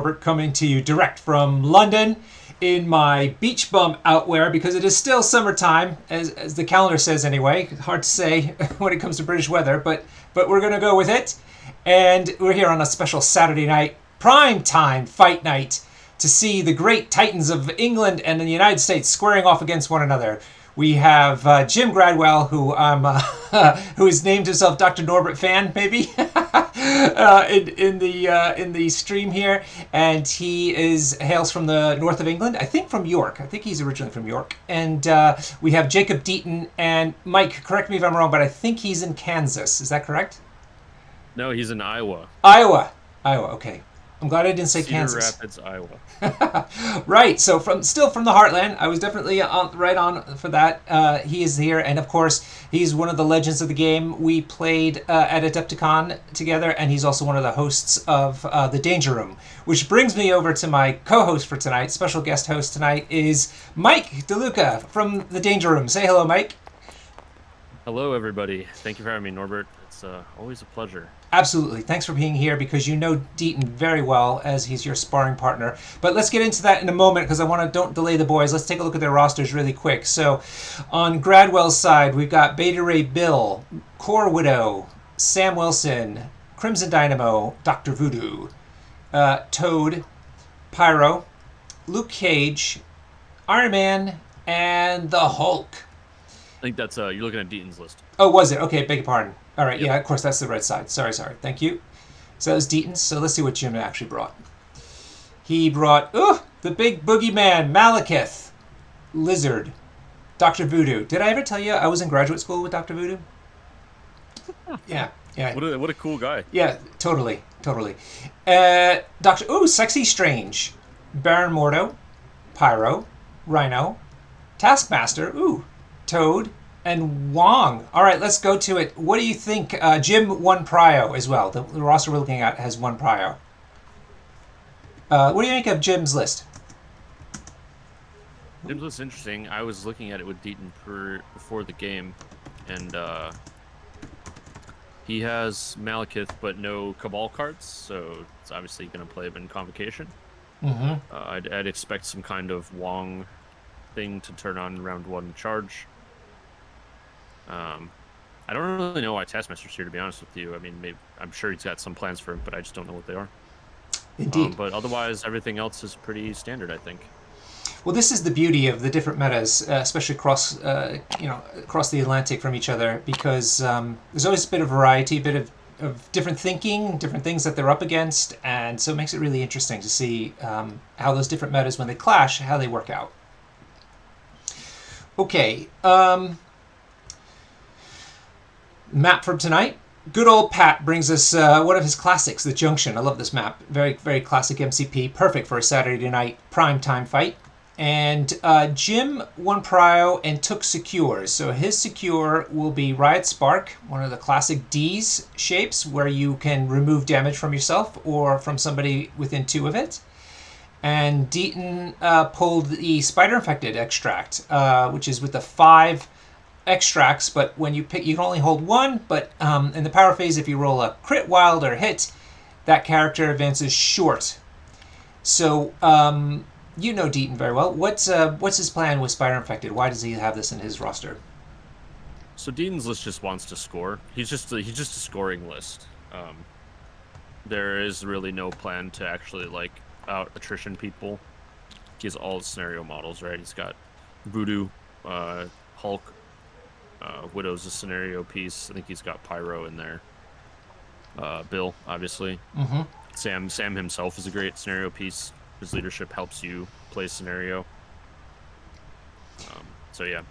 Robert coming to you direct from London in my beach bum outwear because it is still summertime, as the calendar says anyway. Hard to say when it comes to British weather, but we're going to go with it. And we're here on a special Saturday night, prime time fight night, to see the great titans of England and the United States squaring off against one another. We have Jim Gradwell, who has named himself Dr. Norbert Fan, maybe, in the stream here, and he hails from the north of England. I think from York. I think he's originally from York. And we have Jacob Deaton and Mike. Correct me if I'm wrong, but I think he's in Kansas. Is that correct? No, he's in Iowa. Iowa. Okay. I'm glad I didn't say Cedar Kansas. Rapids, Iowa. Right. So still from the heartland. I was definitely right on for that. He is here, and of course, he's one of the legends of the game. We played at Adepticon together, and he's also one of the hosts of the Danger Room. Which brings me over to my co-host for tonight. Special guest host tonight is Mike DeLuca from the Danger Room. Say hello, Mike. Hello, everybody. Thank you for having me, Norbert. It's always a pleasure. Absolutely. Thanks for being here because you know Deaton very well as he's your sparring partner. But let's get into that in a moment because don't delay the boys. Let's take a look at their rosters really quick. So on Gradwell's side, we've got Beta Ray Bill, Core Widow, Sam Wilson, Crimson Dynamo, Dr. Voodoo, Toad, Pyro, Luke Cage, Iron Man, and the Hulk. I think that's you're looking at Deaton's list. Oh, was it? Okay, beg your pardon. All right, Yep. Yeah, of course, that's the red side. Sorry. Thank you. So that was Deaton's. So let's see what Jim actually brought. He brought, the big boogeyman, Malekith, Lizard, Dr. Voodoo. Did I ever tell you I was in graduate school with Dr. Voodoo? Yeah. What a cool guy. Yeah, totally. Sexy Strange, Baron Mordo, Pyro, Rhino, Taskmaster, Toad, and Wong. All right, let's go to it. What do you think? Jim won Prio as well. The roster we're looking at has one Prio. What do you think of Jim's list? Jim's list is interesting. I was looking at it with Deaton before the game, and he has Malekith but no Cabal cards, so it's obviously going to play him in Convocation. Mm-hmm. I'd expect some kind of Wong thing to turn on round one charge. I don't really know why Taskmaster's here, to be honest with you. I mean, I'm sure he's got some plans for him, but I just don't know what they are. Indeed. But otherwise, everything else is pretty standard, I think. Well, this is the beauty of the different metas, especially across the Atlantic from each other, because there's always a bit of variety, a bit of different thinking, different things that they're up against, and so it makes it really interesting to see how those different metas, when they clash, how they work out. Okay. Map from tonight. Good old Pat brings us one of his classics, The Junction. I love this map. Very, very classic MCP. Perfect for a Saturday night prime time fight. And Jim won Prio and took Secure. So his Secure will be Riot Spark, one of the classic D's shapes where you can remove damage from yourself or from somebody within 2 of it. And Deaton pulled the Spider Infected extract, which is with the 5 extracts, but when you pick, you can only hold 1, but in the power phase, if you roll a crit, wild, or hit, that character advances short. So, you know Deaton very well. What's his plan with Spider Infected? Why does he have this in his roster? So Deaton's list just wants to score. He's just a scoring list. There is really no plan to actually out attrition people. He has all the scenario models, right? He's got Voodoo, Hulk, Widow's a scenario piece. I think he's got Pyro in there. Bill, obviously. Mm-hmm. Sam himself is a great scenario piece. His leadership helps you play scenario. So yeah,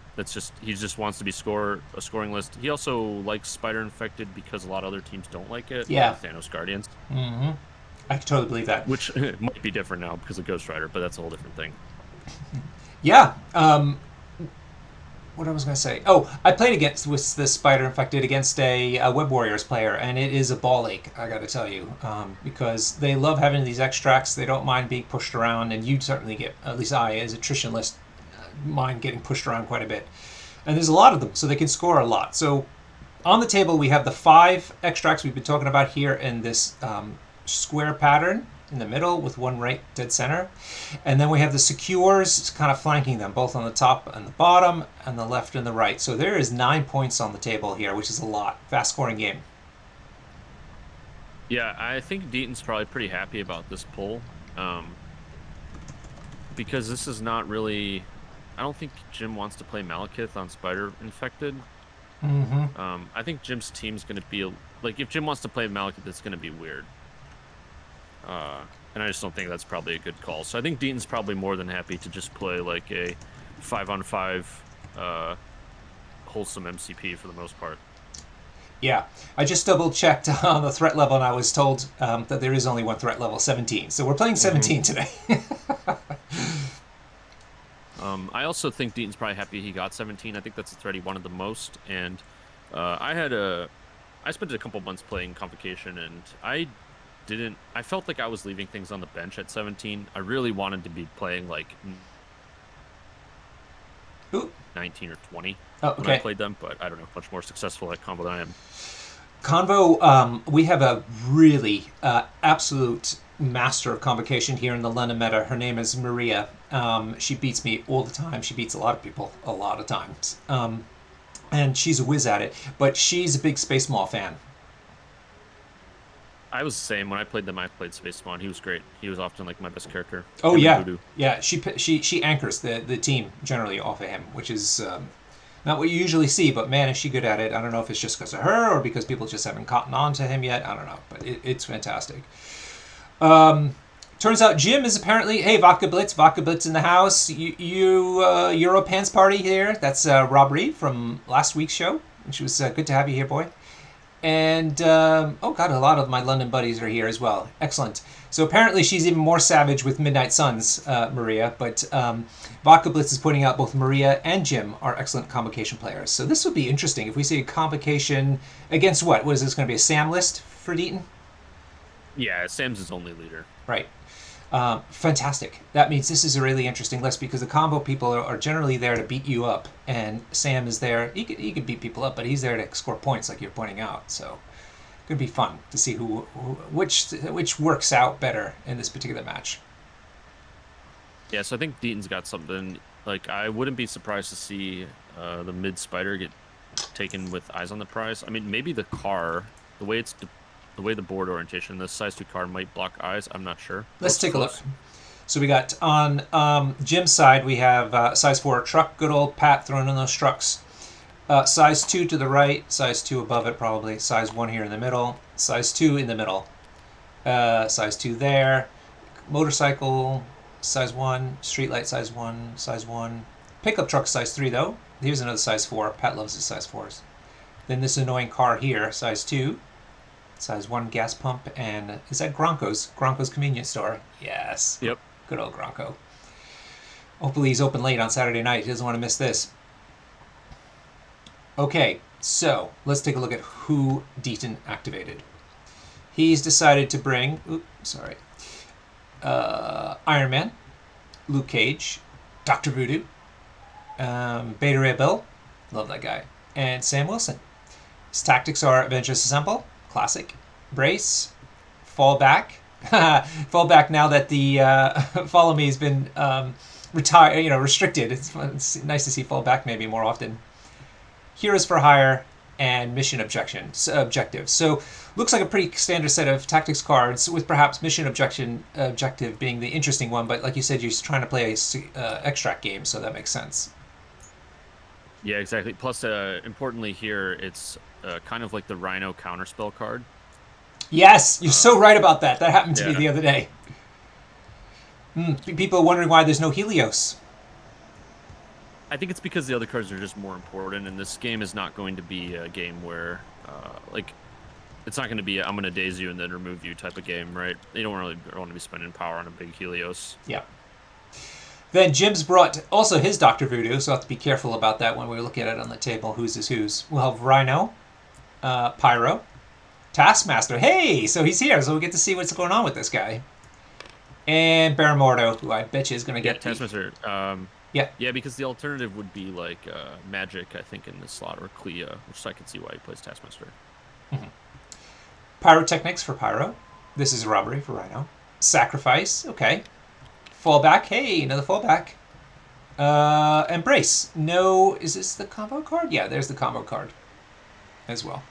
he just wants to be a scoring list. He also likes Spider Infected because a lot of other teams don't like it. Yeah. Like Thanos Guardians. Mm-hmm. I can totally believe that. Which might be different now because of Ghost Rider, but that's a whole different thing. Yeah. What I was going to say? Oh, I played with this Spider Infected against a Web Warriors player, and it is a ball ache, I got to tell you, because they love having these extracts. They don't mind being pushed around, and you certainly get, at least I, as attrition list, mind getting pushed around quite a bit. And there's a lot of them, so they can score a lot. So on the table, we have the 5 extracts we've been talking about here in this square pattern. in the middle with one right dead center. And then we have the secures kind of flanking them, both on the top and the bottom, and the left and the right. So there is 9 points on the table here, which is a lot. Fast scoring game. Yeah, I think Deaton's probably pretty happy about this pull, because this is not really. I don't think Jim wants to play Malekith on Spider Infected. Mm-hmm. I think Jim's team's going to be like, if Jim wants to play Malekith, it's going to be weird. And I just don't think that's probably a good call. So I think Deaton's probably more than happy to just play like a 5-on-5 wholesome MCP for the most part. Yeah, I just double checked on the threat level, and I was told that there is only one threat level, 17. So we're playing 17 today. I also think Deaton's probably happy he got 17. I think that's the threat he wanted the most. And I spent a couple months playing Convocation, and I felt like I was leaving things on the bench at 17. I really wanted to be playing like Ooh. 19 or 20 okay. when I played them, but I don't know, much more successful at Convo than I am. Convo, we have a really absolute master of Convocation here in the London meta. Her name is Maria. She beats me all the time. She beats a lot of people a lot of times. And she's a whiz at it, but she's a big Space Maw fan. I was the same. When I played them, I played Space Maw. He was great. He was often like my best character. Oh, yeah. Yeah, she anchors the team generally off of him, which is not what you usually see, but man, is she good at it. I don't know if it's just because of her or because people just haven't caught on to him yet. I don't know, but it's fantastic. Turns out Jim is apparently, hey, Vodka Blitz in the house. You Euro Pants Party here. That's Rob Reed from last week's show, which was good to have you here, boy. And, oh god, a lot of my London buddies are here as well. Excellent. So apparently she's even more savage with Midnight Suns, Maria, but Vodka Blitz is pointing out both Maria and Jim are excellent Convocation players. So this would be interesting if we see a Convocation against what? What is this going to be, a Sam list for Deaton? Yeah, Sam's his only leader. Right. Fantastic. That means this is a really interesting list because the combo people are generally there to beat you up, and Sam is there. He could beat people up, but he's there to score points, like you're pointing out. So, it's gonna be fun to see which works out better in this particular match. Yeah, so I think Deaton's got something. Like, I wouldn't be surprised to see the mid spider get taken with eyes on the prize. I mean, maybe the car, the way the board orientation, the size 2 car might block eyes. I'm not sure. Let's take a look. So we got on Jim's side, we have size 4 truck, good old Pat throwing in those trucks. Size 2 to the right, size 2 above it probably, size 1 here in the middle, size 2 in the middle, size 2 there, motorcycle, size 1, streetlight size 1, size 1. Pickup truck size 3 though. Here's another size 4. Pat loves his size 4s. Then this annoying car here, size 2. Size 1 gas pump, and is that Gronko's? Gronko's convenience store. Yes. Yep. Good old Gronko. Hopefully he's open late on Saturday night. He doesn't want to miss this. Okay, so let's take a look at who Deaton activated. He's decided to bring, Iron Man, Luke Cage, Dr. Voodoo, Beta Ray Bill, love that guy, and Sam Wilson. His tactics are Avengers Assemble, classic, Brace, Fall Back. Fall Back now that the Follow Me has been restricted. It's nice to see Fall Back maybe more often. Heroes for Hire and Mission Objective. So looks like a pretty standard set of tactics cards, with perhaps Mission Objective being the interesting one. But like you said, you're trying to play a extract game, so that makes sense. Yeah, exactly. Plus, importantly here, it's kind of like the Rhino counterspell card. Yes, you're so right about that. That happened to me the other day. People are wondering why there's no Helios. I think it's because the other cards are just more important, and this game is not going to be a game where, it's not going to be I'm going to daze you and then remove you type of game, right? You don't really want to be spending power on a big Helios. Yeah. Then Jim's brought also his Dr. Voodoo, so I'll have to be careful about that when we look at it on the table. Whose is whose? We'll have Rhino, Pyro, Taskmaster. Hey, so he's here, so we get to see what's going on with this guy. And Baramordo, who I bet you is going to get Taskmaster. Yeah, because the alternative would be like Magic, I think, in this slot, or Clea, which I can see why he plays Taskmaster. Mm-hmm. Pyrotechnics for Pyro. This is Robbery for Rhino. Sacrifice. Okay. Fallback. Hey, another fallback. Embrace. No, is this the combo card? Yeah, there's the combo card as well.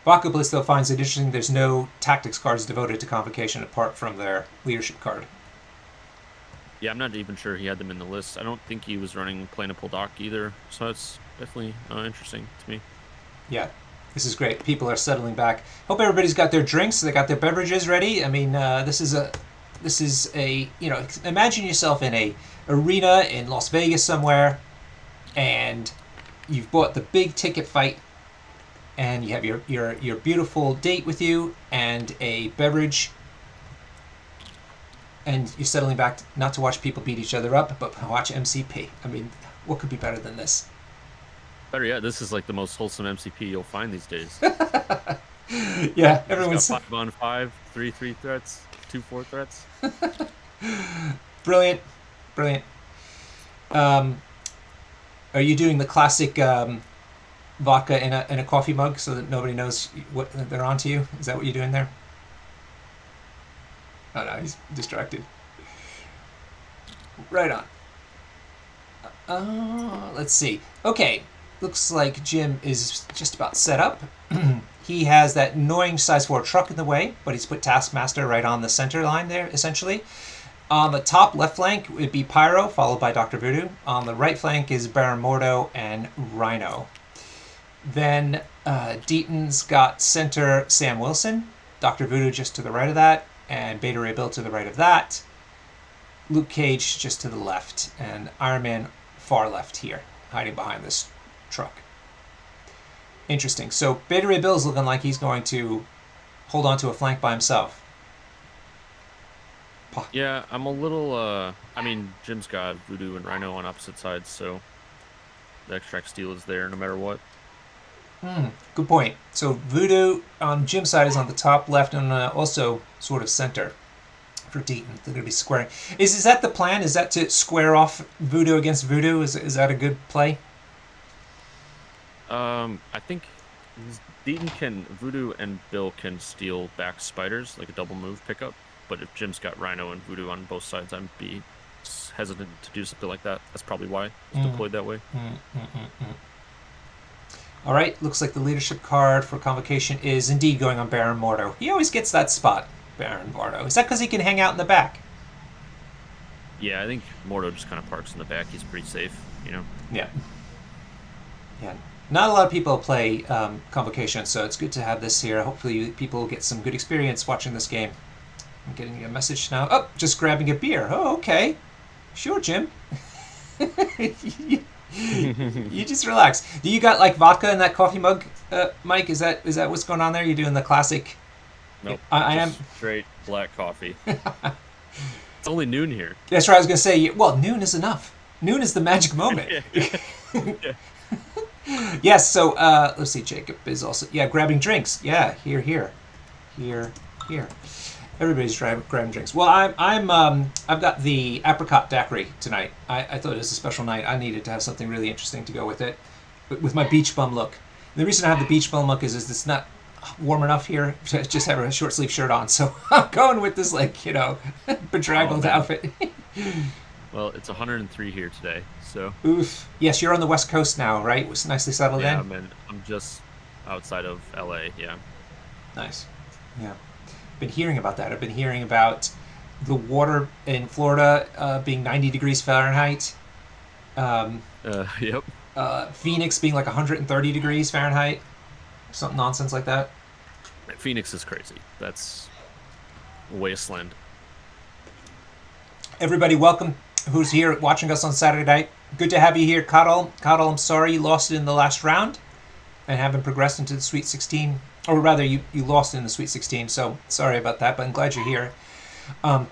Vodka Bliss, though, finds it interesting there's no tactics cards devoted to Convocation apart from their leadership card. Yeah, I'm not even sure he had them in the list. I don't think he was running Planable Dock either, so it's definitely interesting to me. Yeah, this is great. People are settling back. Hope everybody's got their drinks. They got their beverages ready. I mean, this is a imagine yourself in a arena in Las Vegas somewhere, and you've bought the big ticket fight, and you have your beautiful date with you and a beverage, and you're settling back not to watch people beat each other up, but watch MCP. I mean, what could be better than this? Better yet, this is like the most wholesome MCP you'll find these days. Yeah, everyone's got 5-on-5, 3-3 threats, 2-4 threats. Brilliant. Are you doing the classic vodka in a coffee mug so that nobody knows what they're onto you? Is that what you're doing there? Oh no, he's distracted. Right on. Let's see. Okay, looks like Jim is just about set up. He has that annoying size 4 truck in the way, but he's put Taskmaster right on the center line there, essentially. On the top left flank would be Pyro, followed by Dr. Voodoo. On the right flank is Baron Mordo and Rhino. Then Deaton's got center Sam Wilson, Dr. Voodoo just to the right of that, and Beta Ray Bill to the right of that. Luke Cage just to the left, and Iron Man far left here, hiding behind this truck. Interesting. So Beta Ray Bill's looking like he's going to hold on to a flank by himself. Yeah, I'm a little, I mean, Jim's got Voodoo and Rhino on opposite sides, so the extract steal is there no matter what. Good point. So Voodoo on Jim's side is on the top left and also sort of center for Deaton. They're going to be squaring. Is that the plan? Is that to square off Voodoo against Voodoo? Is that a good play? I think Voodoo and Bill can steal back spiders, like a double move pickup. But if Jim's got Rhino and Voodoo on both sides, I'd be hesitant to do something like that. That's probably why it's deployed that way. All right, looks like the leadership card for Convocation is indeed going on Baron Mordo. He always gets that spot, Baron Mordo. Is that because he can hang out in the back? Yeah, I think Mordo just kind of parks in the back. He's pretty safe, you know? Yeah. Not a lot of people play Convocation, so it's good to have this here. Hopefully people get some good experience watching this game. I'm getting a message now. Oh, just grabbing a beer. Oh, okay. Sure, Jim. You just relax. Do you got like vodka in that coffee mug, Mike? Is that what's going on there? You doing the classic? Nope. I am straight black coffee. It's only noon here. That's right. I was gonna say. Well, noon is enough. Noon is the magic moment. Yeah. Yes. So let's see. Jacob is also grabbing drinks. Yeah. Here. Everybody's grabbing drinks. Well, I've got the apricot daiquiri tonight. I thought it was a special night. I needed to have something really interesting to go with it, with my beach bum look. And the reason I have the beach bum look is it's not warm enough here to just have a short sleeve shirt on. So I'm going with this bedraggled outfit. Well, it's 103 here today, so. Oof. Yes, you're on the West Coast now, right? Was nicely settled in. Yeah, I'm just outside of LA. Yeah. Nice. Yeah. Been hearing about that. I've been hearing about the water in Florida being 90 degrees Fahrenheit. Yep. Phoenix being like 130 degrees Fahrenheit. Something nonsense like that. Phoenix is crazy. That's a wasteland. Everybody, welcome who's here watching us on Saturday night. Good to have you here, Cuddle. Cuddle, I'm sorry you lost it in the last round and haven't progressed into the Sweet 16. Or rather, you lost in the Sweet 16, so sorry about that, but I'm glad you're here.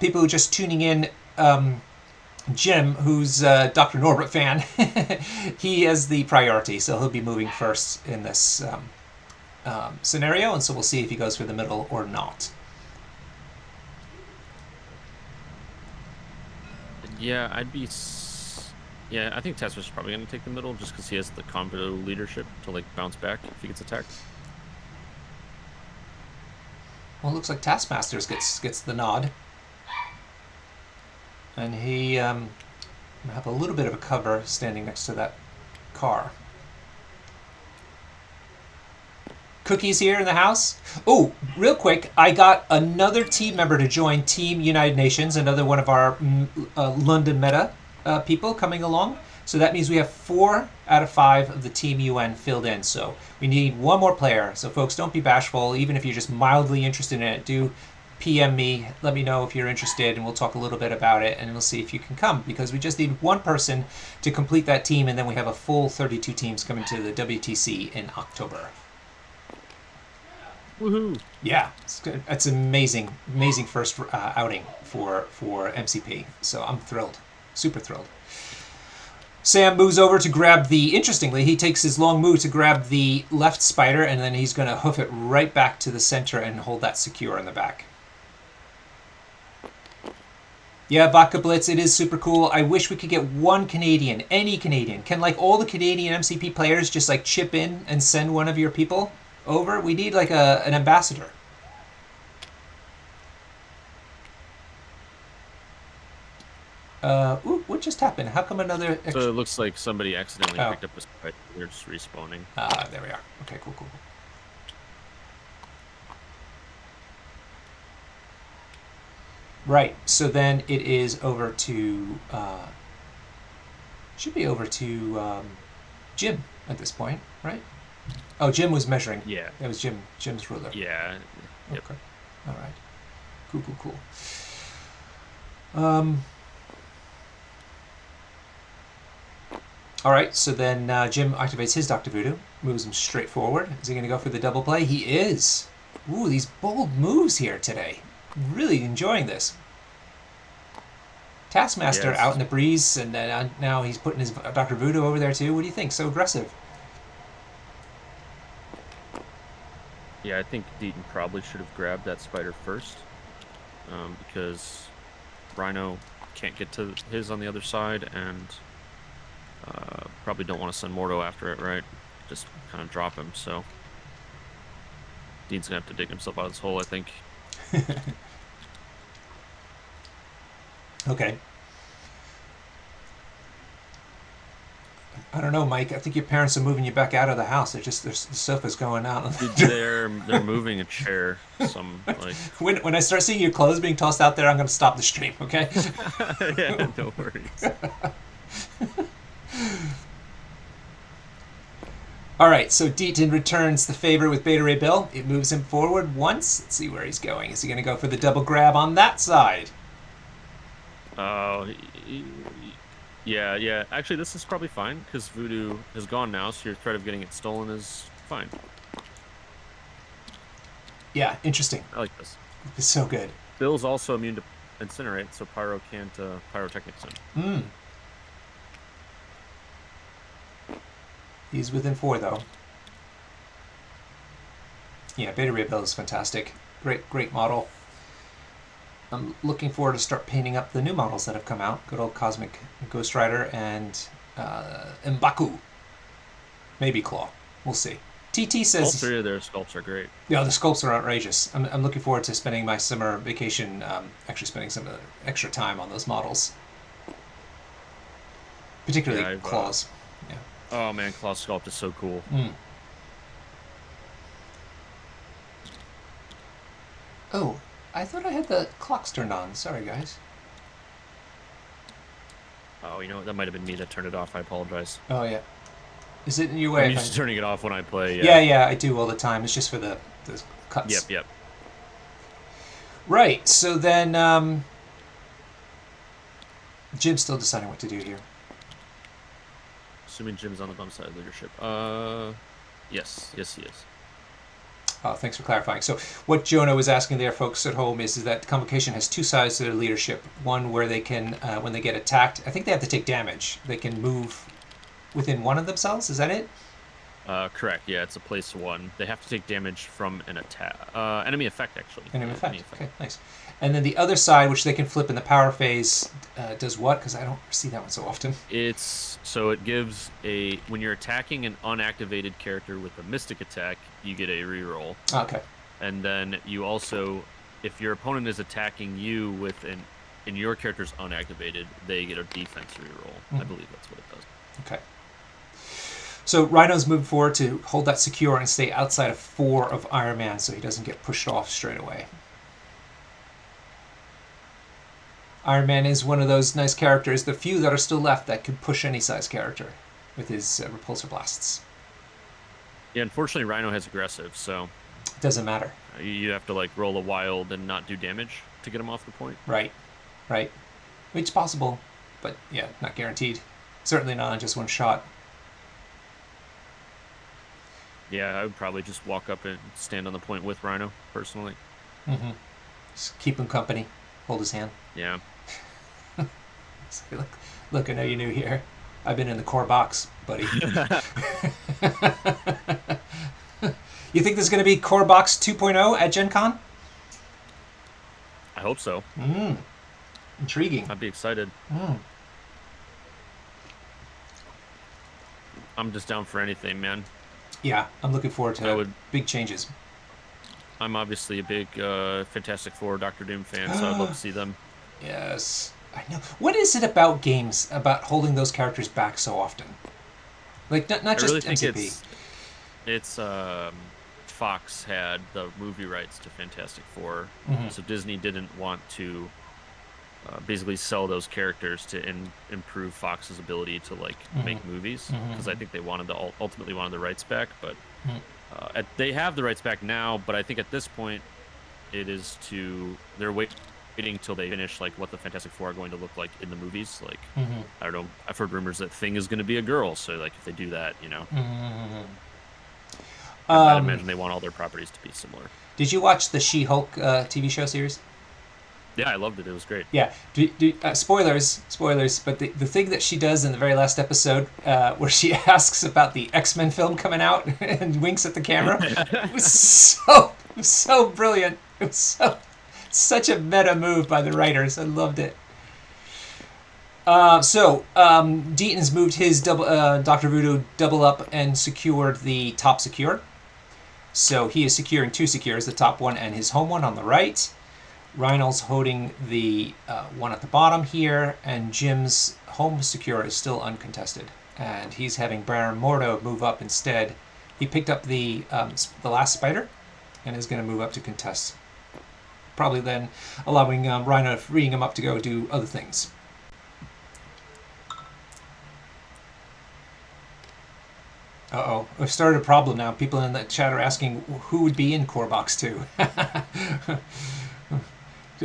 People who are just tuning in, Jim, who's a Dr. Norbert fan, he is the priority, so he'll be moving first in this scenario, and so we'll see if he goes for the middle or not. Yeah, I think Tasman's probably going to take the middle just because he has the combo leadership to bounce back if he gets attacked. Well, it looks like Taskmasters gets the nod, and he have a little bit of a cover standing next to that car. Cookies here in the house. Oh, real quick, I got another team member to join Team United Nations, another one of our London Meta people coming along. So that means we have 4 out of 5 of the Team UN filled in. So we need one more player. So folks, don't be bashful. Even if you're just mildly interested in it, do PM me. Let me know if you're interested, and we'll talk a little bit about it, and we'll see if you can come. Because we just need one person to complete that team, and then we have a full 32 teams coming to the WTC in October. Woohoo! Yeah, it's good. It's amazing, amazing first outing for MCP. So I'm thrilled, super thrilled. Sam moves over to grab the. Interestingly, he takes his long move to grab the left spider, and then he's going to hoof it right back to the center and hold that secure in the back. Yeah, Vodka Blitz, it is super cool. I wish we could get one Canadian, any Canadian. Can like all the Canadian MCP players just like chip in and send one of your people over? We need like an ambassador. Ooh, what just happened? How come another... So it looks like somebody accidentally picked up a spider. They're just respawning. There we are. Okay, cool. Right, so then it is over to... should be over to Jim at this point, right? Oh, Jim was measuring. Yeah. That was Jim's ruler. Yeah. Yep. Okay. All right. Cool. All right, so then Jim activates his Dr. Voodoo, moves him straight forward. Is he going to go for the double play? He is. Ooh, these bold moves here today. Really enjoying this. Taskmaster out in the breeze, and then now he's putting his Dr. Voodoo over there too. What do you think? So aggressive. Yeah, I think Deaton probably should have grabbed that spider first, because Rhino can't get to his on the other side, and probably don't want to send Mordo after it, right? Just kind of drop him, so Dean's gonna have to dig himself out of this hole, I think. Okay. I don't know, Mike. I think your parents are moving you back out of the house. The sofa's going out. They're moving a chair. When I start seeing your clothes being tossed out there, I'm going to stop the stream. Okay. Yeah, no worries. All right. So Deaton returns the favor with Beta Ray Bill. It moves him forward once. Let's see where he's going. Is he going to go for the double grab on that side? Oh. Yeah. Actually, this is probably fine, because Voodoo is gone now, so your threat of getting it stolen is fine. Yeah, interesting. I like this. It's so good. Bill's also immune to Incinerate, so Pyro can't Pyrotechnics him. He's within 4, though. Yeah, Beta Ray Bill is fantastic. Great model. I'm looking forward to start painting up the new models that have come out. Good old Cosmic Ghost Rider and M'Baku. Maybe Claw. We'll see. TT says... All 3 of their sculpts are great. Yeah, the sculpts are outrageous. I'm looking forward to spending my summer vacation, actually spending some extra time on those models. Particularly Claws. Yeah. Oh man, Claw's sculpt is so cool. Oh, I thought I had the clocks turned on. Sorry, guys. Oh, you know what? That might have been me that turned it off. I apologize. Oh, yeah. Is it in your way? I'm used to turning it off when I play. Yeah, I do all the time. It's just for the cuts. Yep. Right, so then Jim's still deciding what to do here. Assuming Jim's on the bum side of leadership. Yes, he is. Oh, thanks for clarifying. So what Jonah was asking there, folks at home, is that the Convocation has 2 sides to their leadership. One where they can, when they get attacked, I think they have to take damage. They can move within one of themselves. Is that it? Correct. Yeah, it's a place 1. They have to take damage from an attack, enemy effect actually. Enemy effect. Okay, nice. And then the other side, which they can flip in the power phase, does what? Because I don't see that one so often. It gives when you're attacking an unactivated character with a mystic attack, you get a reroll. Okay. And then you also, if your opponent is attacking you with and your character's unactivated, they get a defense reroll. I believe that's what it does. Okay. So Rhino's moved forward to hold that secure and stay outside of 4 of Iron Man so he doesn't get pushed off straight away. Iron Man is one of those nice characters, the few that are still left that could push any size character with his repulsor blasts. Yeah, unfortunately, Rhino has aggressive, so It doesn't matter. you have to like roll a wild and not do damage to get him off the point. Right. Right. Which is possible, but yeah, not guaranteed. Certainly not on just one shot. Yeah, I would probably just walk up and stand on the point with Rhino, personally. Mm-hmm. Just keep him company. Hold his hand. Yeah. Say, look, I know you're new here. I've been in the core box, buddy. You think there's going to be core box 2.0 at Gen Con? I hope so. Intriguing. I'd be excited. I'm just down for anything, man. Yeah, I'm looking forward to big changes. I'm obviously a big Fantastic Four, Doctor Doom fan, so I'd love to see them. Yes, I know. What is it about games about holding those characters back so often? Like not just really think MCP. it's Fox had the movie rights to Fantastic Four, so Disney didn't want to basically sell those characters to improve Fox's ability to like make movies, because I think they ultimately wanted the rights back, but they have the rights back now. But I think at this point, they're waiting till they finish like what the Fantastic Four are going to look like in the movies. Like I don't know, I've heard rumors that Thing is going to be a girl, so like if they do that, I'd imagine they want all their properties to be similar. Did you watch the She-Hulk TV show series? Yeah, I loved it. It was great. Yeah. Spoilers. But the thing that she does in the very last episode, where she asks about the X-Men film coming out and winks at the camera, it was so brilliant. It was such a meta move by the writers. I loved it. Deaton's moved his Dr. Voodoo double up and secured the top secure. So he is securing 2 secures, the top one and his home one on the right. Rhino's holding the one at the bottom here, and Jim's home secure is still uncontested. And he's having Baron Mordo move up instead. He picked up the last spider and is going to move up to contest. Probably then allowing Rhino, freeing him up to go do other things. Uh-oh, we've started a problem now. People in the chat are asking who would be in Core Box 2.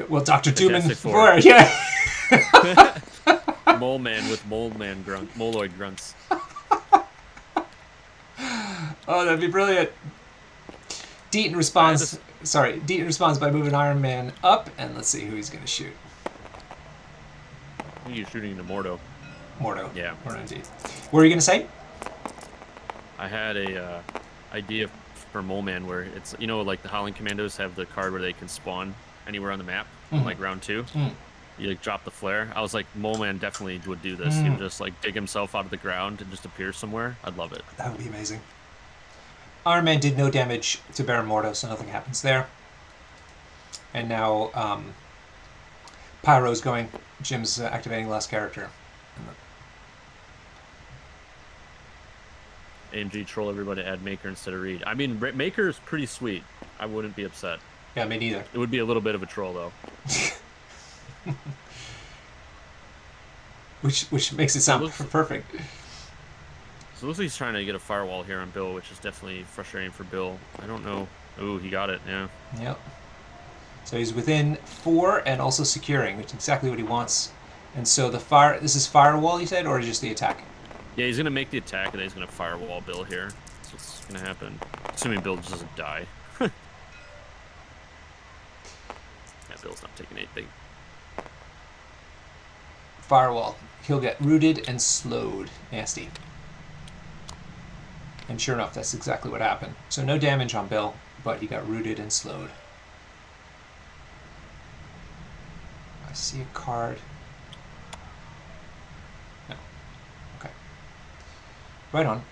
Well, Dr. Doom and 4, yeah. Mole Man with moloid grunts. Oh, that'd be brilliant. Deaton responds by moving Iron Man up, and let's see who he's going to shoot. I think you're shooting into Mordo. Mordo. Yeah. Mordo indeed. What are you going to say? I had a idea for Mole Man where it's, like the Howling Commandos have the card where they can spawn anywhere on the map, like round 2. You like drop the flare. I was like, Mole Man definitely would do this. He would just like dig himself out of the ground and just appear somewhere. I'd love it. That would be amazing. Iron Man did no damage to Baron Mordo, so nothing happens there. And now Pyro's going. Jim's activating last character. AMG troll everybody, add Maker instead of Reed. I mean, Maker is pretty sweet. I wouldn't be upset. Yeah, me neither. It would be a little bit of a troll, though. which makes it sound perfect. So it looks like he's trying to get a firewall here on Bill, which is definitely frustrating for Bill. I don't know. Ooh, he got it, yeah. Yep. So he's within 4 and also securing, which is exactly what he wants. And so this is firewall, you said, or just the attack? Yeah, he's going to make the attack, and then he's going to firewall Bill here. That's what's going to happen. Assuming Bill just doesn't die. Yeah, Bill's not taking anything. Firewall. He'll get rooted and slowed. Nasty. And sure enough, that's exactly what happened. So no damage on Bill, but he got rooted and slowed. I see a card. No. Okay. Right on.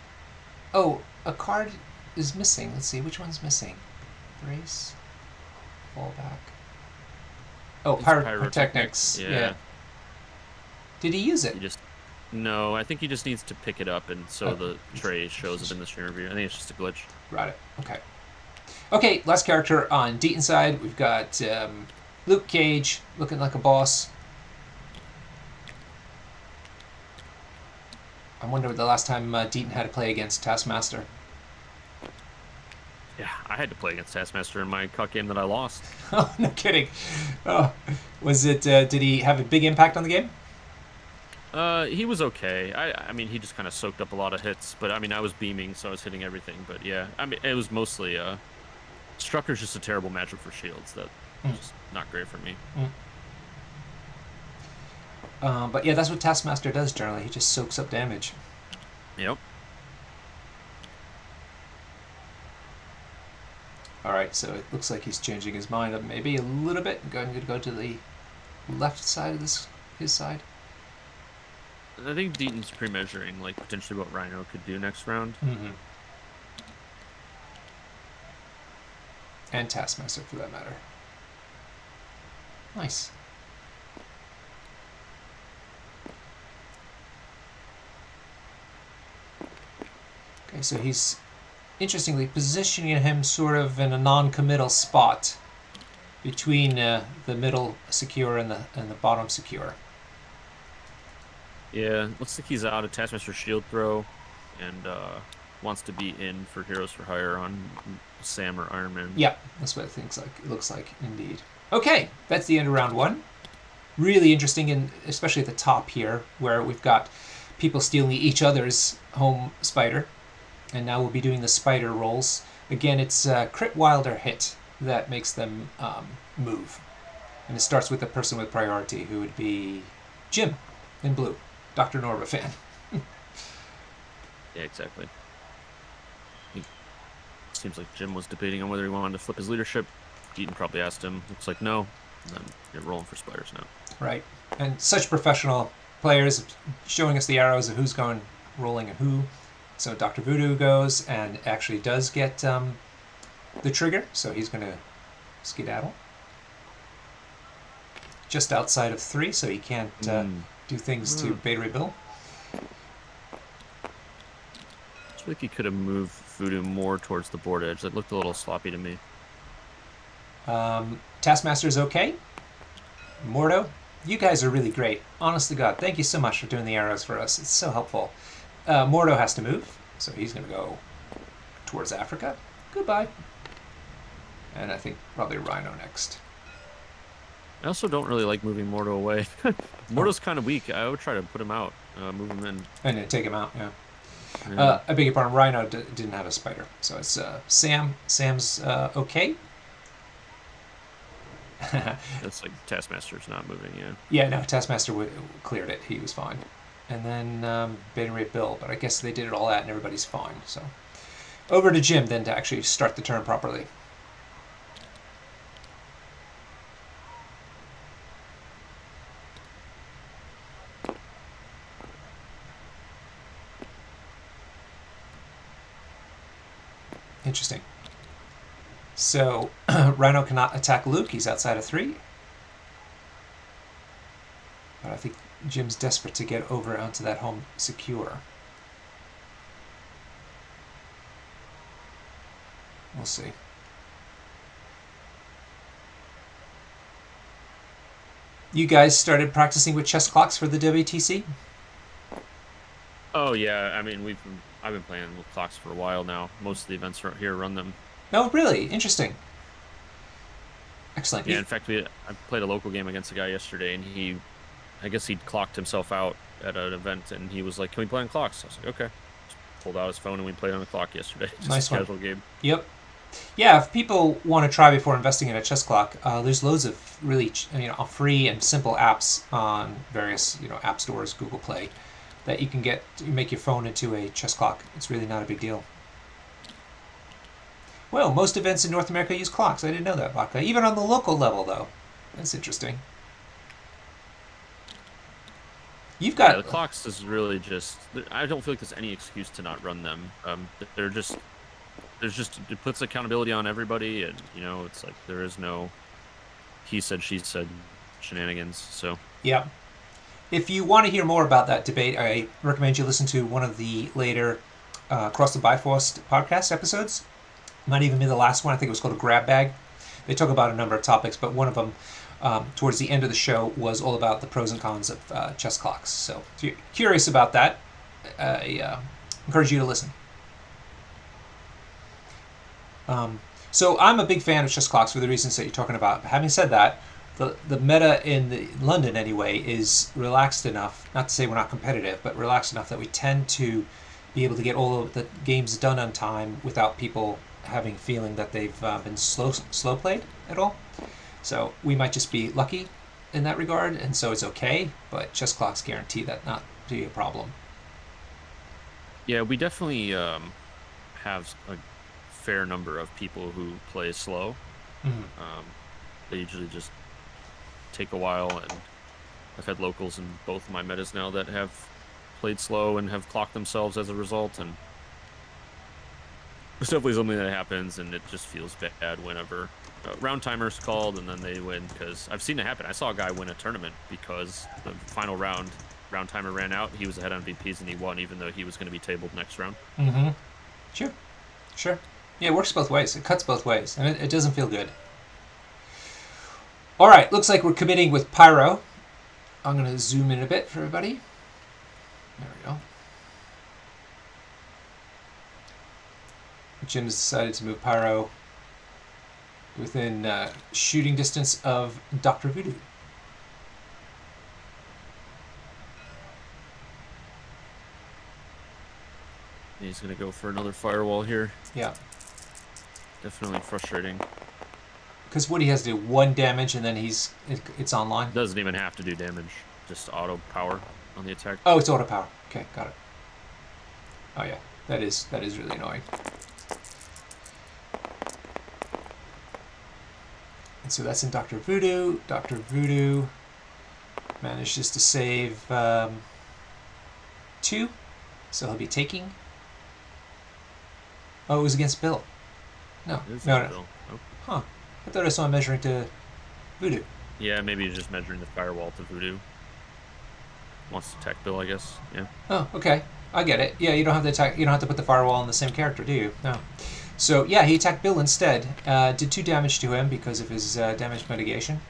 Oh, a card is missing. Let's see, which one's missing? Brace. Fall back. Oh, It's pyrotechnics. Yeah. Yeah. Did he use it? He just no. I think he just needs to pick it up, and so Oh, the tray shows up in the stream review. I think it's just a glitch. Got it. Okay. Okay, last character on Deaton's side. We've got Luke Cage looking like a boss. I wonder the last time Deaton had to play against Taskmaster. Yeah, I had to play against Taskmaster in my cuck game that I lost. Oh, no kidding. Oh, was it? Did he have a big impact on the game? He was okay. I mean, he just kind of soaked up a lot of hits, but I mean, I was beaming, so I was hitting everything. But yeah, I mean, it was mostly Strucker's just a terrible matchup for shields. That's just not great for me. But yeah, that's what Taskmaster does generally. He just soaks up damage. Yep. All right, so it looks like he's changing his mind up maybe a little bit. I'm going to go to the left side of his side. I think Deaton's pre-measuring, like, potentially what Rhino could do next round. Mm-hmm. And Taskmaster, for that matter. Nice. Okay, so he's interestingly positioning him sort of in a non-committal spot between the middle secure and the bottom secure. Yeah, looks like he's out of Taskmaster shield throw, and wants to be in for Heroes for Hire on Sam or Iron Man. Yeah, that's what it looks like, indeed. Okay, that's the end of round one. Really interesting, and especially at the top here, where we've got people stealing each other's home spider. And now we'll be doing the spider rolls. Again, it's crit wild or hit that makes them move. And it starts with the person with priority, who would be Jim in blue, Dr. Norba fan. Yeah, exactly. Seems like Jim was debating on whether he wanted to flip his leadership. Deaton probably asked him. Looks like no. And then you're rolling for spiders now. Right. And such professional players showing us the arrows of who's going rolling and who. So Dr. Voodoo goes and actually does get the trigger. So he's going to skedaddle. Just outside of 3, so he can't do things to Beta Ray Bill. I feel like he could have moved Voodoo more towards the board edge. That looked a little sloppy to me. Taskmaster's okay. Mordo, you guys are really great. Honest to God, thank you so much for doing the arrows for us. It's so helpful. Mordo has to move, so he's going to go towards Africa. Goodbye. And I think probably Rhino next. I also don't really like moving Mordo away. Mordo's kind of weak. I would try to put him out, move him in. And then take him out, yeah. I beg your pardon, Rhino didn't have a spider. So it's Sam. Sam's okay. That's like Taskmaster's not moving, yeah. Yeah, no, Taskmaster cleared it. He was fine. And then Beta Ray Bill, but I guess they did it all out and everybody's fine. So over to Jim then to actually start the turn properly. Interesting. So Rhino cannot attack Luke. He's outside of 3. But I think Jim's desperate to get over onto that home secure. We'll see. You guys started practicing with chess clocks for the WTC? Oh yeah, I mean I've been playing with clocks for a while now. Most of the events around here run them. Oh, really? Interesting. Excellent. Yeah, in fact, I played a local game against a guy yesterday, and I guess he'd clocked himself out at an event, and he was like, "Can we play on clocks?" I was like, "Okay." Just pulled out his phone, and we played on the clock yesterday. Just nice a casual game. Yep. Yeah, if people want to try before investing in a chess clock, there's loads of really free and simple apps on various app stores, Google Play, that you can get to make your phone into a chess clock. It's really not a big deal. Well, most events in North America use clocks. I didn't know that, Baka. Even on the local level, though. That's interesting. You've got... the clocks is really just... I don't feel like there's any excuse to not run them. They're just... there's just it puts accountability on everybody, and it's like there is no he said she said shenanigans. So Yeah. If you want to hear more about that debate, I recommend you listen to one of the later Across the Bifrost podcast episodes. Might even be the last one. I think it was called a grab bag. They talk about a number of topics, but one of them, towards the end of the show, was all about the pros and cons of chess clocks. So if you're curious about that, I encourage you to listen. So I'm a big fan of chess clocks for the reasons that you're talking about. Having said that, the meta in London anyway is relaxed enough. Not to say we're not competitive, but relaxed enough that we tend to be able to get all of the games done on time without people having feeling that they've been slow played at all. So we might just be lucky in that regard, and so it's okay. But chess clocks guarantee that not to be a problem. yeah, we definitely have a fair number of people who play slow. Mm-hmm. They usually just take a while, and I've had locals in both of my metas now that have played slow and have clocked themselves as a result, and it's definitely something that happens, and it just feels bad whenever round timer's called and then they win, because I've seen it happen. I saw a guy win a tournament because the final round timer ran out. He was ahead on VPs and he won, even though he was going to be tabled next round. Mm-hmm. Sure. Yeah, it works both ways. It cuts both ways, and it doesn't feel good. All right, looks like we're committing with Pyro. I'm going to zoom in a bit for everybody. There we go. Jim has decided to move Pyro within shooting distance of Dr. Voodoo. He's going to go for another firewall here. Yeah. Definitely frustrating. Because Woody has to do 1 damage and then it's online. Doesn't even have to do damage. Just auto power on the attack. Oh, it's auto power. Okay, got it. Oh yeah, that is really annoying. And so that's in Dr. Voodoo. Dr. Voodoo manages to save 2, so he'll be taking. Oh, it was against Bill. No. Oh. Huh. I thought I saw him measuring to Voodoo. Yeah, maybe he's just measuring the firewall to Voodoo. Wants to attack Bill, I guess. Yeah. Oh, okay. I get it. Yeah, you don't have to attack. You don't have to put the firewall on the same character, do you? No. So yeah, he attacked Bill instead. Did 2 damage to him because of his damage mitigation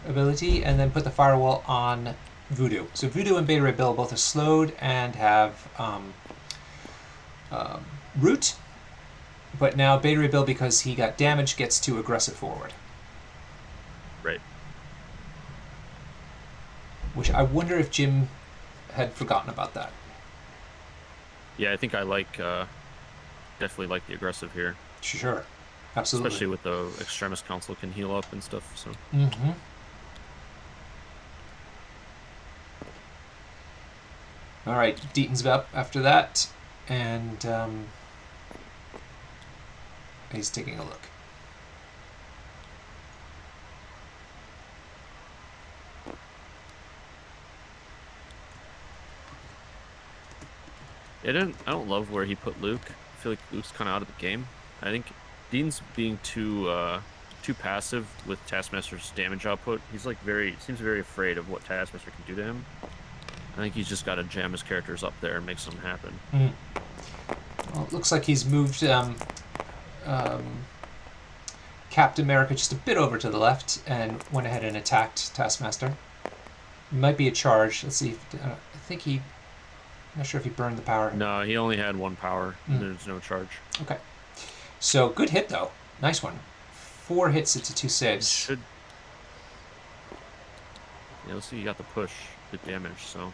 ability, and then put the firewall on Voodoo. So Voodoo and Beta Ray Bill both are slowed and have root. But now Beta Ray Bill, because he got damaged, gets to aggressive forward. Right. Which I wonder if Jim had forgotten about that. Yeah, I think I definitely like the aggressive here. Sure. Absolutely. Especially with the Extremis Council can heal up and stuff. So. Mm-hmm. All right, Deaton's up after that, and he's taking a look. I don't love where he put Luke. I feel like Luke's kind of out of the game. I think Dean's being too passive with Taskmaster's damage output. He's like seems very afraid of what Taskmaster can do to him. I think he's just got to jam his characters up there and make something happen. Mm. Well, it looks like he's moved Captain America just a bit over to the left and went ahead and attacked Taskmaster. Might be a charge. Let's see. I think he. I'm not sure if he burned the power. No, he only had 1 power. There's no charge. Okay. So good hit though. Nice one. 4 hits into 2 saves. Yeah, let's see. You got the push, the damage. So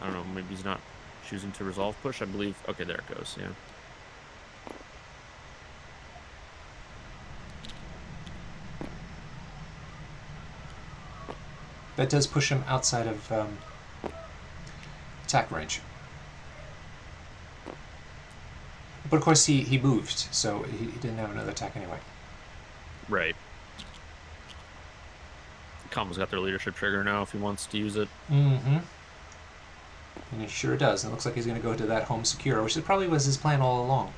I don't know. Maybe he's not choosing to resolve push. I believe. Okay, there it goes. Yeah. That does push him outside of attack range. But of course he moved, so he didn't have another attack anyway. Right. Combo's got their leadership trigger now if he wants to use it. Mm-hmm. And he sure does. And it looks like he's going to go to that home secure, which probably was his plan all along.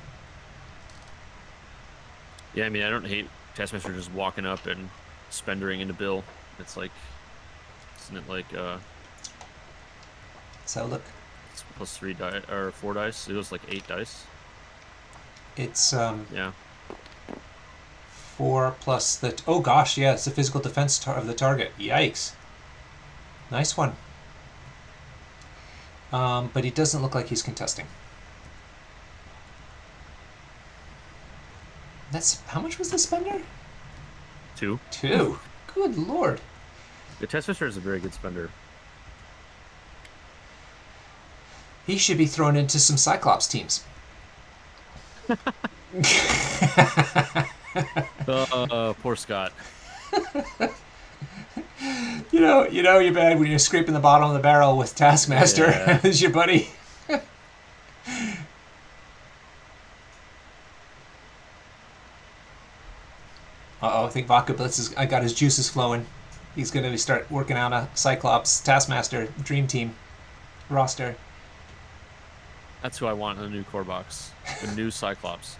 Yeah, I mean, I don't hate Taskmaster just walking up and spendering into Bill. It's like, isn't it like So look, it's plus 3 die or 4 dice? It was like 8 dice. it's Yeah. 4 plus the... Oh gosh, yeah, it's the physical defense of the target. Yikes. Nice one. But he doesn't look like he's contesting. That's... How much was the spender? 2. 2. Good lord. The Taskmaster is a very good spender. He should be thrown into some Cyclops teams. Poor Scott. You know you're bad when you're scraping the bottom of the barrel with Taskmaster Yeah. as your buddy. Uh-oh, I think Vodka Blitz I got his juices flowing. He's going to start working on a Cyclops Taskmaster Dream Team roster. That's who I want in the new core box. The new Cyclops.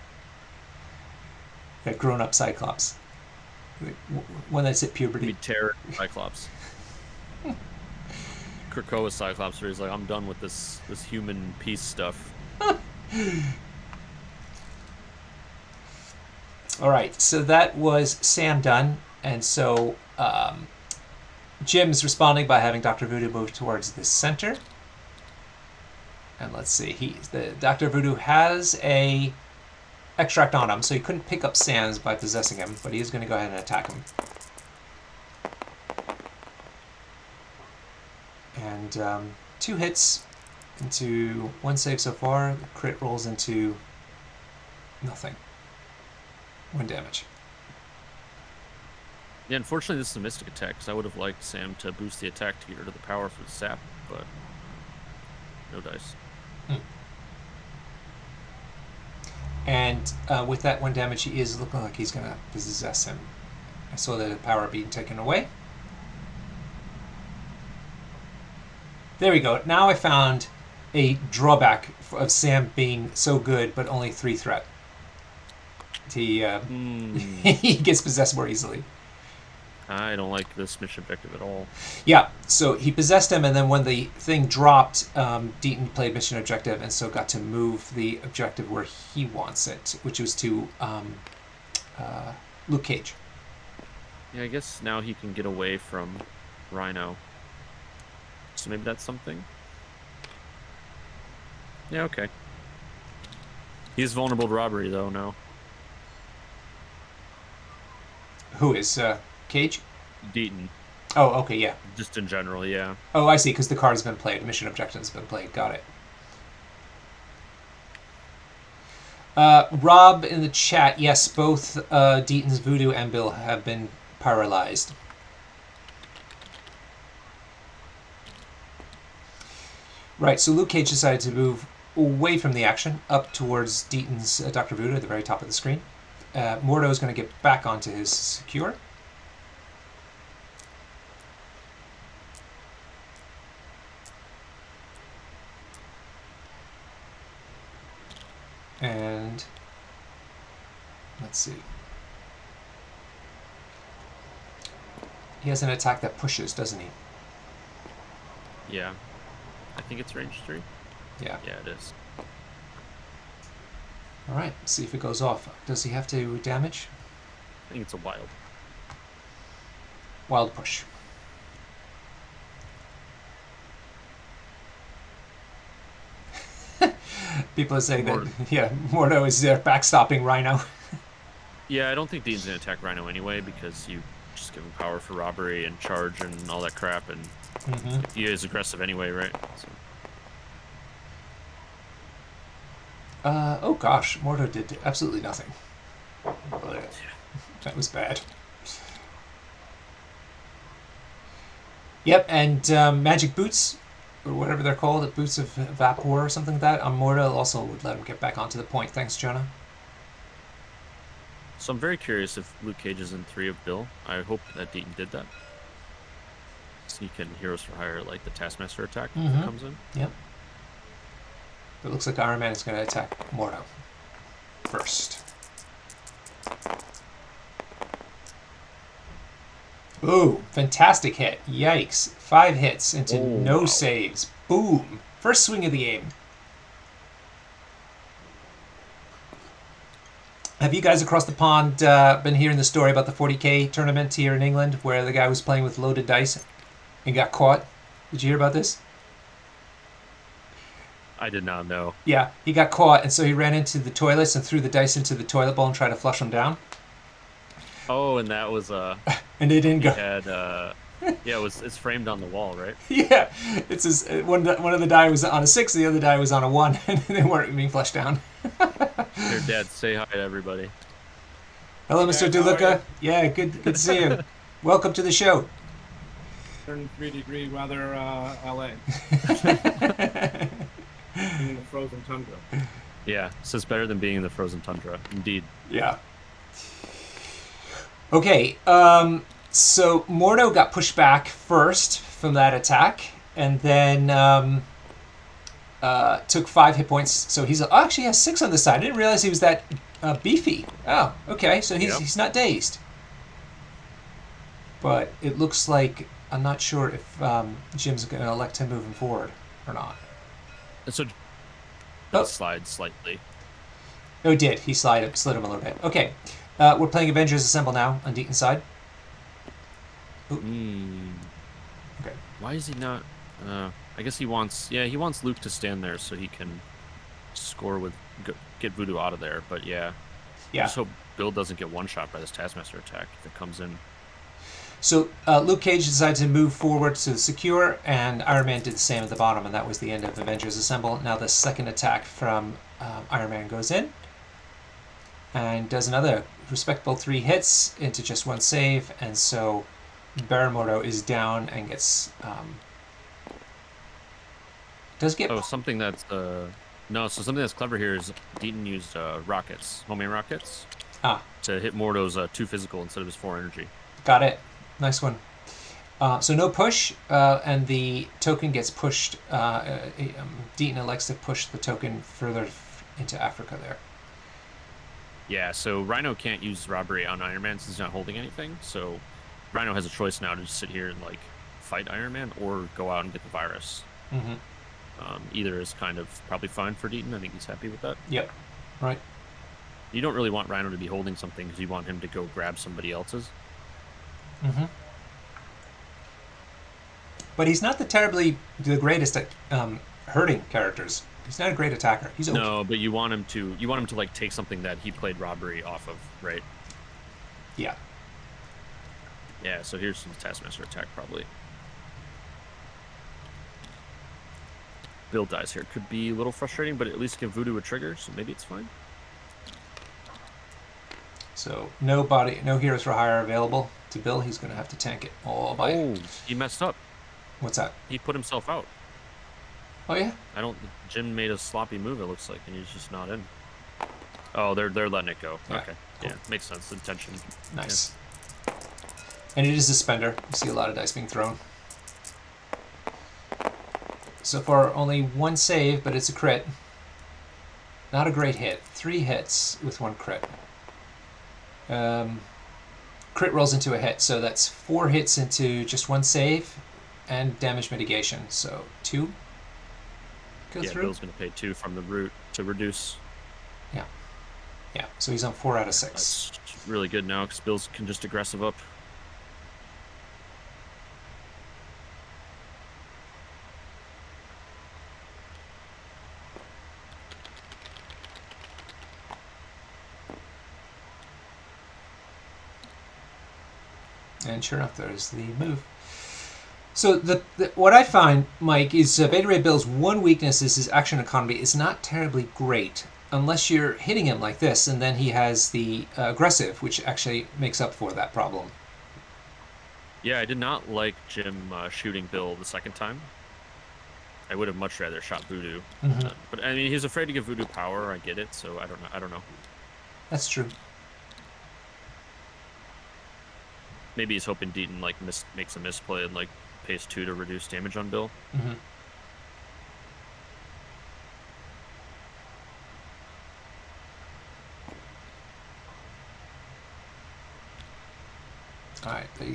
That grown-up Cyclops. One that's at Be puberty. Terror Cyclops. Krakoa Cyclops, where he's like, I'm done with this human peace stuff. All right, so that was Sam done, and so Jim's responding by having Dr. Voodoo move towards the center. And let's see, the Dr. Voodoo has a extract on him, so he couldn't pick up Sam's by possessing him, but he is going to go ahead and attack him. And 2 hits into 1 save so far. The crit rolls into nothing. 1 damage. Yeah, unfortunately, this is a mystic attack, because I would have liked Sam to boost the attack to get rid of the power for the sap, but no dice. And with that 1 damage, he is looking like he's going to possess him. I saw the power being taken away. There we go. Now I found a drawback of Sam being so good, but only 3 threat. He he gets possessed more easily. I don't like this mission objective at all. Yeah, so he possessed him, and then when the thing dropped, Deaton played mission objective, and so got to move the objective where he wants it, which was to Luke Cage. Yeah, I guess now he can get away from Rhino. So maybe that's something? Yeah, okay. He's vulnerable to robbery, though, now. Who is Cage? Deaton. Oh, okay, yeah. Just in general, yeah. Oh, I see, because the card has been played. Mission objective has been played. Got it. Rob in the chat, yes, both Deaton's Voodoo and Bill have been paralyzed. Right, so Luke Cage decided to move away from the action, up towards Deaton's Dr. Voodoo at the very top of the screen. Mordo is going to get back onto his secure. And let's see. He has an attack that pushes, doesn't he? Yeah. I think it's range 3. Yeah. Yeah, it is. All right, see if it goes off. Does he have to damage? I think it's a wild. Wild push. People are saying that, yeah, Mordo is there backstopping Rhino. Yeah, I don't think Dean's going to attack Rhino anyway, because you just give him power for robbery and charge and all that crap, and he is aggressive anyway, right? So. Oh gosh, Mordo did absolutely nothing. That was bad. Yep, and magic boots, or whatever they're called, boots of vapor or something like that, on Mordo also would let him get back onto the point. Thanks, Jonah. So I'm very curious if Luke Cage is in 3 of Bill. I hope that Deaton did that. So he can Heroes for Hire, like the Taskmaster attack that comes in. Yep. It looks like Iron Man is going to attack Mordo first. Ooh, fantastic hit. Yikes. 5 hits into Oh, no wow. saves. Boom. First swing of the game. Have you guys across the pond been hearing the story about the 40K tournament here in England where the guy was playing with loaded dice and got caught? Did you hear about this? I did not know. Yeah, he got caught, and so he ran into the toilets and threw the dice into the toilet bowl and tried to flush them down. Oh, and that was And they didn't he go. had yeah, it's framed on the wall, right? Yeah, it's his, one of the die was on a 6, the other die was on a 1, and they weren't being flushed down. Here, Dad, say hi to everybody. Hello, Hey Mr. guys, how are DeLuca. you? Yeah, good to see you. Welcome to the show. 103-degree weather, LA, in the frozen tundra. Yeah, so it's better than being in the frozen tundra. Indeed. Yeah. Okay, so Mordo got pushed back first from that attack, and then took 5 hit points. So he's actually has 6 on the side. I didn't realize he was that beefy. Oh, okay, so Yep. he's not dazed. But it looks like I'm not sure if Jim's going to elect him moving forward or not. And so Oh. slide slightly. Oh, it did. He slid him a little bit. Okay, we're playing Avengers Assemble now on Deaton's side. Hmm. Okay. Why is he not? I guess he wants. Yeah, he wants Luke to stand there so he can score with get Voodoo out of there. But yeah, Yeah. just hope Bill doesn't get one shot by this Taskmaster attack that comes in. So Luke Cage decided to move forward to secure, and Iron Man did the same at the bottom, and that was the end of Avengers Assemble. Now the second attack from Iron Man goes in and does another respectable 3 hits into just 1 save, and so Baramordo is down and gets does get Oh, something that's no. So something that's clever here is Deaton used rockets, homing rockets, to hit Mordo's 2 physical instead of his 4 energy. got it. Nice one. So no push, and the token gets pushed. Deaton elects to push the token further into Africa there. Yeah, so Rhino can't use robbery on Iron Man since he's not holding anything. So Rhino has a choice now to just sit here and like fight Iron Man or go out and get the virus. Mm-hmm. Either is kind of probably fine for Deaton. I think he's happy with that. Yep. Right. You don't really want Rhino to be holding something because you want him to go grab somebody else's. Mm-hmm. But he's not the greatest at hurting characters. He's not a great attacker. He's okay. No, but you want him to like take something that he played robbery off of, right? Yeah. Yeah, so here's the Taskmaster attack probably. Bill dies here. Could be a little frustrating, but at least give Voodoo a trigger, so maybe it's fine. So no heroes for hire available to Bill. He's going to have to tank it all by. Oh, he messed up. What's that? He put himself out. Oh yeah. Jim made a sloppy move, it looks like, and he's just not in. Oh, they're letting it go. Yeah, Okay. cool. Yeah, makes sense. Intention. Nice. Yeah. And it is a spender. You see a lot of dice being thrown. So far, only 1 save, but it's a crit. Not a great hit. 3 hits with 1 crit. Crit rolls into a hit, so that's 4 hits into just 1 save and damage mitigation. So 2 go through. Bill's going to pay 2 from the root to reduce. Yeah, so he's on 4 out of 6. That's really good now because Bills can just aggressive up. And sure enough, there's the move. So what I find, Mike, is Beta Ray Bill's one weakness is his action economy is not terribly great unless you're hitting him like this, and then he has the aggressive, which actually makes up for that problem. Yeah, I did not like Jim shooting Bill the second time. I would have much rather shot Voodoo. Mm-hmm. But I mean, he's afraid to give Voodoo power. I get it. So I don't know. That's true. Maybe he's hoping Deaton like makes a misplay and like pays 2 to reduce damage on Bill. Mm-hmm.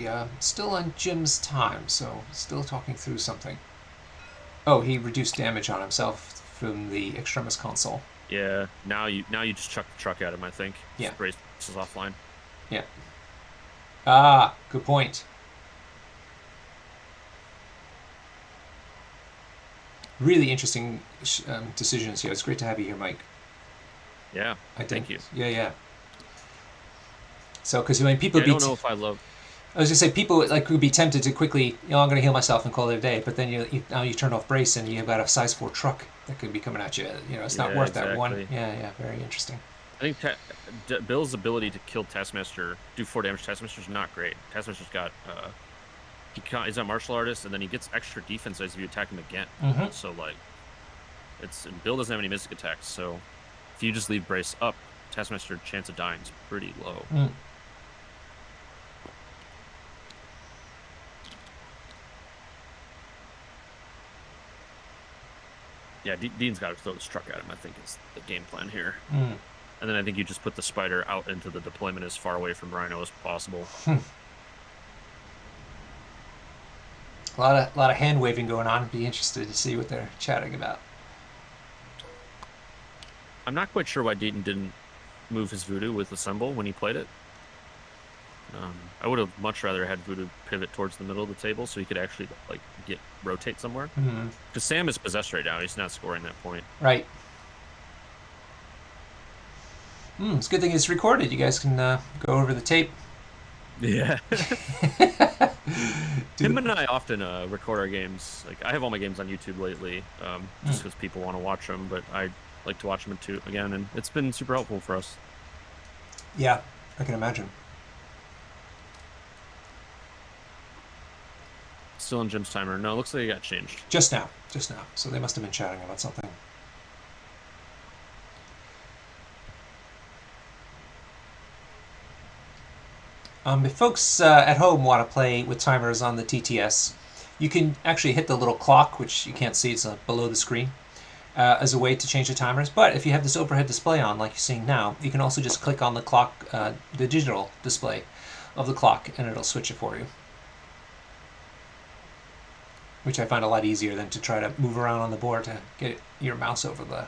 actually still on Jim's time, so still talking through something. Oh, he reduced damage on himself from the Extremis console. Yeah. Now you just chuck the truck at him. I think. Yeah. Just brace is offline. Yeah. Ah, good point. Really interesting decisions here. It's great to have you here, Mike. Yeah. I think. Thank you. Yeah. So, because I mean, people Yeah, I don't know if I love. I was gonna say people like would be tempted to quickly, I'm gonna heal myself and call it a day. But then now you turn off brace and you've got a size 4 truck that could be coming at you. It's not Yeah, worth that one. exactly. Yeah. Very interesting. I think Bill's ability to kill Taskmaster, do 4 damage to Taskmaster is not great. Taskmaster's got he's a martial artist, and then he gets extra defense as you attack him again. Mm-hmm. So like, Bill doesn't have any mystic attacks. So if you just leave brace up, Taskmaster chance of dying is pretty low. Mm. Yeah, Dean's got to throw this truck at him. I think is the game plan here. Mm. And then I think you just put the spider out into the deployment as far away from Rhino as possible. A lot of hand waving going on. Be interested to see what they're chatting about. I'm not quite sure why Deaton didn't move his voodoo with assemble when he played it. I would have much rather had voodoo pivot towards the middle of the table so he could actually like rotate somewhere. Because Sam is possessed right now; he's not scoring that point. Right. It's a good thing it's recorded. You guys can go over the tape. Yeah. Him and I often record our games. Like I have all my games on YouTube lately, just because people want to watch them. But I like to watch them too again, and it's been super helpful for us. Yeah, I can imagine. Still on Jim's timer. No, it looks like it got changed. Just now. So they must have been chatting about something. If folks at home want to play with timers on the TTS, you can actually hit the little clock, which you can't see, it's below the screen, as a way to change the timers. But if you have this overhead display on, like you're seeing now, you can also just click on the clock, the digital display of the clock, and it'll switch it for you. Which I find a lot easier than to try to move around on the board to get your mouse over the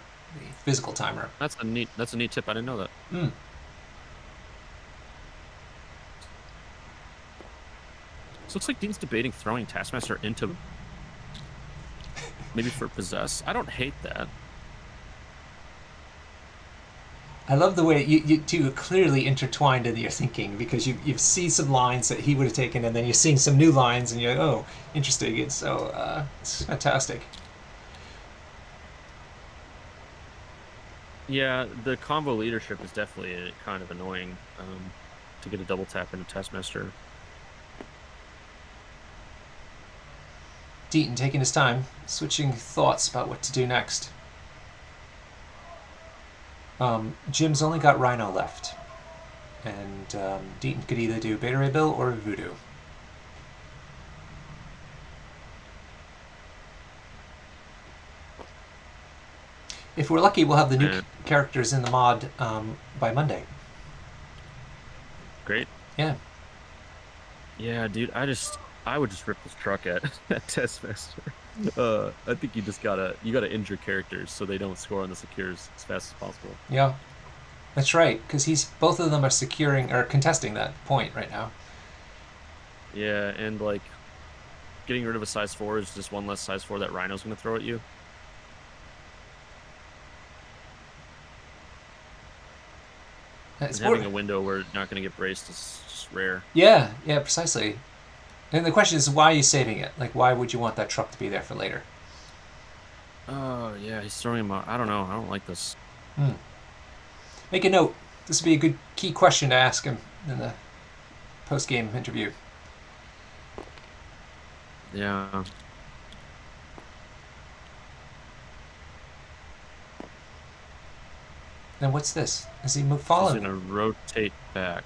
physical timer. That's a neat tip. I didn't know that. So it looks like Dean's debating throwing Taskmaster into maybe for possess. I don't hate that. I love the way you two are clearly intertwined in your thinking, because you see some lines that he would have taken, and then you're seeing some new lines, and you're like, oh, interesting. It's so it's fantastic. Yeah, the combo leadership is definitely kind of annoying to get a double tap into Taskmaster. Deaton taking his time, switching thoughts about what to do next. Jim's only got Rhino left, and Deaton could either do Beta Ray Bill or Voodoo. If we're lucky, we'll have the new characters in the mod by Monday. Great. Yeah. Yeah, dude. I would just rip this truck at Taskmaster. I think you gotta injure characters so they don't score on the secures as fast as possible. Yeah, that's right. Because both of them are securing or contesting that point right now. Yeah, and like getting rid of a size 4 is just one less size 4 that Rhino's gonna throw at you. Having a window where you're not gonna get braced is just rare. Yeah, precisely. And the question is, why are you saving it? Like, why would you want that truck to be there for later? Oh, yeah, he's throwing him out. I don't know. I don't like this. Make a note. This would be a good key question to ask him in the post-game interview. Yeah. Then what's this? Is he following? He's going to rotate back.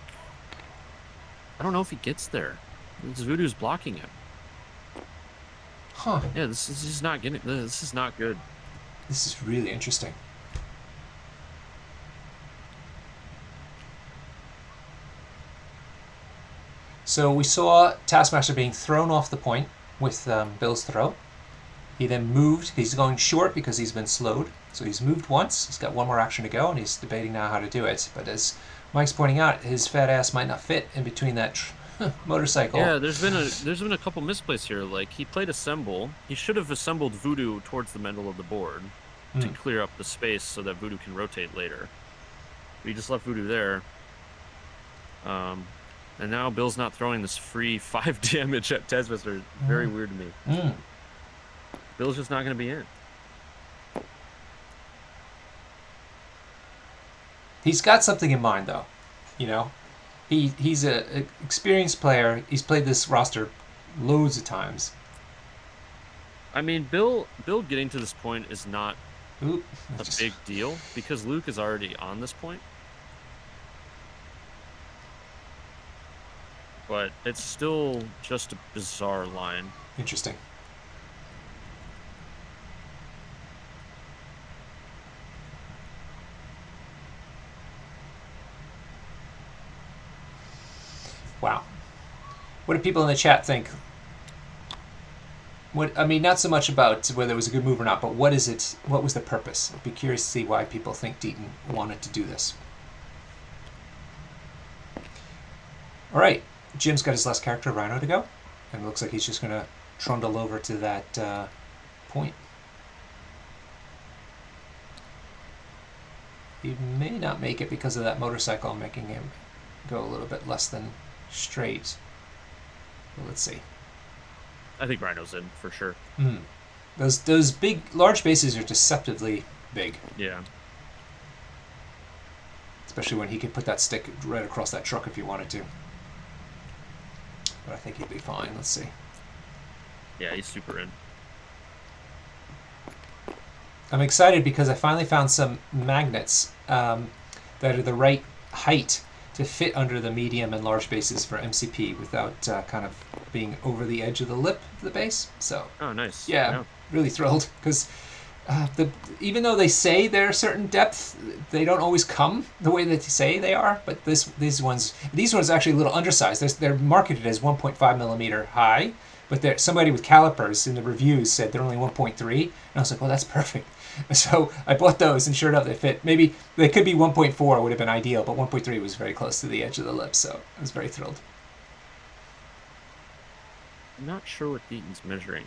I don't know if he gets there. This Voodoo's blocking him. Huh. Yeah, this is just not getting. This is not good. This is really interesting. So we saw Taskmaster being thrown off the point with Bill's throw. He then moved. He's going short because he's been slowed. So he's moved once. He's got one more action to go, and he's debating now how to do it. But as Mike's pointing out, his fat ass might not fit in between that motorcycle. Yeah, there's been a couple misplays here. Like, he played assemble. He should have assembled Voodoo towards the middle of the board to clear up the space so that Voodoo can rotate later. But he just left Voodoo there. And now Bill's not throwing this free 5 damage at Taskmaster. Very weird to me. Bill's just not going to be in. He's got something in mind, though. You know, he's a experienced player. He's played this roster loads of times. I mean, Bill getting to this point is not Oop, a big deal because Luke is already on this point. But it's still just a bizarre line. Interesting. Wow. What do people in the chat think? Not so much about whether it was a good move or not, but what is it? What was the purpose? I'd be curious to see why people think Deaton wanted to do this. All right. Jim's got his last character, Rhino, to go. And it looks like he's just going to trundle over to that point. He may not make it because of that motorcycle making him go a little bit less than straight. Well, let's see. I think Rhino's in for sure. Those big, large bases are deceptively big. Yeah. Especially when he could put that stick right across that truck if he wanted to. But I think he'd be fine. Let's see. Yeah, he's super in. I'm excited because I finally found some magnets that are the right height to fit under the medium and large bases for MCP without kind of being over the edge of the lip of the base. So, oh, nice. Yeah, really thrilled because even though they say they're a certain depth, they don't always come the way that they say they are. But these ones are actually a little undersized. They're marketed as 1.5 millimeter high, but somebody with calipers in the reviews said they're only 1.3, and I was like, well, that's perfect. So I bought those, and sure enough, they fit. Maybe they could be 1.4 would have been ideal, but 1.3 was very close to the edge of the lip, so I was very thrilled. I'm not sure what Deaton's measuring.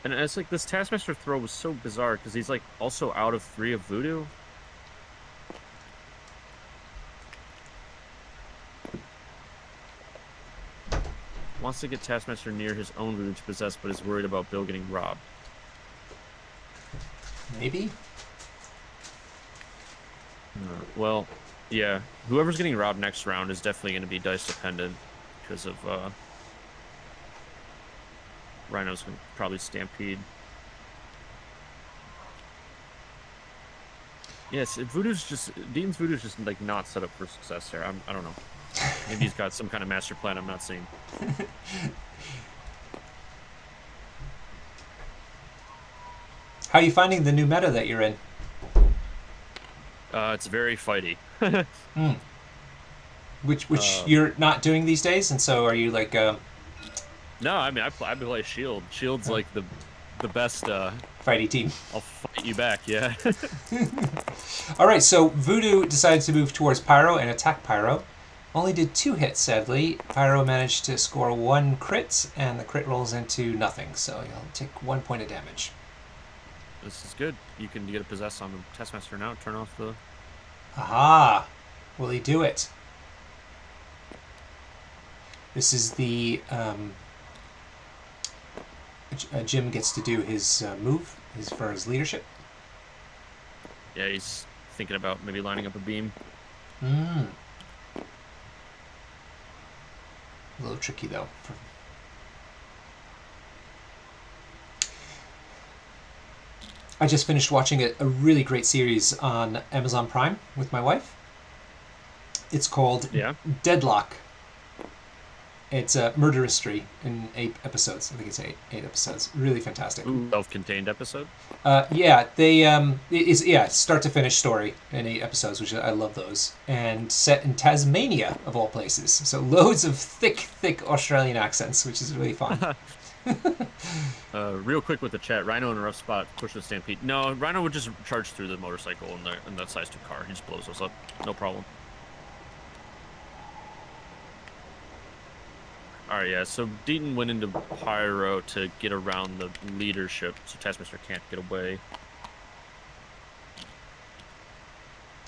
And it's like this Taskmaster throw was so bizarre because he's like also out of 3 of Voodoo. Wants to get Taskmaster near his own Voodoo to possess, but is worried about Bill getting robbed. Maybe? Well, yeah. Whoever's getting robbed next round is definitely going to be dice dependent because of Rhino's going to probably stampede. Yes, Deaton's Voodoo's just like not set up for success here. I don't know. Maybe he's got some kind of master plan I'm not seeing. How are you finding the new meta that you're in? It's very fighty. Which you're not doing these days, and so are you like? No, I mean I play Shield. Shield's like the best. Fighty team. I'll fight you back. Yeah. All right, so Voodoo decided to move towards Pyro and attack Pyro. Only did 2 hits, sadly. Pyro managed to score 1 crit, and the crit rolls into nothing, so you'll take 1 point of damage. This is good. You can get a possess on the Taskmaster now. Turn off the. Aha! Will he do it? This is the Jim gets to do his move, for his leadership. Yeah, he's thinking about maybe lining up a beam. A little tricky though. I just finished watching a really great series on Amazon Prime with my wife. It's called Deadlock. It's a murder mystery in 8 episodes. I think it's eight episodes. Really fantastic. Ooh, self-contained episode. Yeah, they it's start to finish story in 8 episodes, which I love those, and set in Tasmania of all places. So loads of thick Australian accents, which is really fun. Real quick with the chat, Rhino in a rough spot, push the Stampede. No, Rhino would just charge through the motorcycle in the size 2 car. He just blows us up. No problem. Alright, yeah, so Deaton went into Pyro to get around the leadership, so Taskmaster can't get away.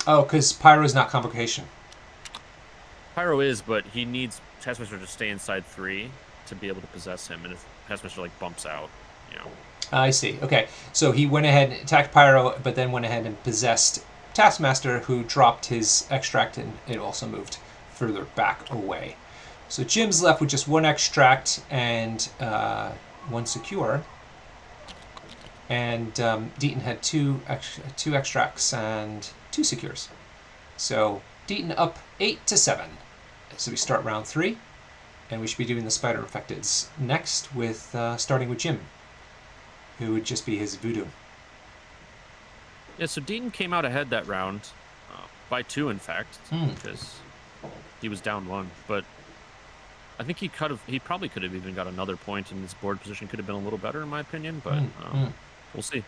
Oh, because Pyro's not convocation. Pyro is, but he needs Taskmaster to stay inside 3 to be able to possess him, and if Taskmaster, like, bumps out, you know. I see. Okay, so he went ahead and attacked Pyro, but then went ahead and possessed Taskmaster, who dropped his extract, and it also moved further back away. So Jim's left with just 1 extract and 1 secure. And Deaton had two extracts and 2 secures. So Deaton up 8-7. So we start round 3. And we should be doing the Spider Infecteds next, with starting with Jim, who would just be his voodoo. Yeah, so Deaton came out ahead that round, by 2, in fact, because he was down 1. But I think he probably could have even got another point, and his board position could have been a little better, in my opinion. But we'll see.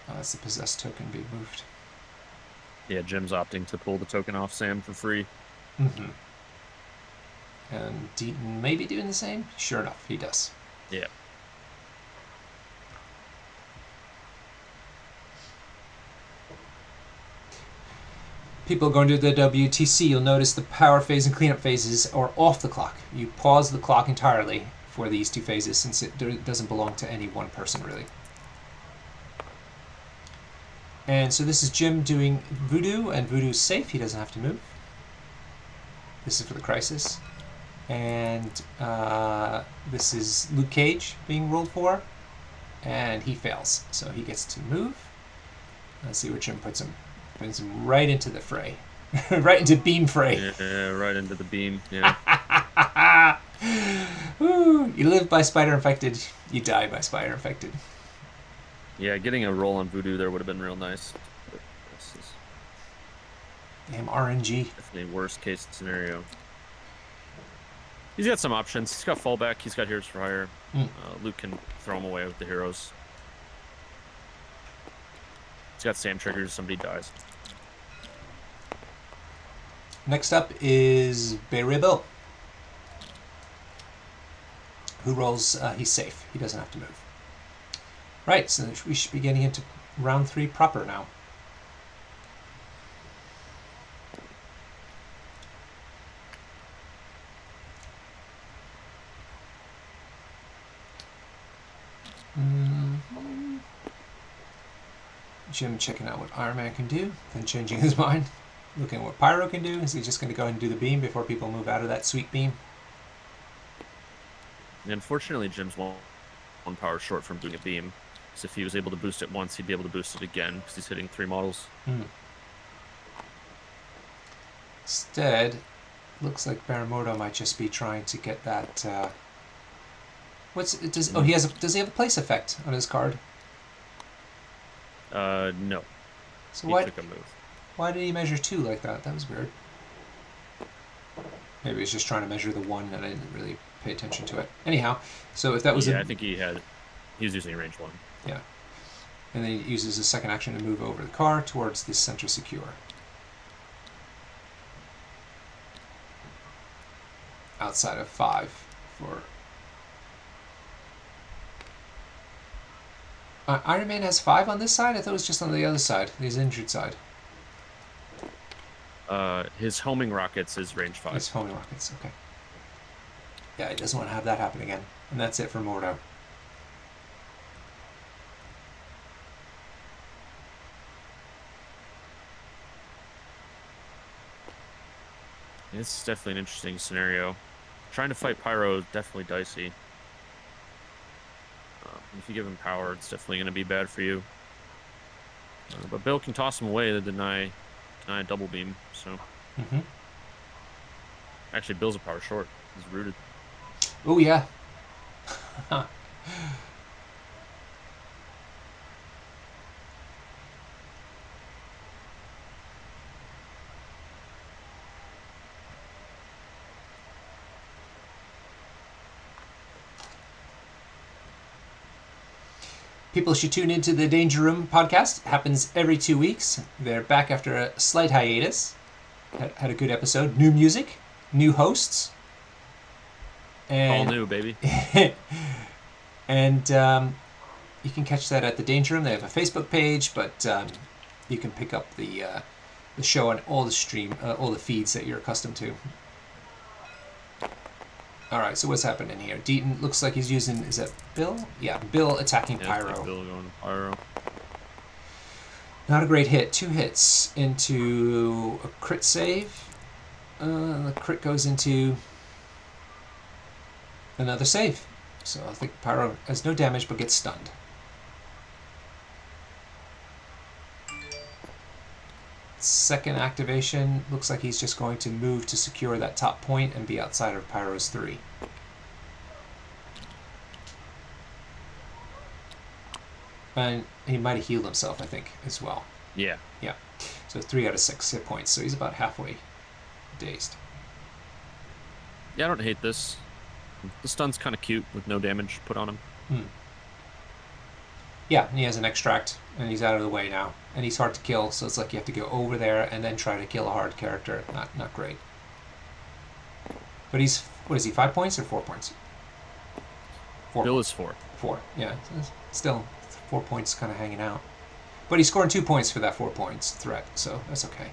That's the possessed token being moved. Yeah, Jim's opting to pull the token off Sam for free. Mm-hmm. And Deaton may be doing the same. Sure enough, he does. Yeah. People going to the WTC, you'll notice the power phase and cleanup phases are off the clock. You pause the clock entirely for these 2 phases, since it doesn't belong to any one person, really. And so this is Jim doing Voodoo, and Voodoo's safe. He doesn't have to move. This is for the Crisis. And this is Luke Cage being rolled for, and he fails. So he gets to move. Let's see where Jim puts him. Brings him right into the fray. Right into beam fray. Yeah, right into the beam. Yeah. Ooh, you live by Spider Infected, you die by Spider Infected. Yeah, getting a roll on Voodoo there would have been real nice. But this is Damn RNG. definitely worst case scenario. He's got some options. He's got fallback. He's got Heroes for Hire. Luke can throw him away with the heroes. He's got Sam triggers. Somebody dies. Next up is Bearable, who rolls, he's safe. He doesn't have to move. Right, so we should be getting into round 3 proper now. Jim checking out what Iron Man can do, then changing his mind. Looking at what Pyro can do. Is he just going to go ahead and do the beam before people move out of that sweet beam? And unfortunately, Jim's one power short from doing a beam. So if he was able to boost it once, he'd be able to boost it again, because he's hitting 3 models. Instead, looks like Baramoto might just be trying to get that... does he have a place effect on his card? No. So he took a move. Why did he measure 2 like that? That was weird. Maybe he's just trying to measure the 1 and I didn't really pay attention to it. Anyhow, so if that was I think he was using range 1. Yeah. And then he uses his second action to move over the car towards the center secure. Outside of 5 for... Iron Man has 5 on this side? I thought it was just on the other side, his injured side. His homing rockets is range 5. His homing rockets, okay. Yeah, he doesn't want to have that happen again. And that's it for Mordo. It's definitely an interesting scenario. Trying to fight Pyro is definitely dicey. If you give him power, it's definitely going to be bad for you. But Bill can toss him away to deny a double beam. So Mm-hmm. actually, Bill's a power short. He's rooted. Oh, yeah. People should tune into the Danger Room podcast. It happens every 2 weeks. They're back after a slight hiatus. Had a good episode. New music, new hosts, All and new, baby. and you can catch that at the Danger Room. They have a Facebook page, but you can pick up the show on all the feeds that you're accustomed to. All right, so what's happening here? Deaton looks like he's using, is that Bill? Yeah, Bill attacking Yeah, Pyro. like Bill going Pyro. Not a great hit. 2 hits into a crit save. The crit goes into another save. So I think Pyro has no damage but gets stunned. Second activation, looks like he's just going to move to secure that top point and be outside of Pyro's 3. And he might have healed himself, I think, as well. Yeah. Yeah. So 3 out of 6 hit points. So he's about halfway dazed. Yeah, I don't hate this. The stun's kind of cute with no damage put on him. Yeah, and he has an extract, and he's out of the way now. And he's hard to kill, so it's like you have to go over there and then try to kill a hard character. Not great. But he's, what is he, 5 points or 4 points? 4 Bill is 4. 4, yeah. So still 4 points kind of hanging out. But he's scoring 2 points for that 4 points threat, so that's okay.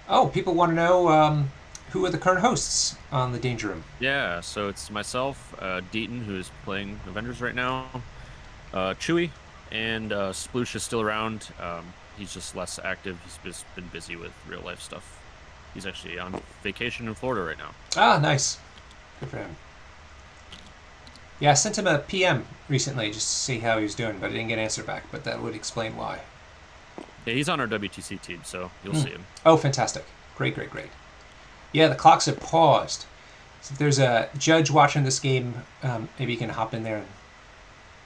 Oh, people want to know who are the current hosts on the Danger Room. Yeah, so it's myself, Deaton, who is playing Avengers right now, Chewy, and Sploosh is still around. He's just less active. He's just been busy with real life stuff. He's actually on vacation in Florida right now. Ah, nice. Good for him. Yeah, I sent him a PM recently just to see how he was doing, but I didn't get an answer back, but that would explain why. Yeah, he's on our WTC team, so you'll see him. Oh, fantastic. Great, great, great. Yeah, the clocks have paused. So if there's a judge watching this game, maybe you can hop in there and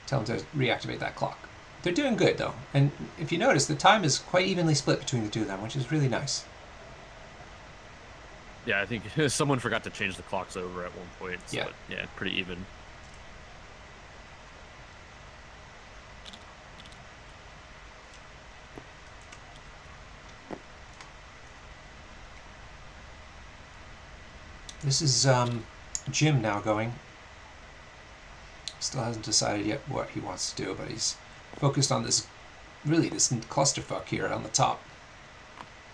tell him to reactivate that clock. They're doing good, though. And if you notice, the time is quite evenly split between the two of them, which is really nice. Yeah, I think someone forgot to change the clocks over at one point. So, Yeah. But yeah, pretty even. This is Jim now going. Still hasn't decided yet what he wants to do, but he's focused on this clusterfuck here on the top.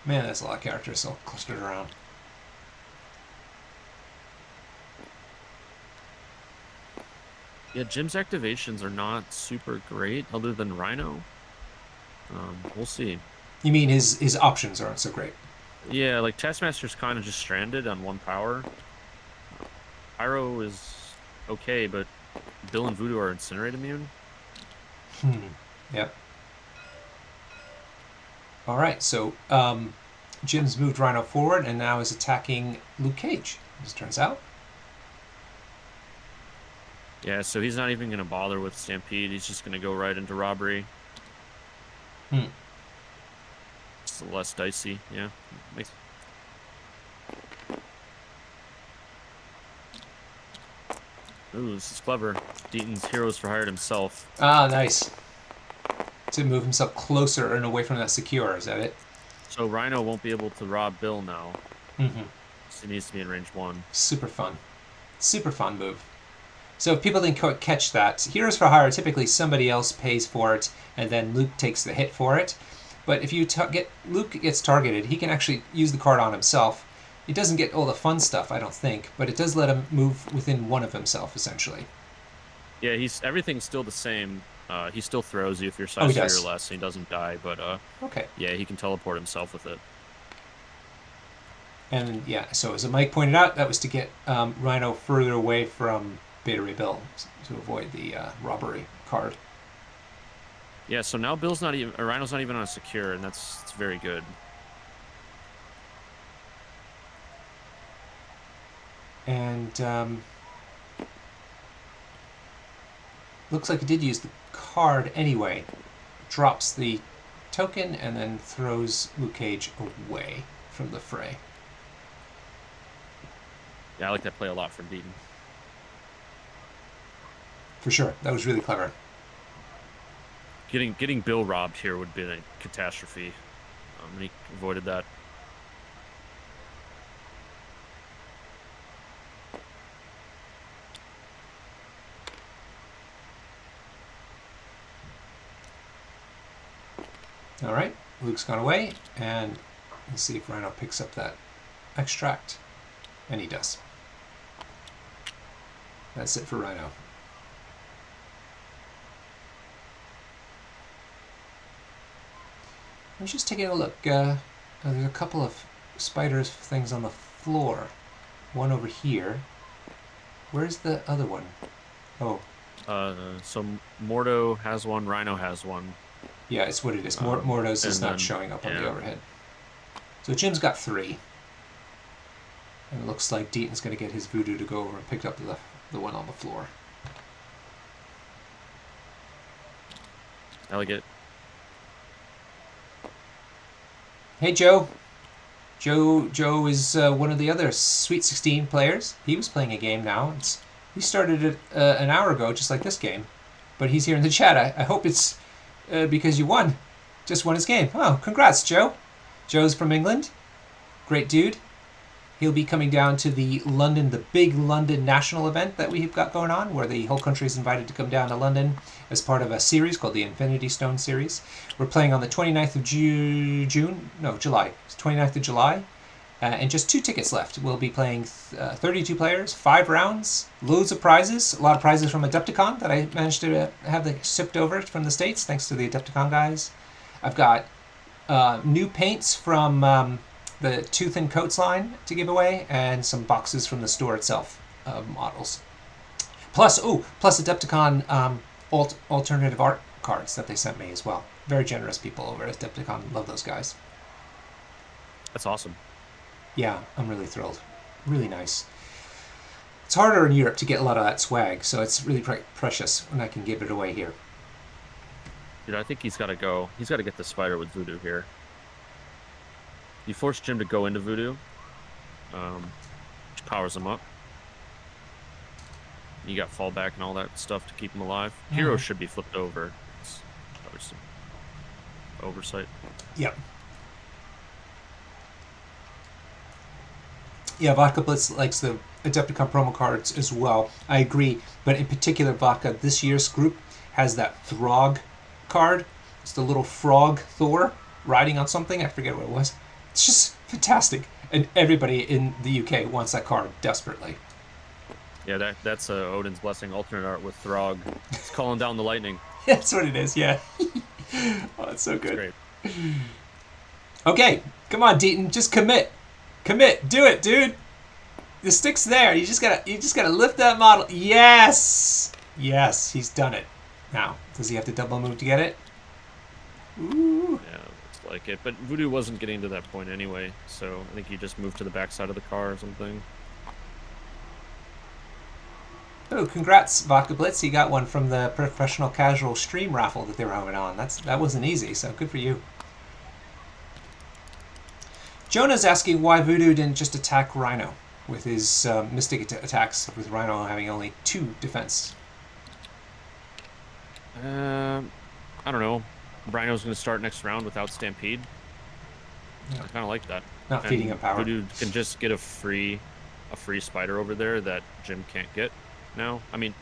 Man, that's a lot of characters all clustered around. Yeah, Jim's activations are not super great, other than Rhino. We'll see. You mean his options aren't so great? Yeah, like Taskmaster's kind of just stranded on 1 power. Pyro is okay, but Bill and Voodoo are Incinerate immune. Yep. All right, so Jim's moved Rhino forward and now is attacking Luke Cage, as it turns out. Yeah, so he's not even going to bother with Stampede. He's just going to go right into Robbery. It's less dicey, yeah. Ooh, this is clever. Deaton's Heroes for Hired himself. Ah, nice. To move himself closer and away from that secure, is that it? So Rhino won't be able to rob Bill now. Mm-hmm. So he needs to be in range 1. Super fun. Super fun move. So if people didn't catch that, Heroes for Hire, typically somebody else pays for it, and then Luke takes the hit for it. But if you Luke gets targeted, he can actually use the card on himself. It doesn't get all the fun stuff, I don't think, but it does let him move within one of himself, essentially. Yeah, everything's still the same. He still throws you if you're size 3 or less, and he doesn't die, but okay. Yeah, he can teleport himself with it. And yeah, so as Mike pointed out, that was to get Rhino further away from Beta Ray Bill to avoid the robbery card. Yeah, so now Bill's not even, or Rhino's not even on a secure, and it's very good. And looks like he did use the card anyway. Drops the token and then throws Luke Cage away from the fray. Yeah, I like that play a lot from Deaton. For sure, that was really clever. Getting Bill robbed here would be a catastrophe. And he avoided that. All right, Luke's gone away, and let's see if Rhino picks up that extract, and he does. That's it for Rhino. I was just taking a look. There's a couple of spiders things on the floor. One over here. Where's the other one? Oh. So Mordo has one, Rhino has one. Yeah, it's what it is. Mordo's is not showing up on the overhead. So Jim's got 3. And it looks like Deaton's going to get his voodoo to go over and pick up the one on the floor. I like it. Hey, Joe. Joe is one of the other Sweet 16 players. He was playing a game now. He started it an hour ago, just like this game. But he's here in the chat. I hope it's because you won. Just won his game. Oh, congrats, Joe. Joe's from England. Great dude. He'll be coming down to the big London national event that we've got going on, where the whole country is invited to come down to London as part of a series called the Infinity Stone series. We're playing on the 29th of July. It's 29th of July. And just 2 tickets left. We'll be playing 32 players, 5 rounds, loads of prizes, a lot of prizes from Adepticon that I managed to have shipped over from the States, thanks to the Adepticon guys. I've got new paints from the Tooth and Coats line to give away, and some boxes from the store itself of models. Plus Adepticon alternative art cards that they sent me as well. Very generous people over at Adepticon. Love those guys. That's awesome. Yeah, I'm really thrilled. Really nice. It's harder in Europe to get a lot of that swag, so it's really precious when I can give it away here. Dude, I think he's got to go. He's got to get the spider with voodoo here. You force Jim to go into voodoo, which powers him up. You got fallback and all that stuff to keep him alive. Hero should be flipped over. It's probably some oversight. Yep. Yeah, Vodka Blitz likes the Adepticon promo cards as well. I agree, but in particular, Vodka, this year's group has that Throg card. It's the little frog Thor riding on something. I forget what it was. It's just fantastic, and everybody in the UK wants that card desperately. Yeah, that's Odin's Blessing alternate art with Throg. It's calling down the lightning. That's what it is. Yeah. Oh, it's so good. Great. Okay, come on, Deaton, just commit. Commit, do it, dude. The stick's there. You just gotta lift that model. Yes, he's done it. Now, does he have to double move to get it? Ooh. Yeah, looks like it. But Voodoo wasn't getting to that point anyway, so I think he just moved to the back side of the car or something. Oh, congrats, Vodka Blitz. He got one from the professional casual stream raffle that they were having on. That wasn't easy, so good for you. Jonah's asking why Voodoo didn't just attack Rhino with his Mystic attacks, with Rhino having only 2 defense. I don't know. Rhino's going to start next round without Stampede. Yeah. I kind of like that. Not feeding him power. Voodoo can just get a free spider over there that Jim can't get now. I mean,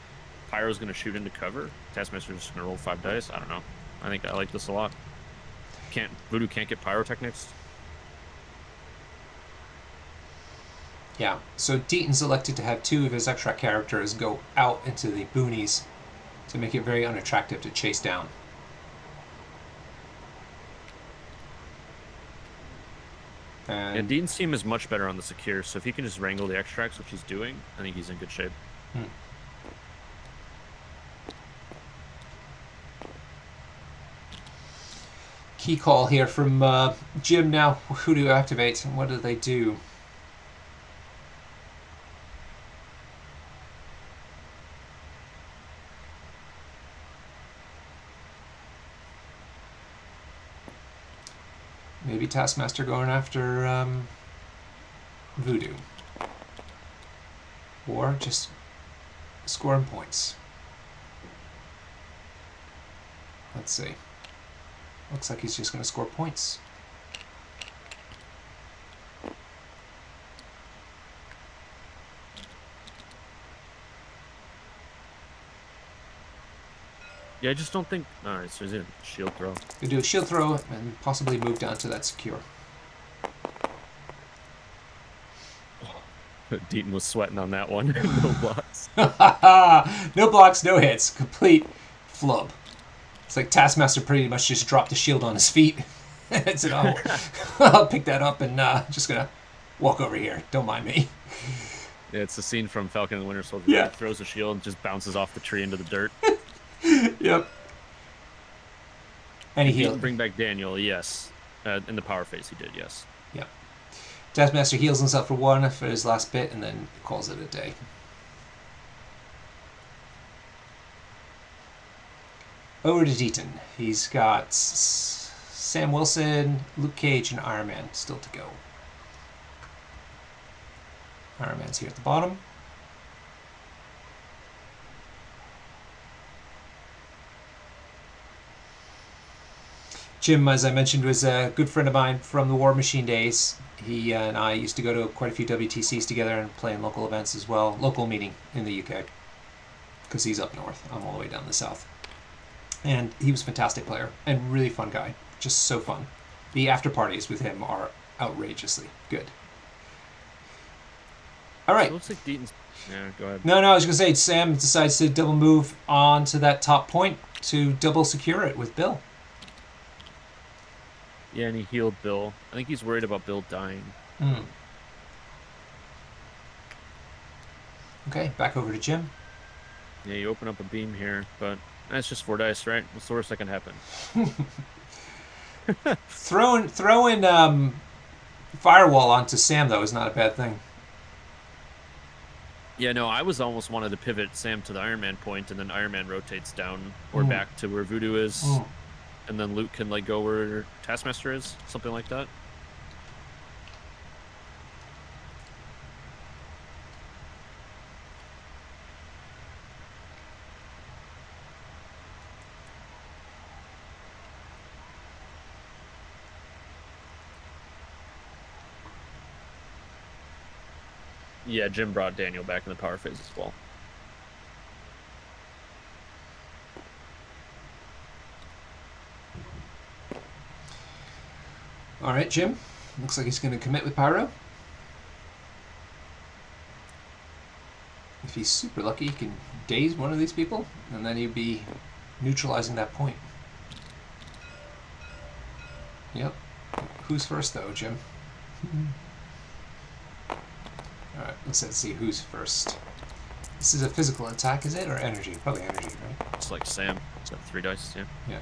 Pyro's going to shoot into cover. Taskmaster's just going to roll 5 dice. I don't know. I think I like this a lot. Voodoo can't get pyrotechnics. Yeah, so Deaton's elected to have 2 of his extra characters go out into the boonies to make it very unattractive to chase down. And Deaton's team is much better on the secure, so if he can just wrangle the extracts, which he's doing, I think he's in good shape. Key call here from Jim now. Who do you activate and what do they do? Maybe Taskmaster going after Voodoo. Or just scoring points. Let's see. Looks like he's just going to score points. Yeah, I just don't think. Alright, so he's in shield throw. You do a shield throw and possibly move down to that secure. Deaton was sweating on that one. No blocks. No blocks, no hits. Complete flub. It's like Taskmaster pretty much just dropped the shield on his feet. And said, oh, I'll pick that up and just going to walk over here. Don't mind me. Yeah, it's the scene from Falcon and the Winter Soldier. Yeah. He throws a shield and just bounces off the tree into the dirt. Yep. And he He didn't healed. bring back Daniel, yes. In the power phase, he did, yes. Yeah. Taskmaster heals himself for one for his last bit and then calls it a day. Over to Deaton. He's got Sam Wilson, Luke Cage, and Iron Man still to go. Iron Man's here at the bottom. Jim, as I mentioned, was a good friend of mine from the War Machine days. He and I used to go to quite a few WTCs together and play in local events as well. Local meeting in the UK. Because he's up north. I'm all the way down the south. And he was a fantastic player and really fun guy. Just so fun. The after parties with him are outrageously good. All right. So it looks like Deaton's... Yeah, go ahead. No, I was going to say, Sam decides to double move on to that top point to double secure it with Bill. Yeah, and he healed Bill. I think he's worried about Bill dying. Mm. Okay, back over to Jim. Yeah, you open up a beam here, but that's just 4 dice, right? What's the worst that can happen? Throwing firewall onto Sam, though, is not a bad thing. Yeah, no, I was almost wanted to pivot Sam to the Iron Man point, and then Iron Man rotates down or back to where Voodoo is, and then Luke can like go where Taskmaster is, something like that. Yeah, Jim brought Daniel back in the power phase as well. All right, Jim. Looks like he's going to commit with Pyro. If he's super lucky, he can daze one of these people, and then he'd be neutralizing that point. Yep. Who's first, though, Jim? Alright, let's see who's first. This is a physical attack, is it? Or energy? Probably energy, right? It's like Sam. It's got 3 dice, yeah. Yeah.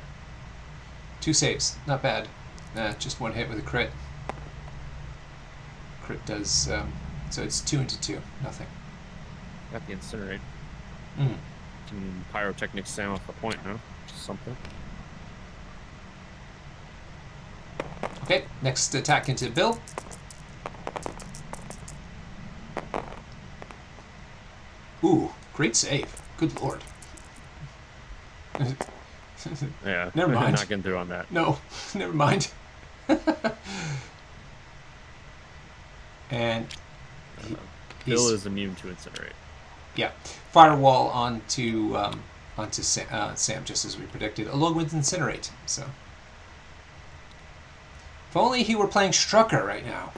2 saves. Not bad. Just 1 hit with a crit. Crit does... so it's 2 into 2. Nothing. Got the incinerate. Mm. Can pyrotechnic Sam off the point, no? Just something. Okay, next attack into Bill. Ooh, great save. Good lord. Yeah. Never mind. Not getting through on that. No, never mind. And Bill is immune to incinerate. Yeah, firewall onto Sam, just as we predicted, along with incinerate. So, if only he were playing Strucker right now.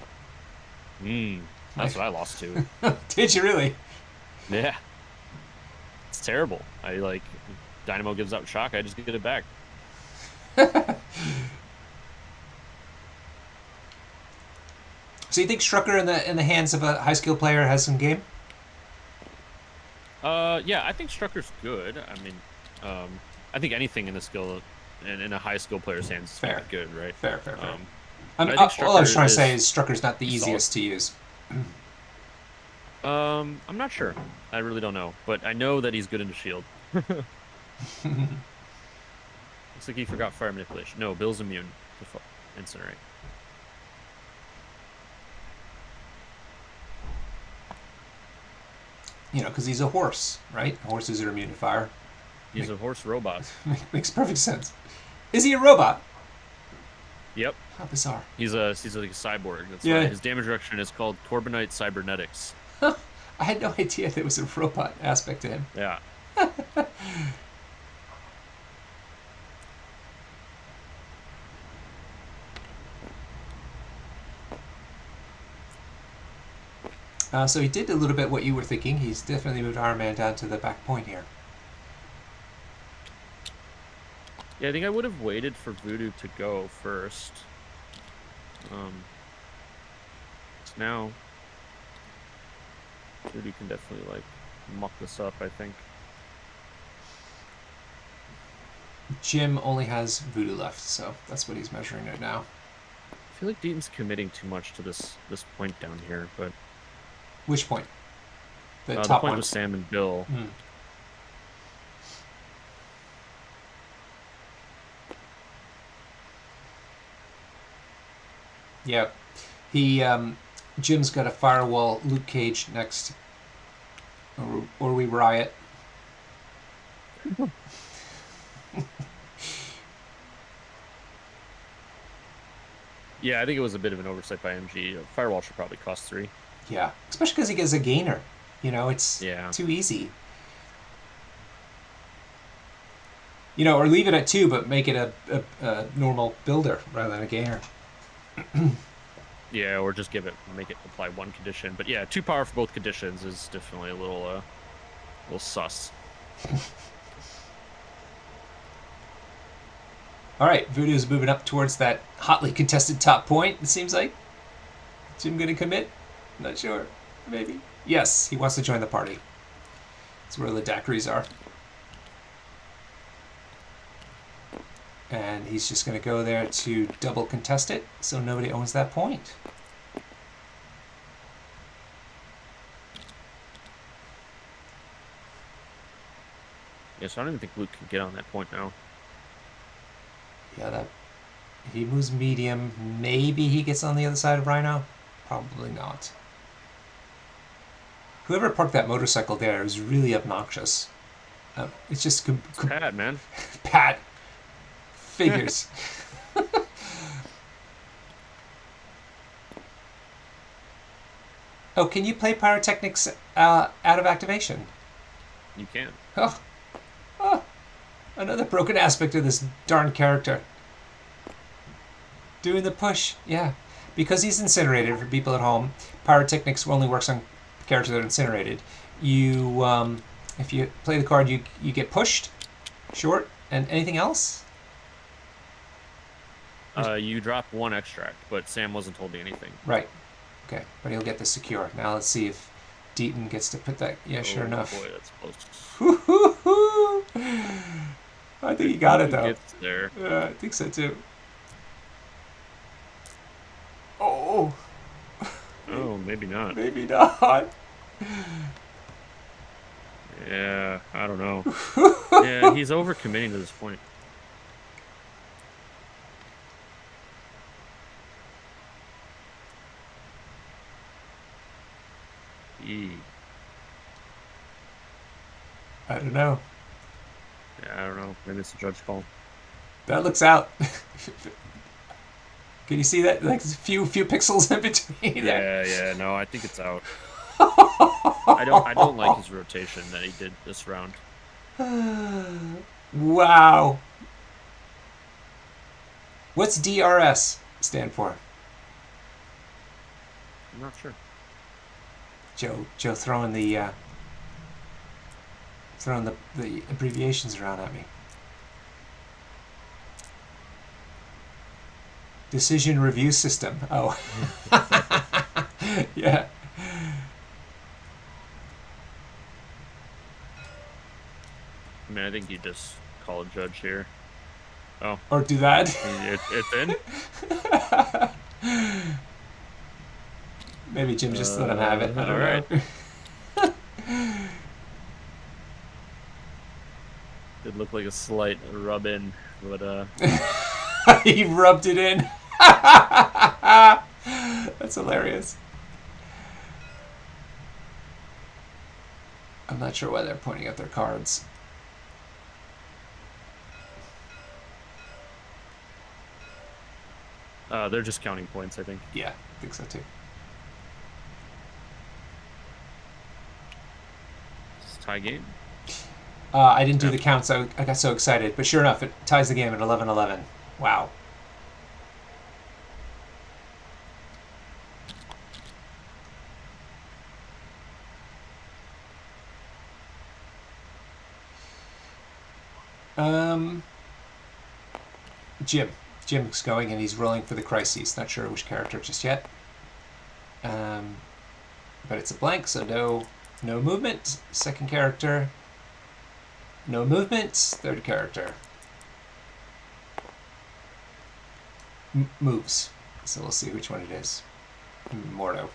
That's what I lost to. Did you really? Yeah. It's terrible. I like Dynamo gives out shock, I just get it back. So you think Strucker in the hands of a high skill player has some game? Yeah, I think Strucker's good. I mean, I think anything in the skill and in a high skill player's hands, it's Fair. gonna be good, right? Fair. I think All I was Strucker trying to say is Strucker's not the solid. easiest to use. I'm not sure. I really don't know, but I know that he's good into shield. Looks like he forgot fire manipulation. No, Bill's immune to incinerate. You know, because he's a horse, right? Horses are immune to fire. He's a horse robot. Makes perfect sense. Is he a robot? Yep. How bizarre. He's like a cyborg. That's Yeah. why his damage reduction is called Corbinite Cybernetics. I had no idea there was a robot aspect to him. Yeah. So he did a little bit what you were thinking. He's definitely moved Iron Man down to the back point here. Yeah, I think I would have waited for Voodoo to go first. So now Voodoo can definitely like muck this up, I think. Jim only has Voodoo left, so that's what he's measuring right now. I feel like Deaton's committing too much to this point down here, but Which point? The the top point one. with Sam and Bill. Yeah. He Jim's got a firewall Luke Cage next. Or we riot. Yeah, I think it was a bit of an oversight by MG. Firewall should probably cost 3. Yeah. Especially because he gets a gainer. You know, it's Yeah. too easy. You know, or leave it at 2, but make it a normal builder rather than a gainer. Yeah, or just make it apply 1 condition. But yeah, 2 power for both conditions is definitely a little sus. All right, Voodoo's moving up towards that hotly contested top point, it seems like. Jim going to commit? Not sure. Maybe. Yes, he wants to join the party. That's where the daiquiris are. And he's just going to go there to double contest it, so nobody owns that point. Yeah, so I don't even think Luke can get on that point now. Yeah, he moves medium. Maybe he gets on the other side of Rhino. Probably not. Whoever parked that motorcycle there is really obnoxious. It's just It's Pat, man. Pat figures. Oh, can you play pyrotechnics out of activation? You can. Oh, another broken aspect of this darn character. Doing the push, yeah. Because he's incinerated, for people at home, pyrotechnics only works on characters that are incinerated. You, if you play the card, you get pushed, short, and anything else? You drop 1 extract, but Sam wasn't told me anything. Right. Okay, but he'll get the secure. Now let's see if Deaton gets to put that. Yeah, sure enough. Boy, that's close. I think he got it, though. Gets there. I think so, too. Oh. Oh, maybe not. Maybe not. Yeah, I don't know. Yeah, he's overcommitting to this point. I don't know. Yeah, I don't know. Maybe it's a judge call. That looks out. Can you see that? Like a few pixels in between. Yeah. No, I think it's out. I don't like his rotation that he did this round. Wow. What's DRS stand for? I'm not sure. Joe throwing the abbreviations around at me. Decision review system. Oh. Yeah. I mean, I think you just call a judge here. Oh, Or do that. it's in. Maybe Jim just let him have it. I don't All right. know. Did look like a slight rub in, but He rubbed it in. That's hilarious. I'm not sure why they're pointing at their cards. they're just counting points, I think. Yeah, I think so too. It's a tie game. I didn't do Yeah. the counts. I got so excited. But sure enough, it ties the game at 11-11. Wow. Jim. Jim's going and he's rolling for the crises. Not sure which character just yet. But it's a blank, so no movement. Second character. No movement. Third character. Moves. So we'll see which one it is. Mordo.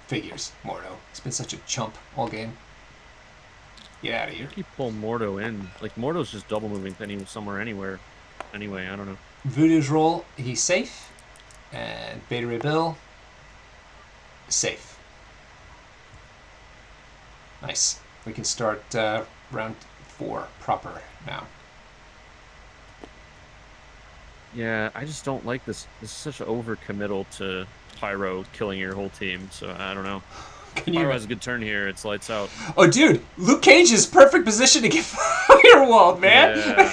Figures. Mordo. He's been such a chump all game. Get out of here. You pull Mordo in. Like, Mordo's just double moving somewhere, anywhere. Anyway, I don't know. Voodoo's roll. He's safe. And Beta Ray Bill. Safe. Nice. We can start round 4 proper now. Yeah, I just don't like this. This is such an overcommittal to Pyro killing your whole team, so I don't know. Can Pyro you? has a good turn here. It's lights out. Oh, dude, Luke Cage is perfect position to get firewalled, man. Yeah.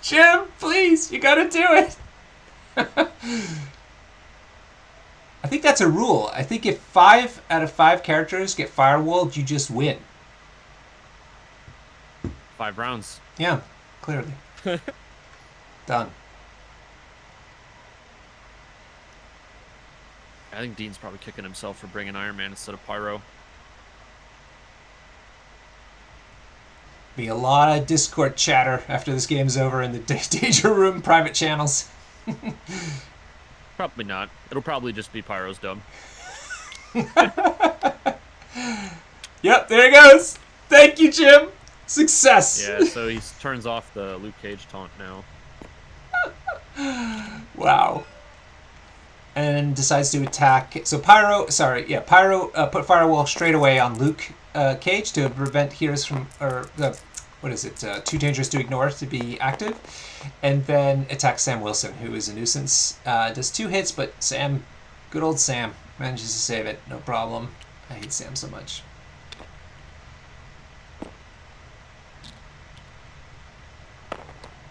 Jim, please, you gotta do it. I think that's a rule. I think if 5 out of 5 characters get firewalled, you just win. 5 rounds. Yeah, clearly. Done. I think Dean's probably kicking himself for bringing Iron Man instead of Pyro. Be a lot of Discord chatter after this game's over in the Danger Room private channels. Probably not. It'll probably just be Pyro's dub. Yep, there he goes. Thank you, Jim. Success. Yeah, so he turns off the Luke Cage taunt now. Wow. And decides to attack. So Pyro put Firewall straight away on Luke Cage to prevent heroes from, Too Dangerous to Ignore to be active. And then attacks Sam Wilson, who is a nuisance. Does 2 hits, but Sam, good old Sam, manages to save it. No problem. I hate Sam so much.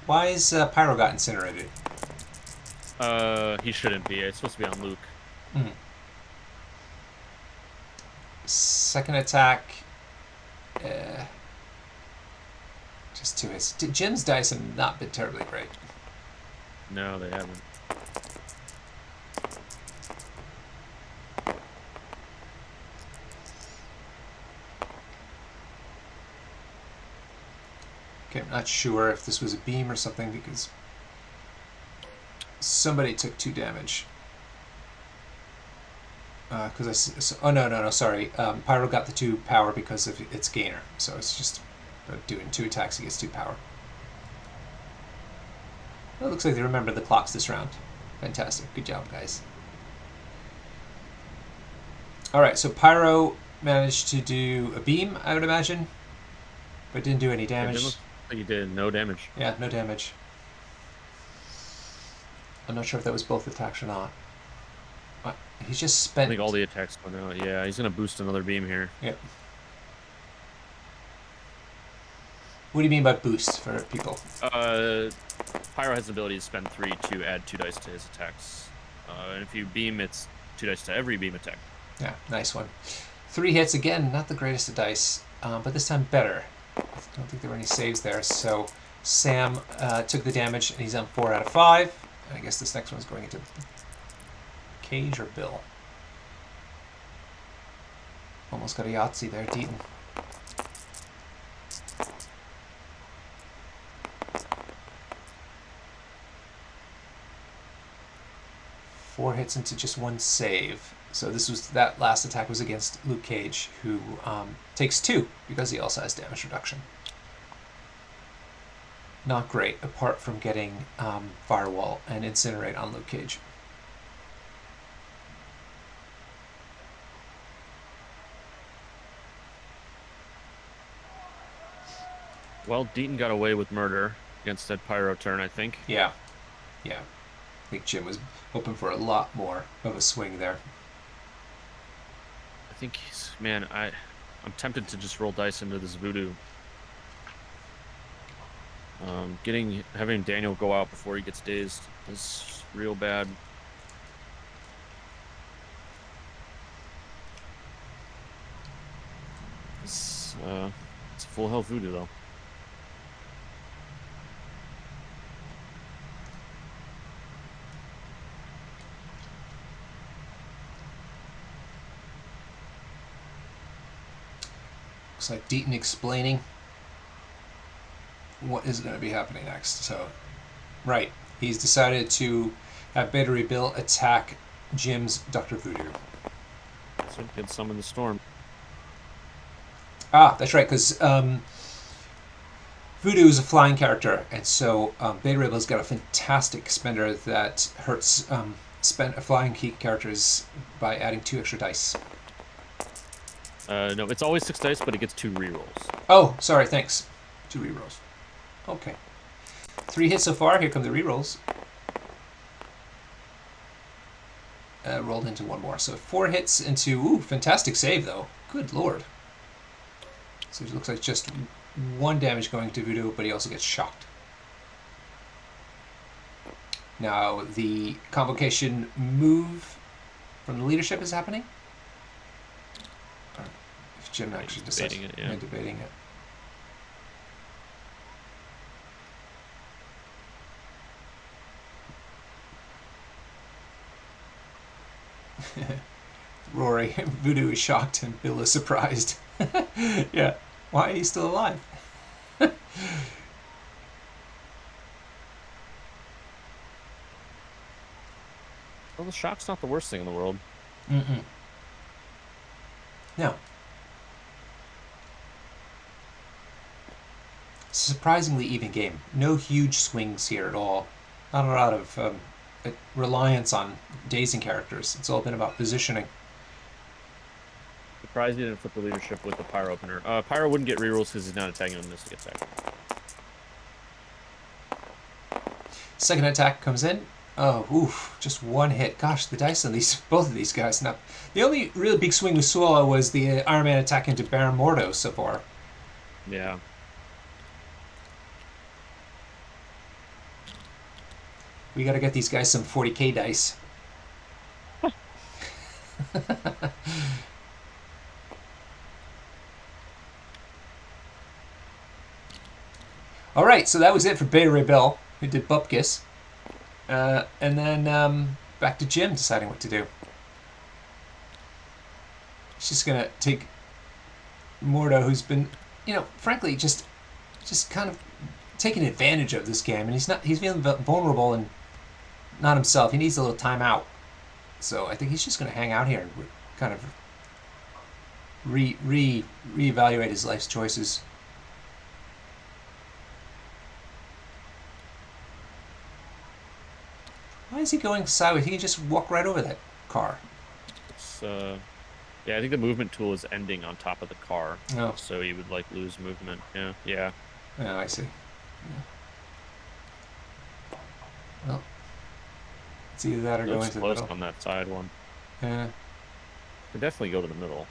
Why is Pyro got incinerated? He shouldn't be. It's supposed to be on Luke. Second attack. Just 2 hits. Jim's dice have not been terribly great. No, they haven't. Okay, I'm not sure if this was a beam or something because somebody took 2 damage. Sorry. Pyro got the 2 power because of its gainer, so it's just doing 2 attacks, he gets 2 power. Well, it looks like they remembered the clocks this round. Fantastic. Good job, guys. Alright, so Pyro managed to do a beam, I would imagine, but didn't do any damage. It look like he did no damage. Yeah, no damage. I'm not sure if that was both attacks or not. He's just spent... I think all the attacks went out. Yeah, he's going to boost another beam here. Yep. What do you mean by boost for people? Pyro has the ability to spend 3 to add 2 dice to his attacks. And if you beam, it's 2 dice to every beam attack. Yeah, nice one. 3 hits, again, not the greatest of dice, but this time better. I don't think there were any saves there, so Sam took the damage, and he's on 4 out of 5. And I guess this next one's going into Cage or Bill. Almost got a Yahtzee there, Deaton. 4 hits into just 1 save. So that last attack was against Luke Cage, who takes 2 because he also has damage reduction. Not great, apart from getting Firewall and Incinerate on Luke Cage. Well, Deaton got away with murder against that Pyro turn, I think. Yeah. I think Jim was hoping for a lot more of a swing there. I think man, I'm tempted to just roll dice into this voodoo. Having Daniel go out before he gets dazed is real bad. It's full health voodoo though. Looks like Deaton explaining what is going to be happening next. So, right, he's decided to have Beta Ray Bill attack Jim's Dr. Voodoo. So he can summon the storm. Ah, that's right, because Voodoo is a flying character, and so Beta Ray Bill's got a fantastic spender that hurts flying key characters by adding 2 extra dice. No, it's always 6 dice, but it gets 2 rerolls. Oh, sorry, thanks. 2 rerolls. Okay. 3 hits so far. Here come the rerolls. Rolled into 1 more. So 4 hits into... Ooh, fantastic save, though. Good lord. So it looks like just 1 damage going to Voodoo, but he also gets shocked. Now, the convocation move from the leadership is happening. Or if Jim actually decides... Debating it, yeah. Debating it. Rory, Voodoo is shocked and Bill is surprised. Yeah, why are you still alive? Well, the shock's not the worst thing in the world. Mm-mm. No. It's a surprisingly even game. No huge swings here at all. Not a lot of reliance on dazing characters. It's all been about positioning. Surprised he didn't flip the leadership with the Pyro opener. Pyro wouldn't get rerolls because he's not attacking on this attack. Second attack comes in. Oh, oof, just 1 hit. Gosh, the dice on both of these guys. Now, the only really big swing we saw was the Iron Man attack into Baron Mordo so far. Yeah. We got to get these guys some 40k dice. All right, so that was it for Beta Ray Bill, who did Bupkis. And then back to Jim deciding what to do. He's just going to take Mordo, who's been, frankly, just kind of taking advantage of this game. And he's feeling vulnerable and not himself. He needs a little timeout. So I think he's just going to hang out here and kind of reevaluate his life's choices. Why is he going sideways? He can just walk right over that car. Yeah, I think the movement tool is ending on top of the car. Oh. So he would lose movement. Yeah. Oh, I see. Yeah. Well, it's either that or go into the close middle. on that side one. Yeah. Could definitely go to the middle.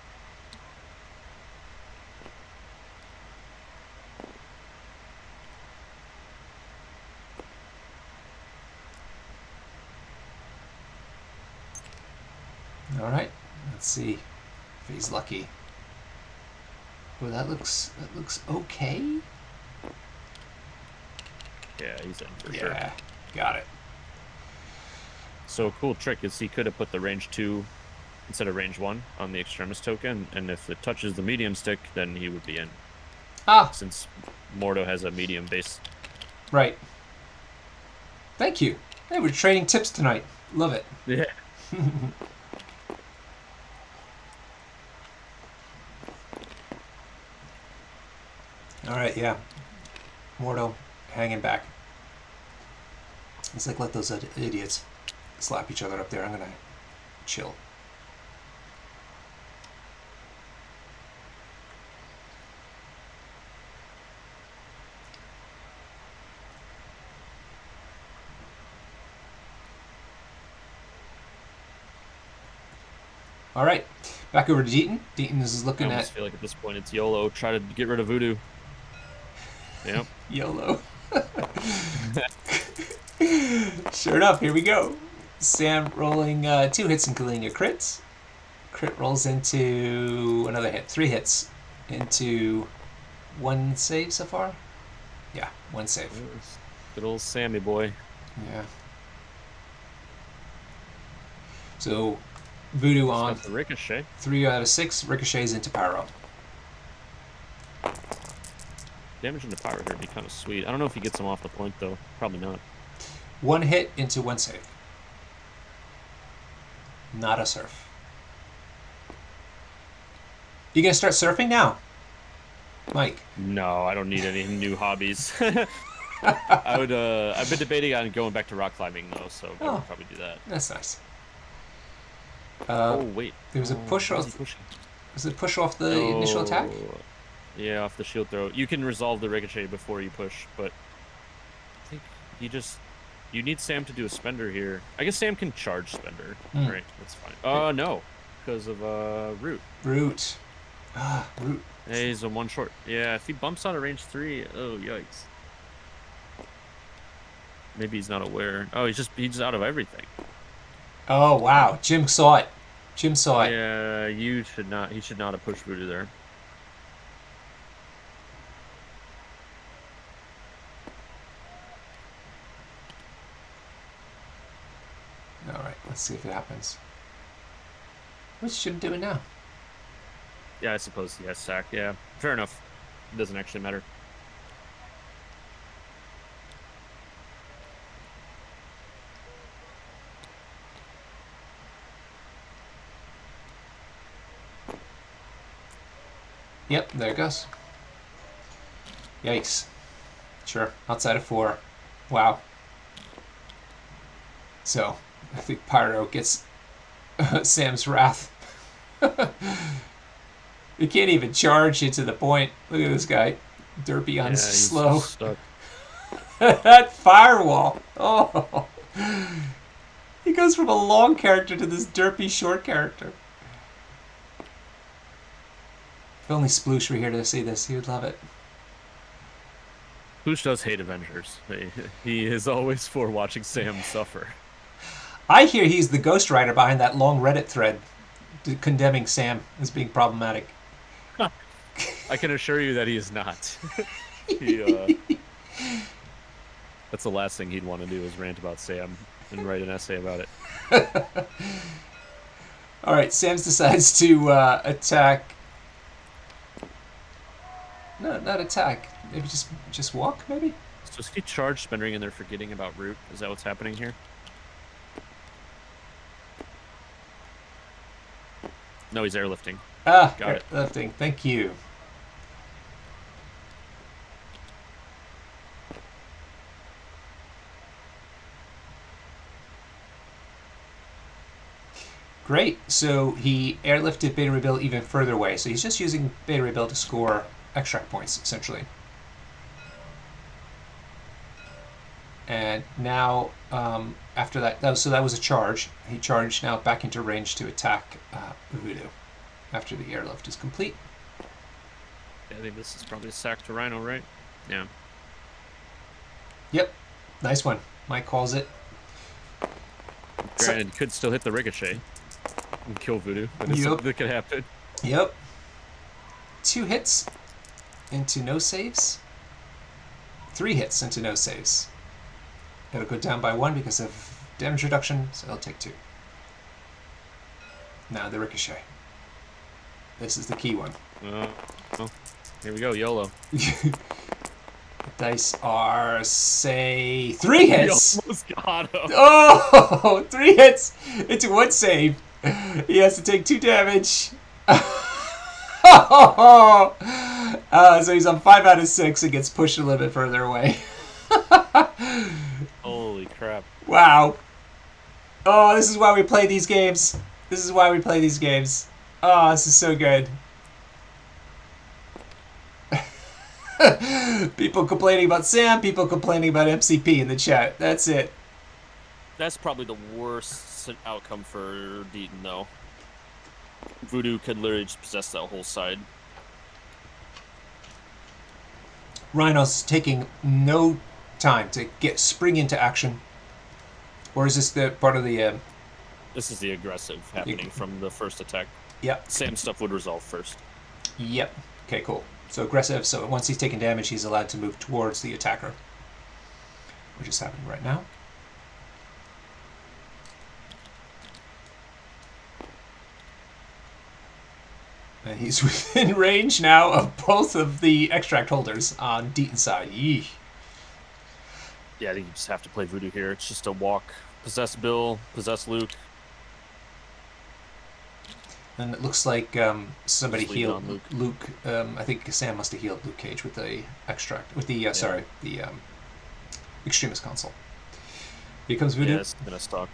All right. Let's see if he's lucky. Well, that looks okay. Yeah, he's in for sure. Yeah, got it. So a cool trick is he could have put the range 2 instead of range 1 on the extremis token, and if it touches the medium stick, then he would be in. Ah, Since Mordo has a medium base. right. Thank you. Hey, we're trading tips tonight. Love it. Yeah. All right, yeah. Mordo hanging back. It's like, let those idiots slap each other up there. I'm gonna chill. All right, back over to Deaton. Deaton is I looking almost at feel like at this point it's YOLO. Try to get rid of voodoo. Yep. YOLO. Sure enough, here we go. Sam rolling 2 hits including a crit. Crit rolls into another hit. 3 hits into 1 save so far. Yeah, 1 save. Good old Sammy boy. Yeah. So Voodoo He's on got the ricochet. 3 out of 6 ricochets into Pyro. Damage into power here would be kind of sweet. I don't know if he gets him off the point though. Probably not. 1 hit into 1 save. Not a surf. You gonna start surfing now, Mike? No, I don't need any new hobbies. I've been debating on going back to rock climbing though, so I would probably do that. That's nice. Oh wait, There was a push why is off. he pushing? Was it push off the initial attack? Yeah, off the shield throw. You can resolve the ricochet before you push, but I think you need Sam to do a spender here. I guess Sam can charge spender. Right, that's fine. No, because of root. Root. Root. Hey, he's a 1 short. Yeah, if he bumps out of range 3, oh yikes. Maybe he's not aware. Oh, he's out of everything. Oh wow, Jim saw it. Jim saw it. Yeah, he should not have pushed voodoo there. All right, let's see if it happens. What's Jim doing now? Yeah, I suppose he has sack. Yeah, fair enough. It doesn't actually matter. Yep, there it goes. Yikes. Sure, outside of 4. Wow. So, I think Pyro gets Sam's wrath. He can't even charge into the point. Look at this guy. Derpy on slow. Stuck. That firewall. Oh. He goes from a long character to this derpy short character. If only Sploosh were here to see this, he would love it. Sploosh does hate Avengers. He is always for watching Sam suffer. I hear he's the ghostwriter behind that long Reddit thread condemning Sam as being problematic. I can assure you that he is not. That's the last thing he'd want to do is rant about Sam and write an essay about it. All right, Sam decides to attack. No, not attack. Maybe just walk, maybe? So is he charge spending and they're forgetting about root? Is that what's happening here? No, he's airlifting. Got it. Lifting. Thank you. Great. So he airlifted Beta Rebuild even further away. So he's just using Beta Rebuild to score extract points, essentially. And now, after that, so that was a charge. He charged now back into range to attack Voodoo after the airlift is complete. Yeah, I think this is probably a sack to Rhino, right? Yeah. Yep. Nice one. Mike calls it. Granted, could still hit the ricochet and kill Voodoo, but it's something that could happen. Yep. 2 hits into no saves. 3 hits into no saves. It'll go down by 1 because of damage reduction, so it'll take 2. Now the ricochet. This is the key one. Well, here we go, YOLO. The dice are, say, 3 You hits. almost got him. Oh, 3 hits into 1 save. He has to take 2 damage. So he's on 5 out of 6 and gets pushed a little bit further away. Holy crap. Wow. Oh, this is why we play these games. This is why we play these games. Oh, this is so good. People complaining about Sam, people complaining about MCP in the chat. That's it. That's probably the worst outcome for Deaton, though. Voodoo could literally just possess that whole side. Rhino's taking no time to spring into action. Or is this the part of the... This is the aggressive happening from the first attack. Yep. Sam stuff would resolve first. Yep. Okay, cool. So aggressive, so once he's taken damage, he's allowed to move towards the attacker. Which is happening right now. And he's within range now of both of the extract holders on Deaton's side. Yeesh. Yeah, I think you just have to play Voodoo here. It's just a walk. Possess Bill, possess Luke. And it looks like somebody Just leave it healed on Luke. I think Sam must have healed Luke Cage with the extract, with the sorry, the extremist console. Here comes Voodoo. Yeah, it's gonna stock.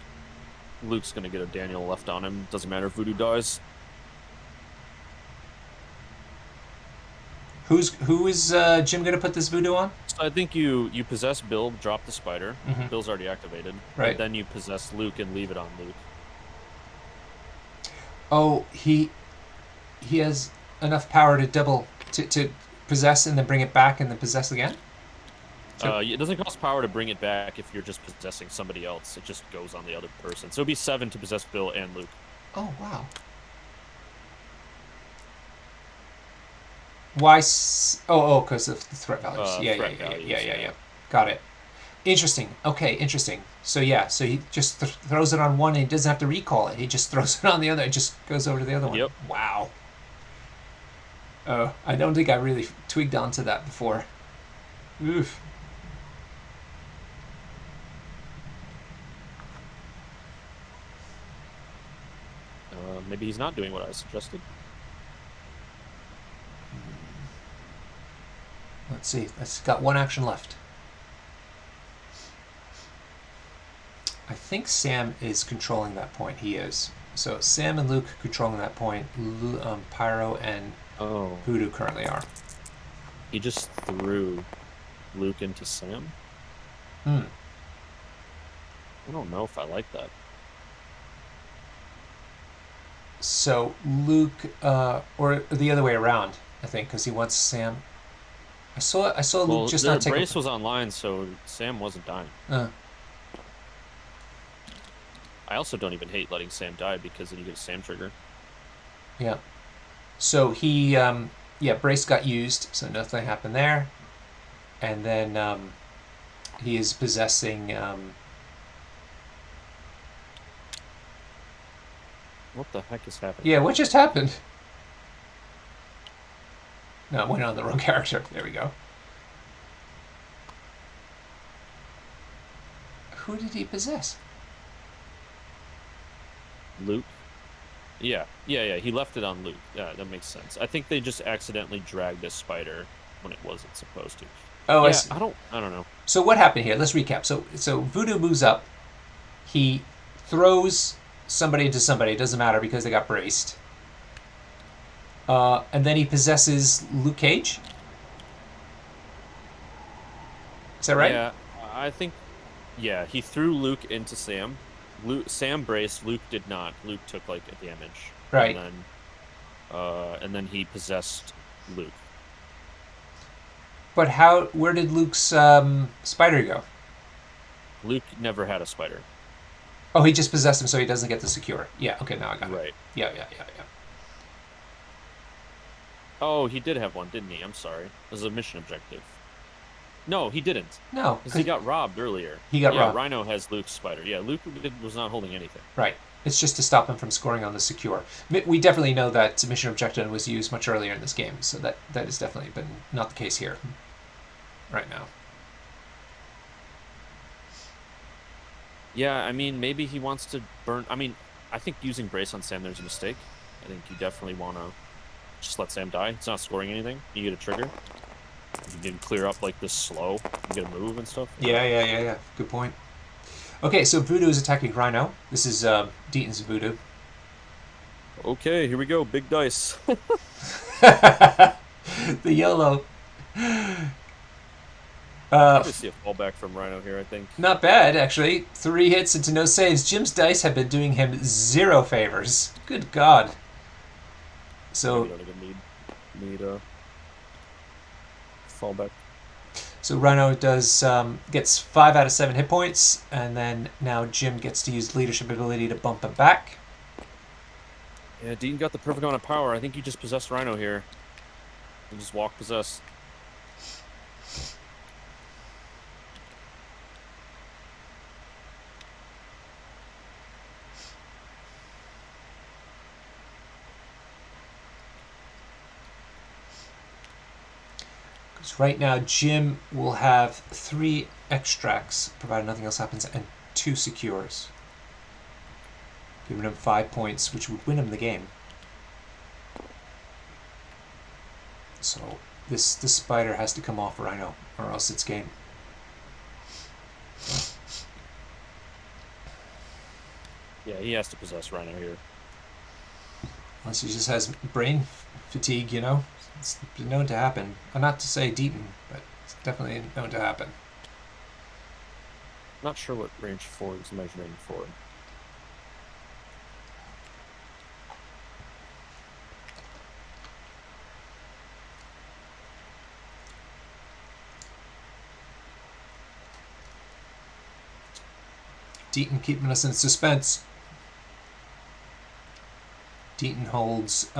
Luke's gonna get a Daniel left on him. Doesn't matter if Voodoo dies. Who is Jim gonna put this Voodoo on? So I think you possess Bill, drop the spider. Mhm. Bill's already activated. Right. And then you possess Luke and leave it on Luke. Oh, he has enough power to double to possess and then bring it back and then possess again. So, It doesn't cost power to bring it back if you're just possessing somebody else. It just goes on the other person. So it'd be 7 to possess Bill and Luke. oh wow. Why? Because of the threat values. Threat values, Yeah. Got it. Interesting. Okay, interesting. So yeah, so he just throws it on one and he doesn't have to recall it. He just throws it on the other. It just goes over to the other one. Yep. Wow. I don't think I really twigged onto that before. Oof. Maybe he's not doing what I suggested. Let's see. It's got 1 action left. I think Sam is controlling that point. He is. So Sam and Luke controlling that point. Pyro and Voodoo currently are. He just threw Luke into Sam? Hmm. I don't know if I like that. So Luke, or the other way around, I think, because he wants Sam. I saw Luke just not take. Brace was online, so Sam wasn't dying. I also don't even hate letting Sam die because then you get a Sam trigger. Yeah. So he, Brace got used, so nothing happened there. And then he is possessing. What the heck is happening? Yeah, what just happened? No, I went on the wrong character. There we go. Who did he possess? Luke? Yeah. He left it on Luke. Yeah, that makes sense. I think they just accidentally dragged a spider when it wasn't supposed to. Oh, yeah, I see. I don't know. So what happened here? Let's recap. So Voodoo moves up. He throws somebody into somebody. It doesn't matter because they got braced. And then he possesses Luke Cage. Is that right? Yeah, I think. Yeah, he threw Luke into Sam. Sam braced. Luke did not. Luke took like a damage. Right. And then he possessed Luke. But where did Luke's spider go? Luke never had a spider. Oh, he just possessed him so he doesn't get the secure. Yeah, okay, now I got it. Right. Yeah. Oh, he did have one, didn't he? I'm sorry. It was a mission objective. No, he didn't. No. Because he got robbed earlier. He got robbed. Rhino has Luke's spider. Yeah, Luke was not holding anything. Right. It's just to stop him from scoring on the secure. We definitely know that mission objective was used much earlier in this game, so that has definitely been not the case here. right now. Yeah, I mean, maybe he wants to burn. I mean, I think using Brace on Sam there's a mistake. I think you definitely want to just let Sam die. It's not scoring anything. You get a trigger. You can clear up like this slow. You get a move and stuff. Yeah. Good point. Okay, so Voodoo is attacking Rhino. This is Deaton's Voodoo. Okay, here we go. Big dice. The YOLO. Probably see a fallback from Rhino here, I think. Not bad, actually. 3 hits into no saves. Jim's dice have been doing him 0 favors. Good God. So Maybe don't even need a fallback. So Rhino does gets 5 out of 7 hit points, and then now Jim gets to use leadership ability to bump him back. Yeah, Dean got the perfect amount of power. I think he just possessed Rhino here. He just walk possess. Because right now Jim will have 3 extracts, provided nothing else happens, and 2 secures. Giving him 5 points, which would win him the game. So this spider has to come off Rhino, or else it's game. Yeah, he has to possess Rhino here. Unless he just has brain fatigue, you know? It's been known to happen. Not to say Deaton, but it's definitely known to happen. Not sure what range 4 is measuring for. Deaton keeping us in suspense. Deaton holds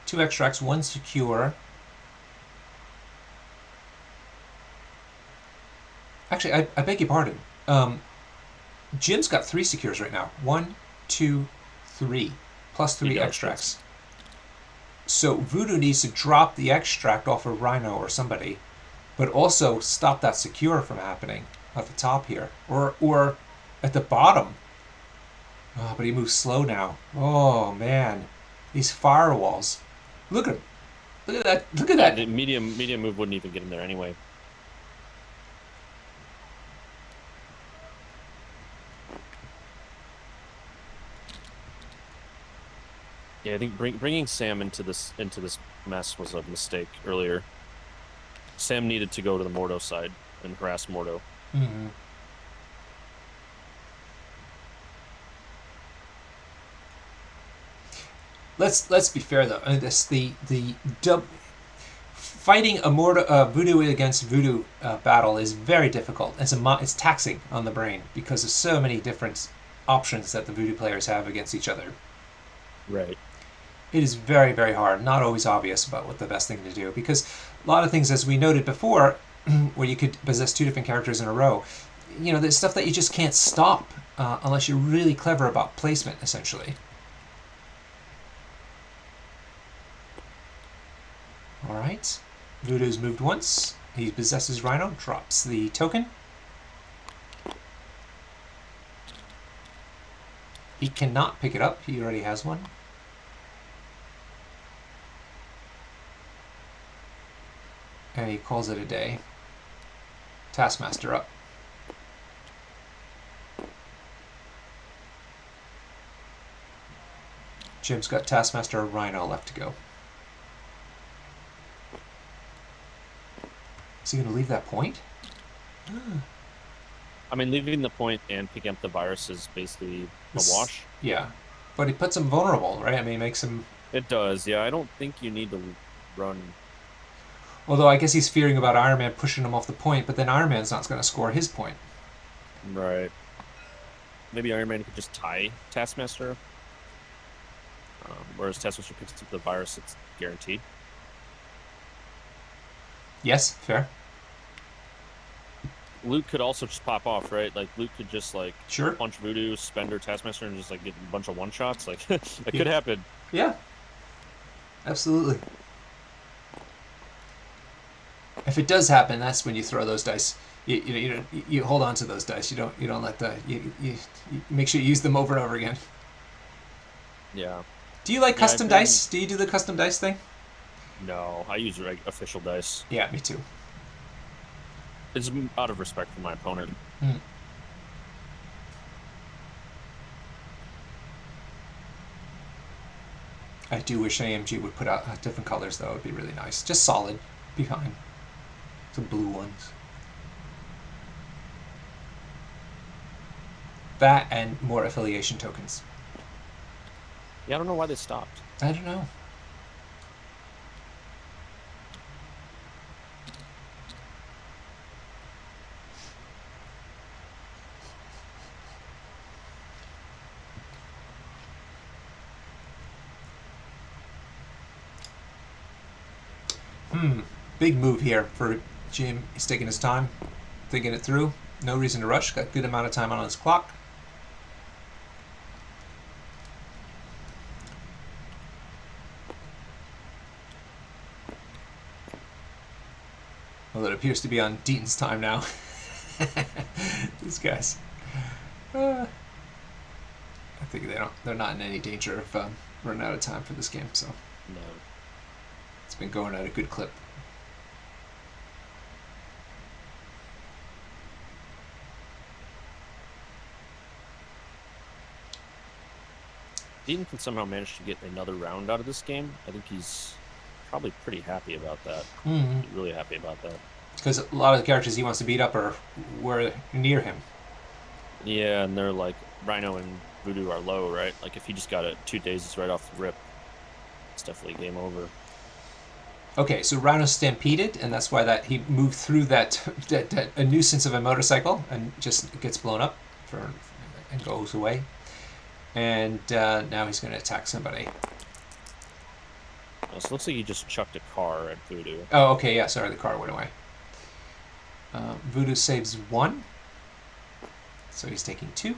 2 extracts, 1 secure. Actually, I beg your pardon. Jim's got 3 secures right now. 1, 2, 3. Plus 3 extracts. So Voodoo needs to drop the extract off of Rhino or somebody, but also stop that secure from happening at the top here. Or at the bottom. Oh, but he moves slow now. Oh, man. These firewalls. Look at him. Look at that. Look at that. The medium move wouldn't even get him there anyway. Yeah, I think bringing Sam into this mess was a mistake earlier. Sam needed to go to the Mordo side and harass Mordo. Mm-hmm. Let's be fair though. I mean, fighting a Voodoo against Voodoo battle is very difficult. It's taxing on the brain because of so many different options that the Voodoo players have against each other. Right. It is very, very hard, not always obvious about what the best thing to do, because a lot of things, as we noted before, where you could possess 2 different characters in a row, you know, there's stuff that you just can't stop unless you're really clever about placement, essentially. Alright, Voodoo's moved once, he possesses Rhino, drops the token. He cannot pick it up, he already has one. And he calls it a day. Taskmaster up. Jim's got Taskmaster or Rhino left to go. Is he going to leave that point? I mean, leaving the point and picking up the virus is basically a wash. Yeah. But he puts him vulnerable, right? I mean, he makes him... It does, yeah. I don't think you need to run... Although I guess he's fearing about Iron Man pushing him off the point, but then Iron Man's not going to score his point. Right. Maybe Iron Man could just tie Taskmaster. Whereas Taskmaster picks up the virus, it's guaranteed. Yes, fair. Luke could also just pop off, right? Like, Luke could just, like, Sure. punch Voodoo, Spender, Taskmaster, and just, like, get a bunch of one-shots. Like, that could happen. Yeah. Absolutely. If it does happen, that's when you throw those dice. You hold on to those dice. You don't let you make sure you use them over and over again. Yeah. Do you like Yeah, I've custom been- dice? Do you do the custom dice thing? No, I use official dice. Yeah, me too. It's out of respect for my opponent. Mm. I do wish AMG would put out different colors, though. It would be really nice. Just solid. Be fine. Some blue ones. That and more affiliation tokens. Yeah, I don't know why they stopped. I don't know. Big move here for Jim. He's taking his time, thinking it through. No reason to rush. Got a good amount of time on his clock. Well, it appears to be on Deaton's time now. These guys. I think they're not in any danger of running out of time for this game. So No. it's been going at a good clip. Deaton can somehow manage to get another round out of this game. I think he's probably pretty happy about that. Mm-hmm. Really happy about that. Because a lot of the characters he wants to beat up were near him. Yeah, and they're like, Rhino and Voodoo are low, right? Like, if he just got it 2 days right off the rip, it's definitely game over. Okay, so Rhino stampeded, and that's why that he moved through that a nuisance of a motorcycle and just gets blown up and goes away. And now he's going to attack somebody. So it looks like he just chucked a car at Voodoo. Oh, okay, yeah, sorry, the car went away. Voodoo saves 1, so he's taking 2.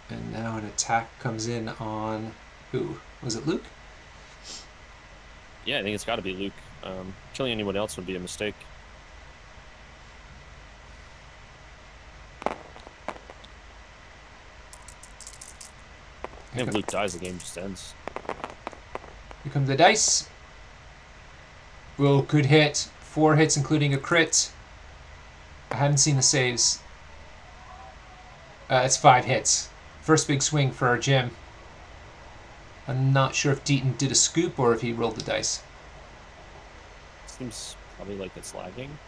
And now an attack comes in on who? Was it Luke? Yeah, I think it's got to be Luke. Killing anyone else would be a mistake. If Luke dies, the game just ends. Here come the dice. Well, good hit. 4 hits, including a crit. I haven't seen the saves. It's 5 hits. First big swing for Jim. I'm not sure if Deaton did a scoop or if he rolled the dice. Seems probably like it's lagging.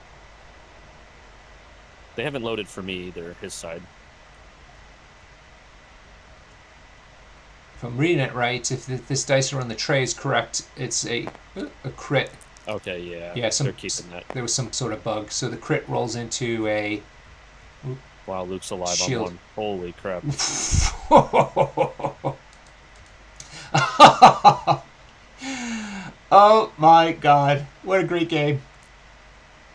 They haven't loaded for me either, his side. If I'm reading it right, if this dice are on the tray is correct, it's a crit. Okay, yeah. Yeah, they're keeping that. There was some sort of bug. So the crit rolls into a... Wow, Luke's alive Shield. on one. Holy crap. Oh my god. What a great game.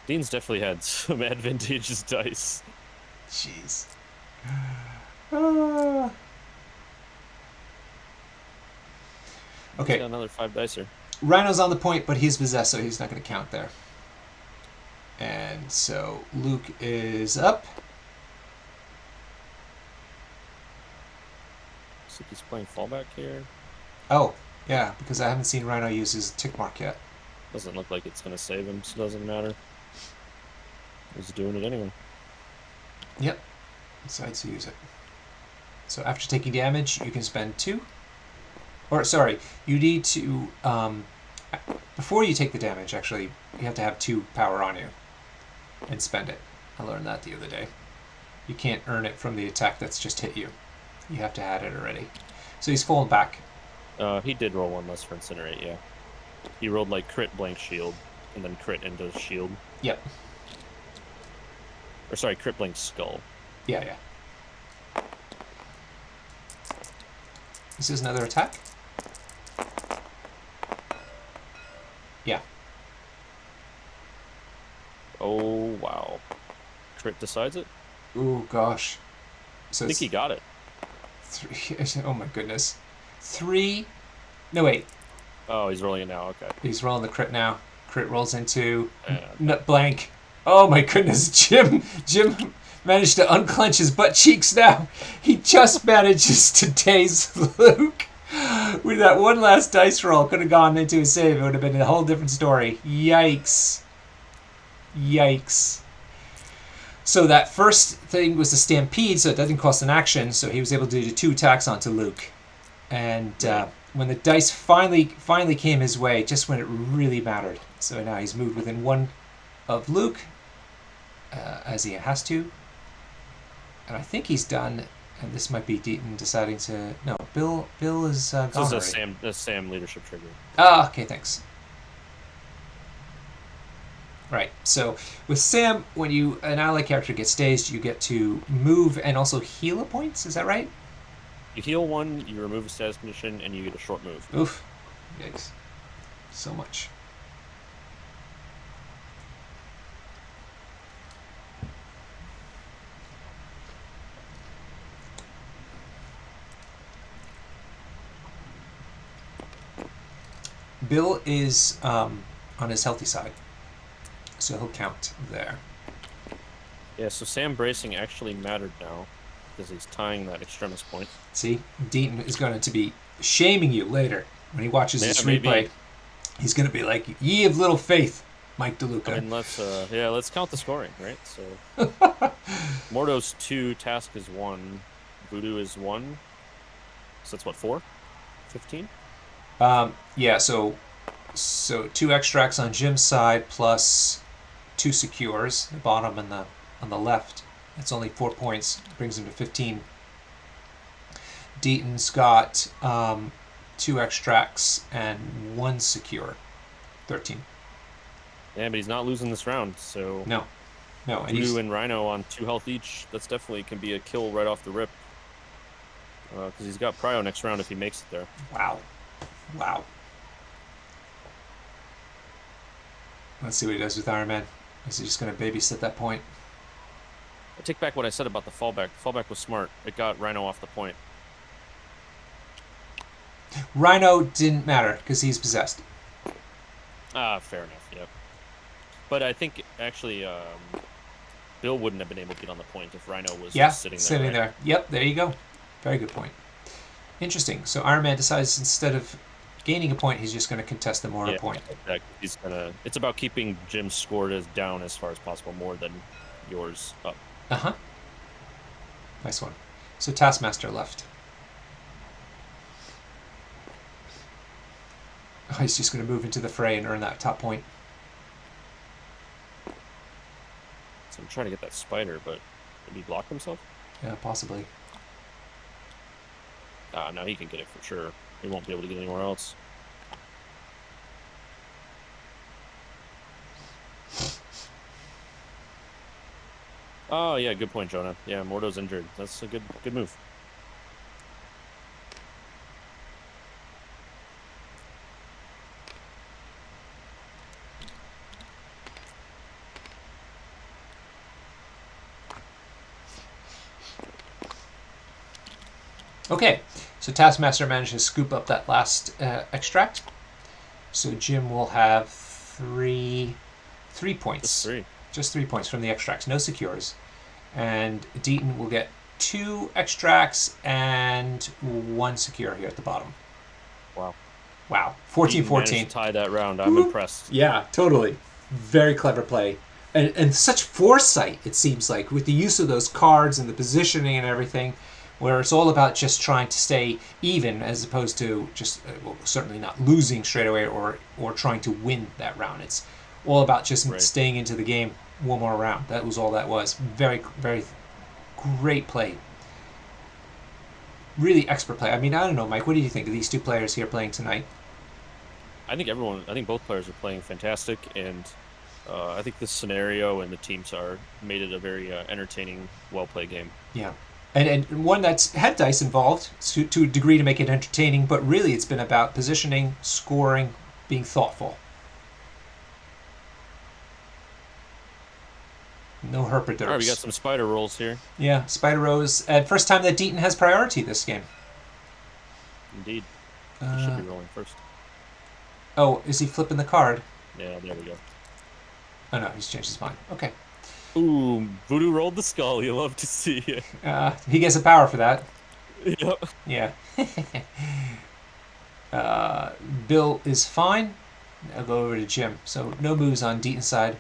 Dean's definitely had some advantageous dice. Jeez. Ah. He's Okay, got another 5 dicer. Rhino's on the point, but he's possessed, so he's not going to count there. And so Luke is up. Looks like he's playing fallback here. Oh, yeah, because I haven't seen Rhino use his tick mark yet. Doesn't look like it's going to save him, so it doesn't matter. He's doing it anyway. Yep, decides to use it. So after taking damage, you can spend 2. Or, sorry, you need to... before you take the damage, actually, you have to have 2 power on you and spend it. I learned that the other day. You can't earn it from the attack that's just hit you. You have to add it already. So he's fallen back. He did roll 1 less for Incinerate, yeah. He rolled like crit blank shield, and then crit into shield. Yep. Or sorry, crit blank skull. Yeah, yeah. This is another attack? Yeah. Oh, wow. Crit decides it? Ooh, gosh. So I think he got it. 3... Oh my goodness. 3... No, wait. Oh, he's rolling it now. Okay. He's rolling the crit now. Crit rolls into Okay. nut blank. Oh my goodness, Jim managed to unclench his butt cheeks now. He just manages to tase Luke. With that one last dice roll, could have gone into a save. It would have been a whole different story. Yikes. Yikes. So that first thing was the stampede, so it doesn't cost an action, so he was able to do 2 attacks onto Luke. And when the dice finally came his way, just when it really mattered. So now he's moved within 1 of Luke, as he has to. And I think he's done, and this might be Deaton deciding to... No, Bill is gone This already. is a Sam leadership trigger. Ah, okay, thanks. Right, so with Sam, when an ally character gets dazed, you get to move and also heal a point, is that right? You heal 1, you remove a status condition, and you get a short move. Oof. Yikes. So much. Bill is on his healthy side, so he'll count there. Yeah, so Sam bracing actually mattered now, because he's tying that extremis point. See, Deaton is going to be shaming you later when he watches this maybe. replay. He's going to be like, "Ye of little faith, Mike DeLuca." I mean, let's count the scoring, right? So, Mordo's 2, Task is 1, Voodoo is 1. So that's what, 4? 15? Yeah, so 2 extracts on Jim's side plus 2 secures, the bottom and on the left. That's only 4 points, brings him to 15. Deaton's got 2 extracts and 1 secure, 13. Yeah, but he's not losing this round, so... No, and Voodoo and Rhino on 2 health each, that's definitely can be a kill right off the rip. Because he's got Prio next round if he makes it there. Wow. Let's see what he does with Iron Man. Is he just going to babysit that point? I take back what I said about the fallback. The fallback was smart. It got Rhino off the point. Rhino didn't matter because he's possessed. Fair enough, yep. But I think, actually, Bill wouldn't have been able to get on the point if Rhino was just sitting there. Yep, there you go. Very good point. Interesting. So Iron Man decides instead of gaining a point, he's just going to contest the Mora point. Exactly. It's about keeping Jim's score down as far as possible, more than yours up. Uh-huh. Nice one. So Taskmaster left. Oh, he's just going to move into the fray and earn that top point. So I'm trying to get that spider, but did he block himself? Yeah, possibly. No, he can get it for sure. He won't be able to get anywhere else. Oh, yeah, good point, Jonah. Yeah, Mordo's injured. That's a good move. Okay, so Taskmaster managed to scoop up that last extract. So Jim will have three points. Just 3 points from the extracts, no secures. And Deaton will get 2 extracts and 1 secure here at the bottom. Wow. 14-14. Tie that round. I'm impressed. Yeah, totally. Very clever play. And such foresight, it seems like, with the use of those cards and the positioning and everything, where it's all about just trying to stay even as opposed to just, certainly not losing straight away or trying to win that round. It's all about just staying into the game one more round. That was all that was. Very, very great play. Really expert play. I mean, I don't know, Mike, what do you think of these 2 players here playing tonight? I think both players are playing fantastic, and I think this scenario and the teams made it a very entertaining, well-played game. Yeah. And one that's had dice involved to a degree to make it entertaining, but really it's been about positioning, scoring, being thoughtful. No herpaderps. All right, we got some spider rolls here. Yeah, spider rolls. First time that Deaton has priority this game. Indeed. He should be rolling first. Oh, is he flipping the card? Yeah, there we go. Oh no, he's changed his mind. Okay. Ooh, Voodoo rolled the skull. You love to see it. He gets a power for that. Yep. Yeah. Bill is fine. I'll go over to Jim. So no moves on Deaton's side.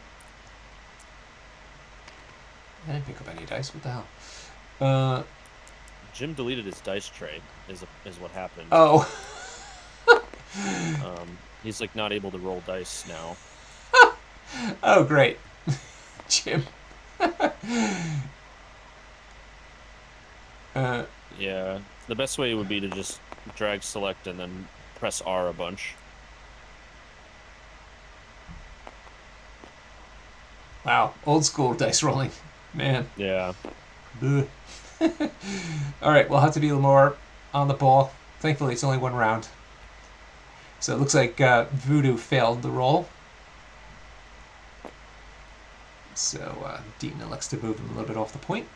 I didn't pick up any dice. What the hell? Jim deleted his dice tray. Is what happened. Oh. He's like not able to roll dice now. Oh, great. Jim. Yeah, the best way would be to just drag select and then press R a bunch. Wow. Old school dice rolling. Man. Yeah. Ugh. All right, we'll have to be a little more on the ball. Thankfully, it's only one round. So it looks like Voodoo failed the roll. So Deaton elects to move him a little bit off the point.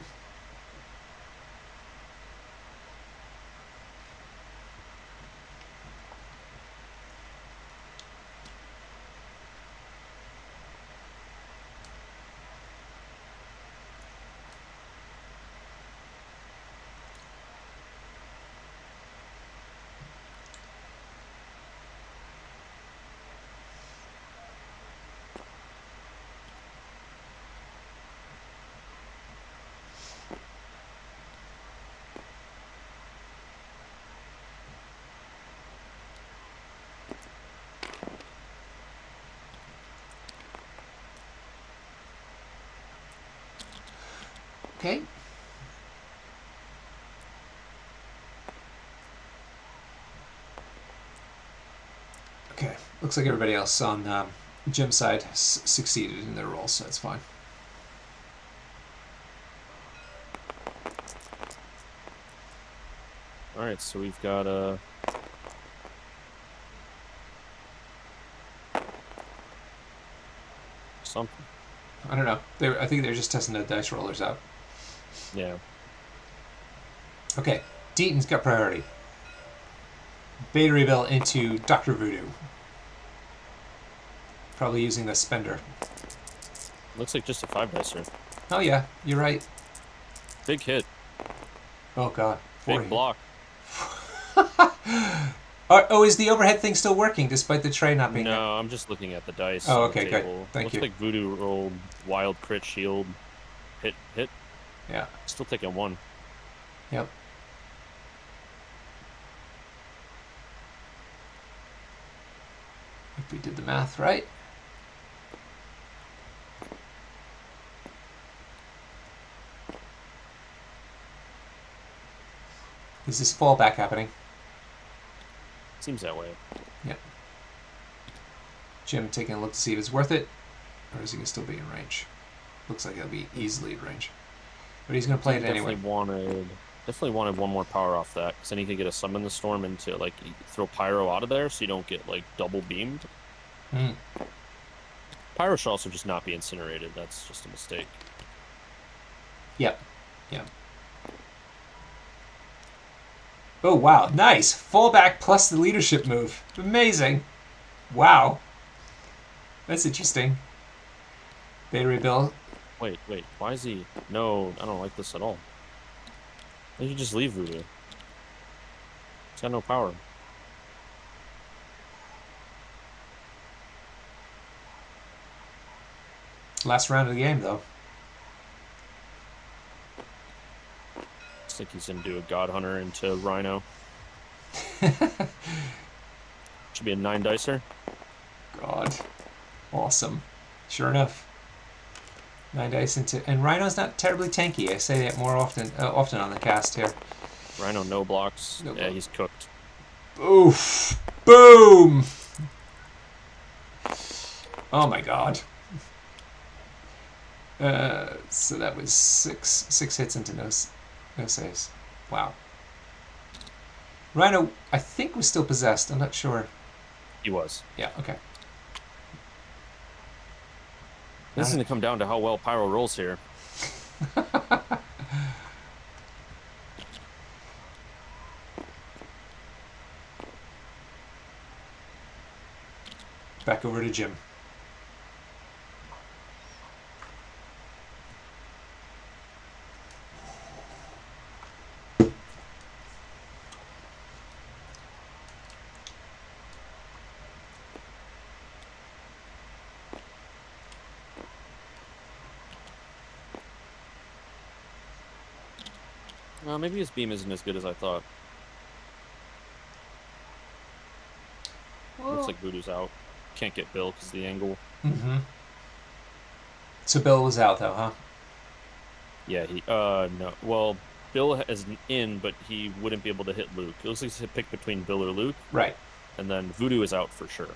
Okay. Okay. Looks like everybody else on Jim's side succeeded in their roles, so that's fine. All right, so we've got something. I don't know. I think they're just testing the dice rollers out. Yeah. Okay. Deaton's got priority. Beta Rebuild into Dr. Voodoo. Probably using the spender. Looks like just a 5-dicer. Oh yeah, you're right. Big hit. Oh god. 40. Big block. Oh, is the overhead thing still working despite the tray not being there? No, I'm just looking at the dice. Oh, on the okay, good. table. Thank Looks you. like Voodoo rolled wild crit shield. Hit. Yeah. Still taking 1. Yep. If we did the math right. Is this fallback happening? Seems that way. Yep. Jim taking a look to see if it's worth it, or is he going to still be in range? Looks like he'll be easily in range. But he's going to play it anyway. Definitely wanted one more power off that, because then he could get a Summon the Storm into, like, throw Pyro out of there so you don't get, like, double beamed. Pyro should also just not be incinerated. That's just a mistake. Yep. Yep. Oh, wow. Nice. Fallback plus the leadership move. Amazing. Wow. That's interesting. Beta Rebuild. Wait. Why is he... No, I don't like this at all. You should just leave Voodoo. He's got no power. Last round of the game, though. Looks like he's going to do a God Hunter into Rhino. Should be a 9-dicer. God. Awesome. Sure enough. 9 dice into... And Rhino's not terribly tanky. I say that more often on the cast here. Rhino, no blocks. No yeah, block. he's cooked. Oof. Boom! Oh my god. So that was six hits into no saves. Wow. Rhino, I think, was still possessed. I'm not sure. He was. Yeah, okay. This is going to come down to how well Pyro rolls here. Jim. Maybe his beam isn't as good as I thought. Looks like Voodoo's out. Can't get Bill because of the angle. Mm-hmm. So Bill was out though, huh? Yeah, no. Well, Bill is in, but he wouldn't be able to hit Luke. It looks like he's picked between Bill or Luke. Right. And then Voodoo is out for sure.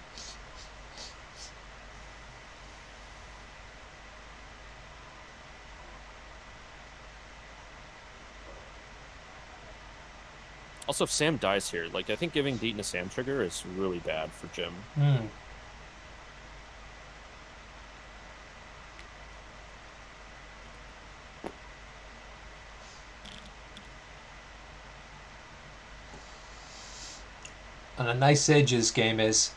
Also, if Sam dies here, like, I think giving Deaton a Sam trigger is really bad for Jim. Hmm. And a nice edge his game is.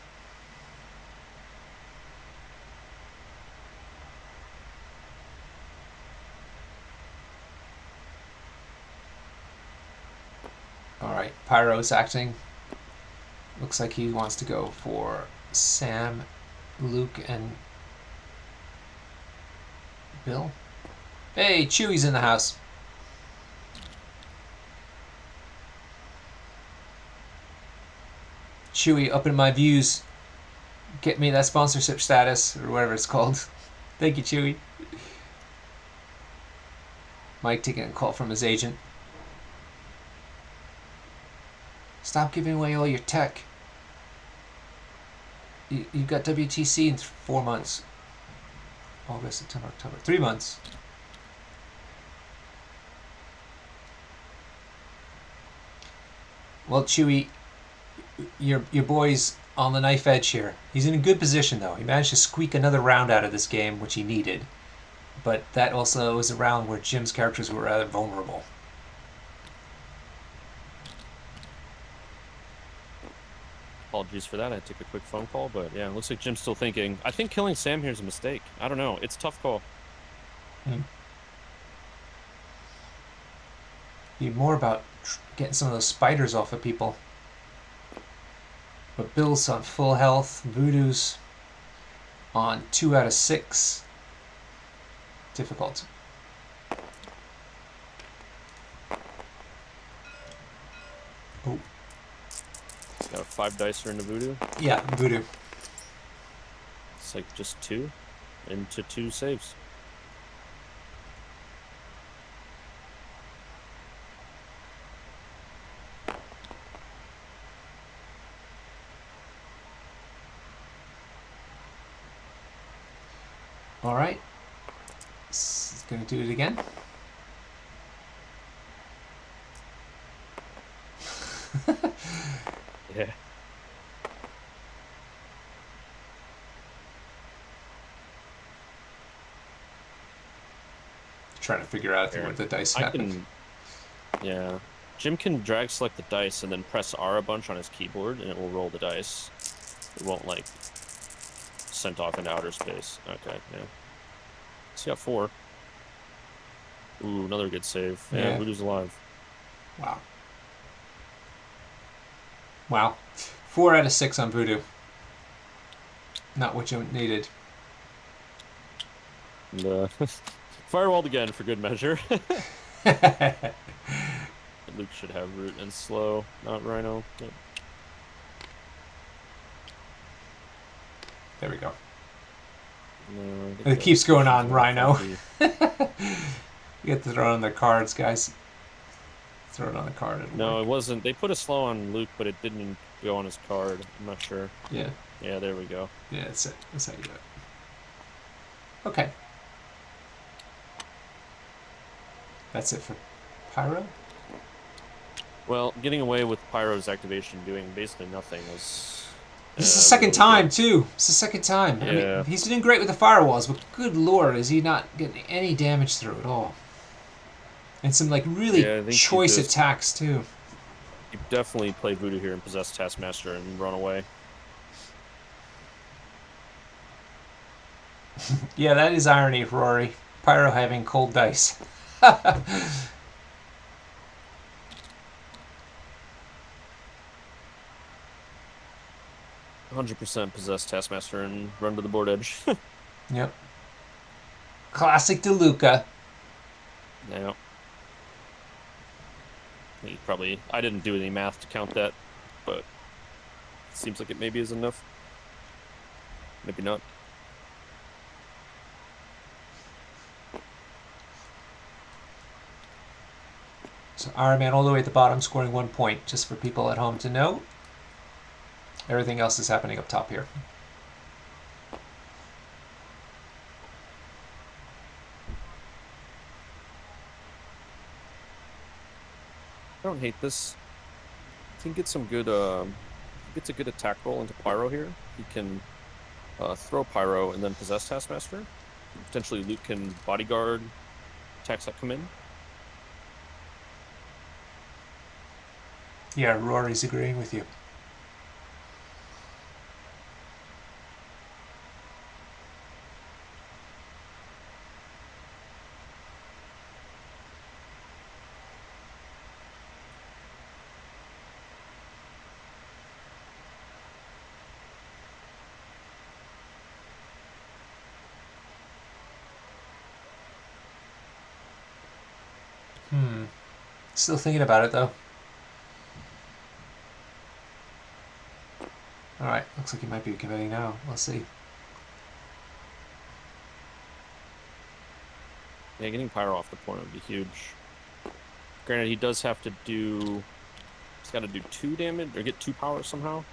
Alright, Pyro's acting. Looks like he wants to go for Sam, Luke, and Bill. Hey, Chewy's in the house. Chewy, up in my views. Get me that sponsorship status, or whatever it's called. Thank you, Chewy. Mike taking a call from his agent. Stop giving away all your tech. You've got WTC in 4 months. August, September, October. 3 months. Well, Chewy, your boy's on the knife edge here. He's in a good position, though. He managed to squeak another round out of this game, which he needed. But that also was a round where Jim's characters were rather vulnerable. Apologies for that. I took a quick phone call, but yeah, it looks like Jim's still thinking. I think killing Sam here is a mistake. I don't know. It's a tough call. Be more about getting some of those spiders off of people. But Bill's on full health. Voodoo's on 2 out of 6. Difficult. Oh. Got a 5 dicer into Voodoo. Yeah, Voodoo. It's like just 2 into 2 saves. All right. It's going to do it again. Yeah. Trying to figure out where the dice happen. Yeah. Jim can drag select the dice and then press R a bunch on his keyboard and it will roll the dice. It won't, like, sent off into outer space. Okay, yeah. So you got 4. Ooh, another good save. Yeah, Voodoo's alive. Wow. Wow. 4 out of 6 on Voodoo. Not what you needed. And, firewalled again for good measure. Luke should have root and slow, not Rhino. Yep. There we go. No, it keeps going on, Rhino. You have to throw it on their cards, guys. Throw it on the card. No, it wasn't. They put a slow on Luke, but it didn't go on his card. I'm not sure. Yeah. Yeah, there we go. Yeah, that's it. That's how you do it. Okay. That's it for Pyro? Well, getting away with Pyro's activation doing basically nothing was... This is the second time, too. It's the second time. Yeah. I mean, he's doing great with the firewalls, but good lord, is he not getting any damage through at all? And some, like, really choice attacks, too. You definitely play Voodoo here and possess Taskmaster and run away. Yeah, that is irony, Rory. Pyro having cold dice. 100% possess Taskmaster and run to the board edge. Yep. Classic DeLuca. Yeah. He probably. I didn't do any math to count that, but it seems like it maybe is enough. Maybe not. So Iron Man all the way at the bottom, scoring 1 point, just for people at home to know. Everything else is happening up top here. I don't hate this. He can get some good. Gets a good attack roll into Pyro here. He can throw Pyro and then possess Taskmaster. Potentially Luke can bodyguard attacks that come in. Yeah, Rory's agreeing with you. Still thinking about it, though. Alright, looks like he might be committing now. Let's see. Yeah, getting Pyro off the point would be huge. Granted, he does have to do... He's got to do 2 damage, or get 2 power somehow.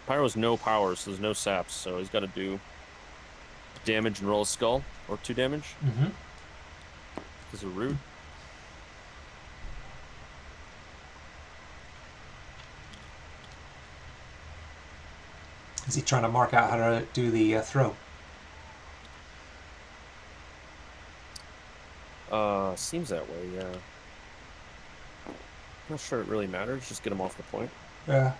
Pyro's no power, so there's no saps, so he's got to do damage and roll a skull, or 2 damage. Mm-hmm. Because of root. Is he trying to mark out how to do the throw? Seems that way, yeah. Not sure it really matters, just get him off the point. Yeah.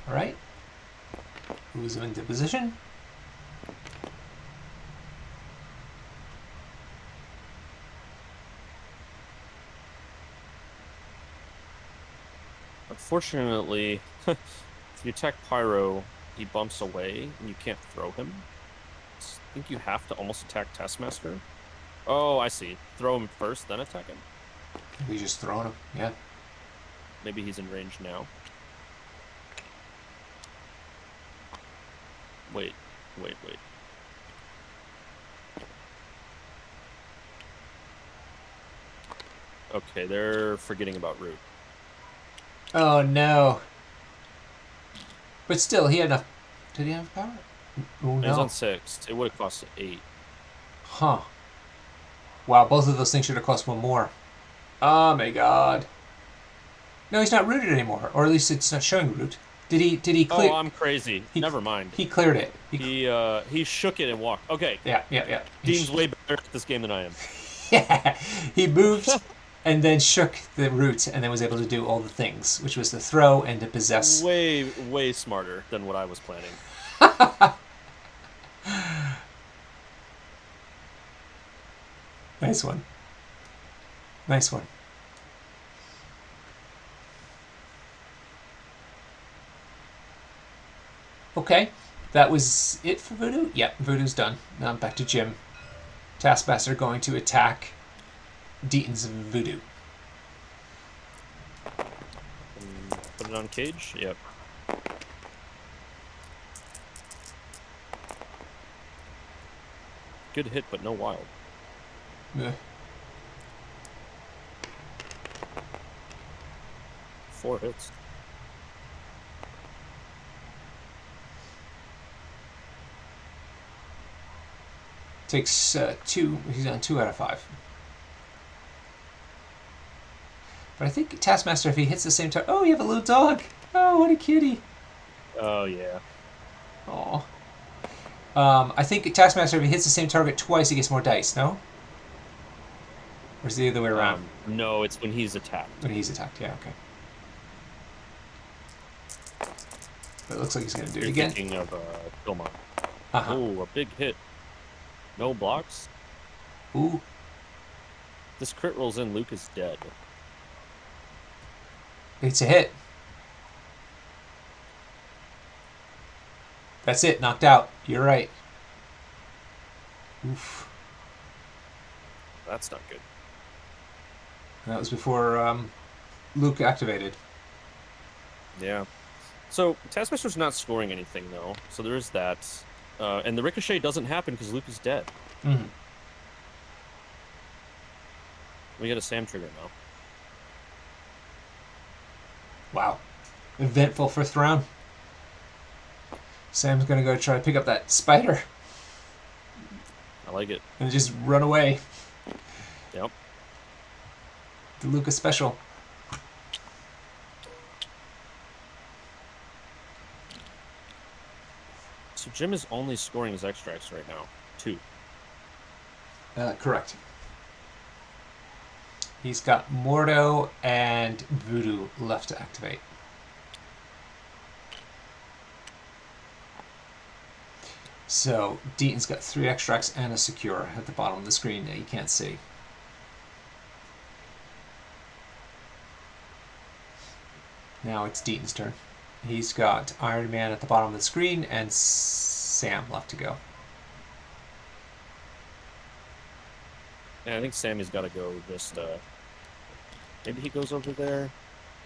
Alright. Who's into position? Unfortunately, if you attack Pyro, he bumps away, and you can't throw him. I think you have to almost attack Taskmaster. Oh, I see. Throw him first, then attack him. We just throwing him, yeah. Maybe he's in range now. Wait. Okay, they're forgetting about root. Oh no. But still, he had enough. Did he have power? Oh He was no. on 6. It would have cost 8. Huh. Wow, both of those things should have cost 1 more. Oh my god. No, he's not rooted anymore, or at least it's not showing root. Did he clear? Oh, I'm crazy. Never mind. He cleared it. He shook it and walked. Okay. Yeah. Dean's way better at this game than I am. Yeah. He moved and then shook the root and then was able to do all the things, which was to throw and to possess. Way smarter than what I was planning. Nice one. Nice one. Okay, that was it for Voodoo? Yep, Voodoo's done. Now I'm back to Jim. Taskmaster going to attack Deaton's Voodoo. Put it on cage? Yep. Good hit, but no wild. Yeah. 4 hits. Takes 2. He's on 2 out of 5. But I think Taskmaster, if he hits the same target... Oh, you have a little dog. Oh, what a kitty. Oh, yeah. Aw. I think Taskmaster, if he hits the same target twice, he gets more dice, no? Or is it the other way around? No, it's when he's attacked. When he's attacked, yeah, okay. But it looks like he's going to do it You're again. thinking of Filmon. Uh-huh. Oh, a big hit. No blocks. Ooh. This crit rolls in, Luke is dead. It's a hit. That's it. Knocked out. You're right. Oof. That's not good. That was before Luke activated. Yeah. So Taskmaster's not scoring anything though, so there is that. And the ricochet doesn't happen because Luke is dead. Mm-hmm. We get a Sam trigger now. Wow. Eventful first round. Sam's going to go try to pick up that spider I like it. and just run away. Yep. The Lucas special. So Jim is only scoring his extracts right now. 2. Correct. He's got Mordo and Voodoo left to activate. So Deaton's got 3 extracts and a secure at the bottom of the screen that you can't see. Now it's Deaton's turn. He's got Iron Man at the bottom of the screen and Sam left to go. Yeah, I think Sammy's got to go just, maybe he goes over there.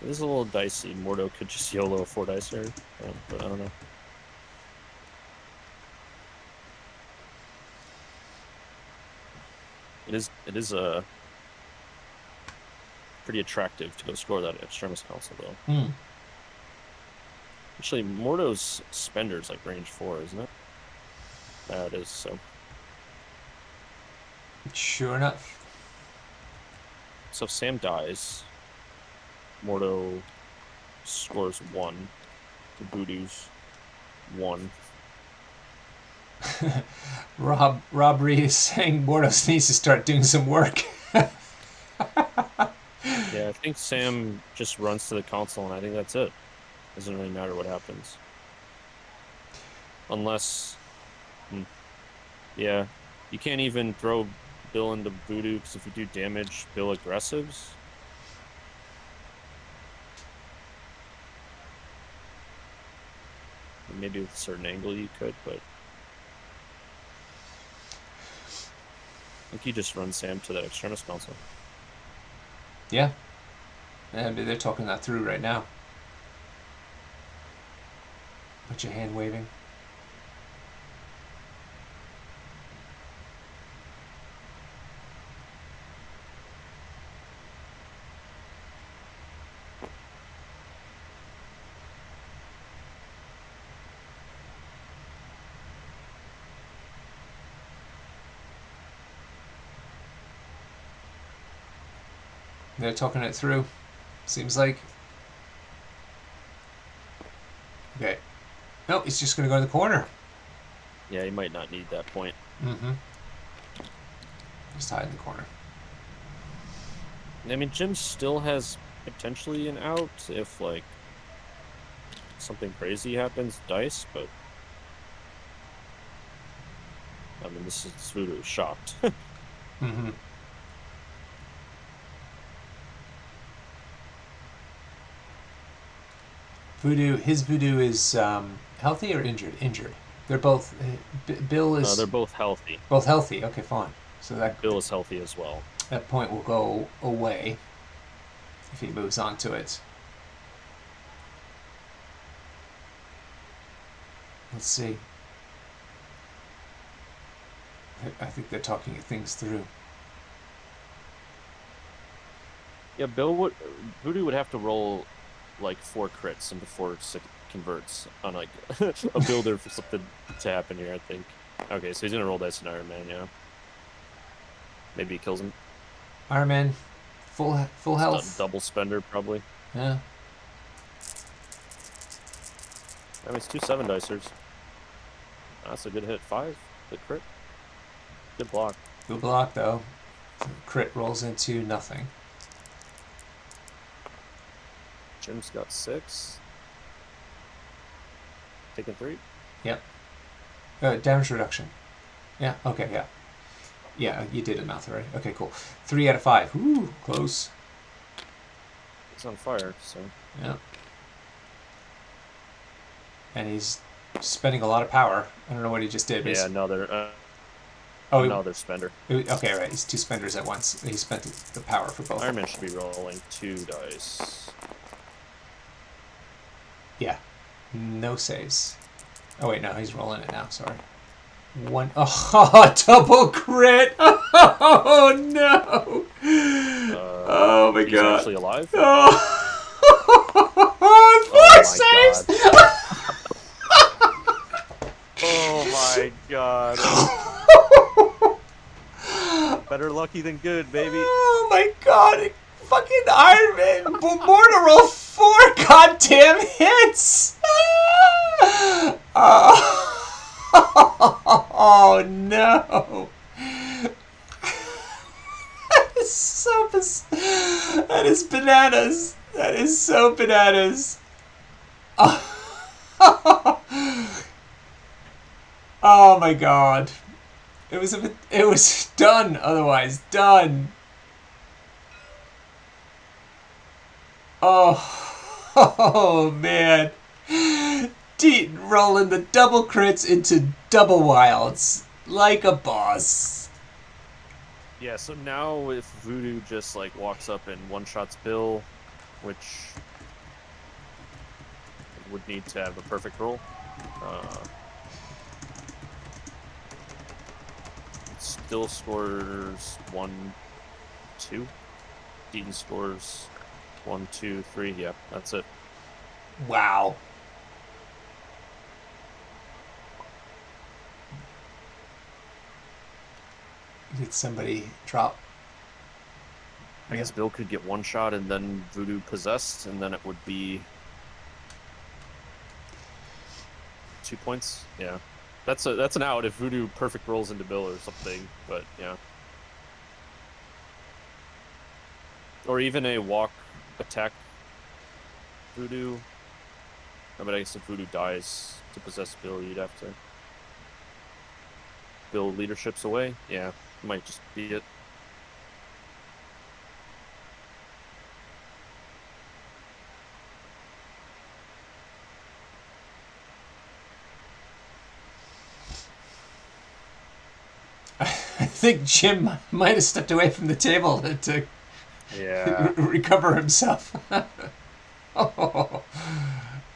This is a little dicey. Mordo could just YOLO 4 dice here, but I don't know. It is pretty attractive to go score that Extremis Council, though. Hmm. Actually, Mordo's Spender's like range 4, isn't it? It is, so. Sure enough. So if Sam dies, Mordo scores 1. The Voodoo's 1. Rob Reed is saying Mordos needs to start doing some work. Yeah, I think Sam just runs to the console, and I think that's it. Doesn't really matter what happens. Unless... yeah, you can't even throw Bill into Voodoo, because if you do damage, Bill aggressives. Maybe with a certain angle you could, but... I think you just run Sam to that Extremis console. Yeah. And they're talking that through right now. Bunch of hand waving. They're talking it through. Seems like. Okay. No, he's just going to go to the corner. Yeah, you might not need that point. Mm-hmm. Just hide in the corner. I mean, Jim still has potentially an out if, like, something crazy happens, dice, but... I mean, this is Voodoo shocked. Mm-hmm. Voodoo, his Voodoo is healthy or injured? Injured. They're both. Bill is. They're both healthy. Both healthy. Okay, fine. So that Bill is healthy as well. That point will go away if he moves on to it. Let's see. I think they're talking things through. Yeah, Voodoo would have to roll like 4 crits and before 6 converts on like a builder for something to happen here, I think. Okay, so he's gonna roll dice in Iron Man, yeah. Maybe he kills him. Iron Man, full health. Double spender, probably. Yeah. I mean, it's 2 7-dicers. That's a good hit. 5, good crit. Good block. Good block, though. Crit rolls into nothing. Jim's got 6. Taking 3. Yep. Damage reduction. Yeah. Okay. Yeah. Yeah. You did it, mouth already. Okay. Cool. 3 out of 5. Ooh, close. It's on fire, so. Yeah. And he's spending a lot of power. I don't know what he just did. But Yeah, another. Oh, another spender. Okay, right. He's 2 spenders at once. He spent the power for both. Iron Man should be rolling 2 dice. Yeah. No saves. Oh, wait, no. He's rolling it now. Sorry. 1. Oh, double crit. Oh, no. Oh, my he's God. He's actually alive? Oh, 4 saves. Oh, my God. Better lucky than good, baby. Oh my God! Fucking Iron Man! More to roll 4 goddamn hits! Oh no! That is bananas! That is so bananas! Oh my God! It was done otherwise. Done. Oh man. Deaton rolling the double crits into double wilds. Like a boss. Yeah, so now if Voodoo just like walks up and one-shots Bill, which would need to have a perfect roll, still scores 1, 2. Deaton scores 1, 2, 3. Yeah, that's it. Wow. Did somebody drop? I guess Bill could get one shot and then Voodoo possessed, and then it would be 2 points. Yeah, that's an out if Voodoo perfect rolls into Bill or something. But yeah, or even a walk attack Voodoo. I mean, I guess if Voodoo dies to possess Bill, you'd have to. Bill leadership's away. Yeah, might just be it. I think Jim might have stepped away from the table to Yeah. recover himself. Oh.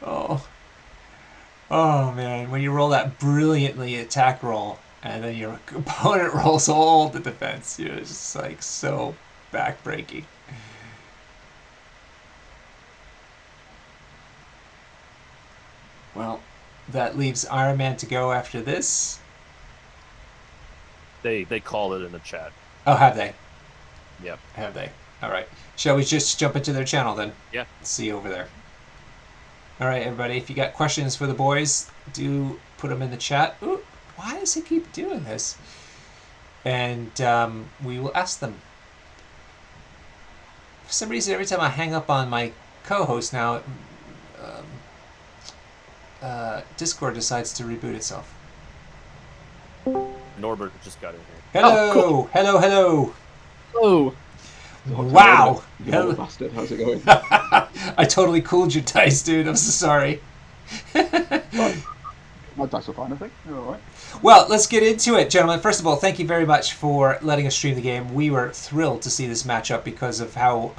Oh. Oh, man. When you roll that brilliantly attack roll, and then your opponent rolls all the defense, you're just like so backbreaking. Well, that leaves Iron Man to go after this. They call it in the chat. Oh, have they? Yep. Have they? All right. Shall we just jump into their channel then? Yeah. See you over there. All right, everybody. If you got questions for the boys, do put them in the chat. Ooh, why does he keep doing this? And we will ask them. For some reason, every time I hang up on my co-host now, Discord decides to reboot itself. Norbert just got in here. Hello, Oh, cool. hello. Oh. Wow. You little bastard, how's it going? I totally cooled your dice, dude. I'm so sorry. My dice are fine, I think. You're alright. Well, let's get into it, gentlemen. First of all, thank you very much for letting us stream the game. We were thrilled to see this matchup because of how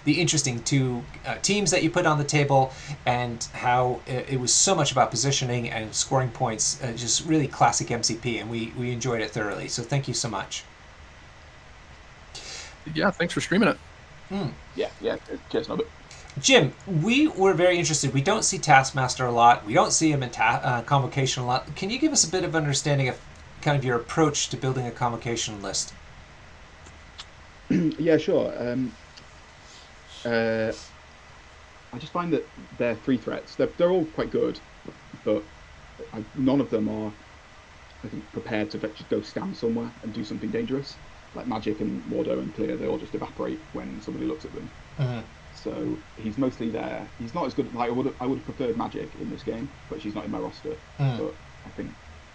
the interesting two teams that you put on the table and how it was so much about positioning and scoring points. Just really classic MCP, and we enjoyed it thoroughly. So thank you so much. Yeah, thanks for streaming it. Yeah, cheers, Norbert. Jim, we were very interested. We don't see Taskmaster a lot. We don't see him in Convocation a lot. Can you give us a bit of understanding of kind of your approach to building a Convocation list? Yeah, sure. I just find that their 3 threats, they're all quite good, but none of them are, I think, prepared to just go stand somewhere and do something dangerous. Like Magic and Wardo and Clear, they all just evaporate when somebody looks at them. Mm-hmm. So he's mostly there. He's not as good. Like I would have preferred Magic in this game, but she's not in my roster. Mm. But I think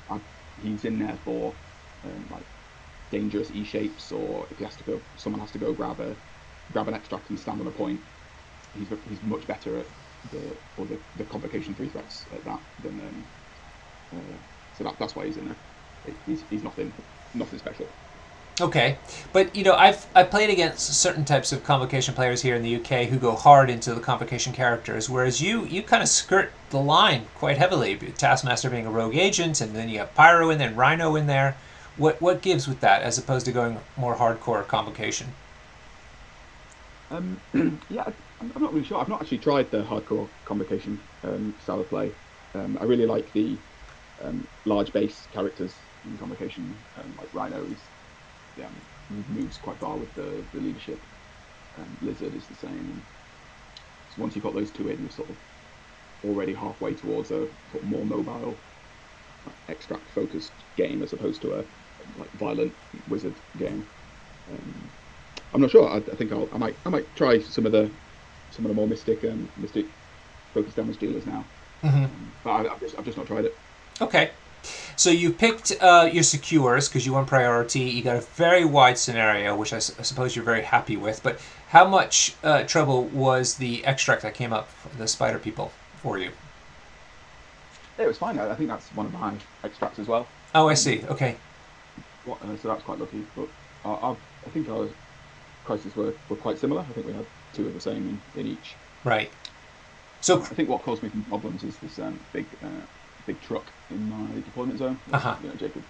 I, he's in there for like dangerous E shapes, or if he has to go, someone has to go grab an extract and stand on a point. He's much better at the convocation 3 threats at that than so that's why he's in there. He's nothing special. Okay, but I've played against certain types of convocation players here in the UK who go hard into the convocation characters, whereas you kind of skirt the line quite heavily. Taskmaster being a rogue agent, and then you have Pyro and then Rhino in there. What gives with that as opposed to going more hardcore convocation? Yeah, I'm not really sure. I've not actually tried the hardcore convocation style of play. I really like the large base characters in convocation, like Rhino. Yeah, moves quite far with the leadership. Lizard is the same. So once you've got those two in, you're sort of already halfway towards a sort of more mobile, extract-focused game as opposed to a like violent wizard game. I'm not sure. I think I might try some of the more mystic focused damage dealers now. Mm-hmm. But I've just not tried it. Okay. So you picked your secures because you want priority. You got a very wide scenario, which I suppose you're very happy with. But how much trouble was the extract that came up, the spider people, for you? Yeah, it was fine. I think that's one of my extracts as well. Oh, I see. Okay. So that's quite lucky. But I think our crises were quite similar. I think we had 2 of the same in each. Right. So I think what caused me some problems is this big truck in my deployment zone, which, Jacob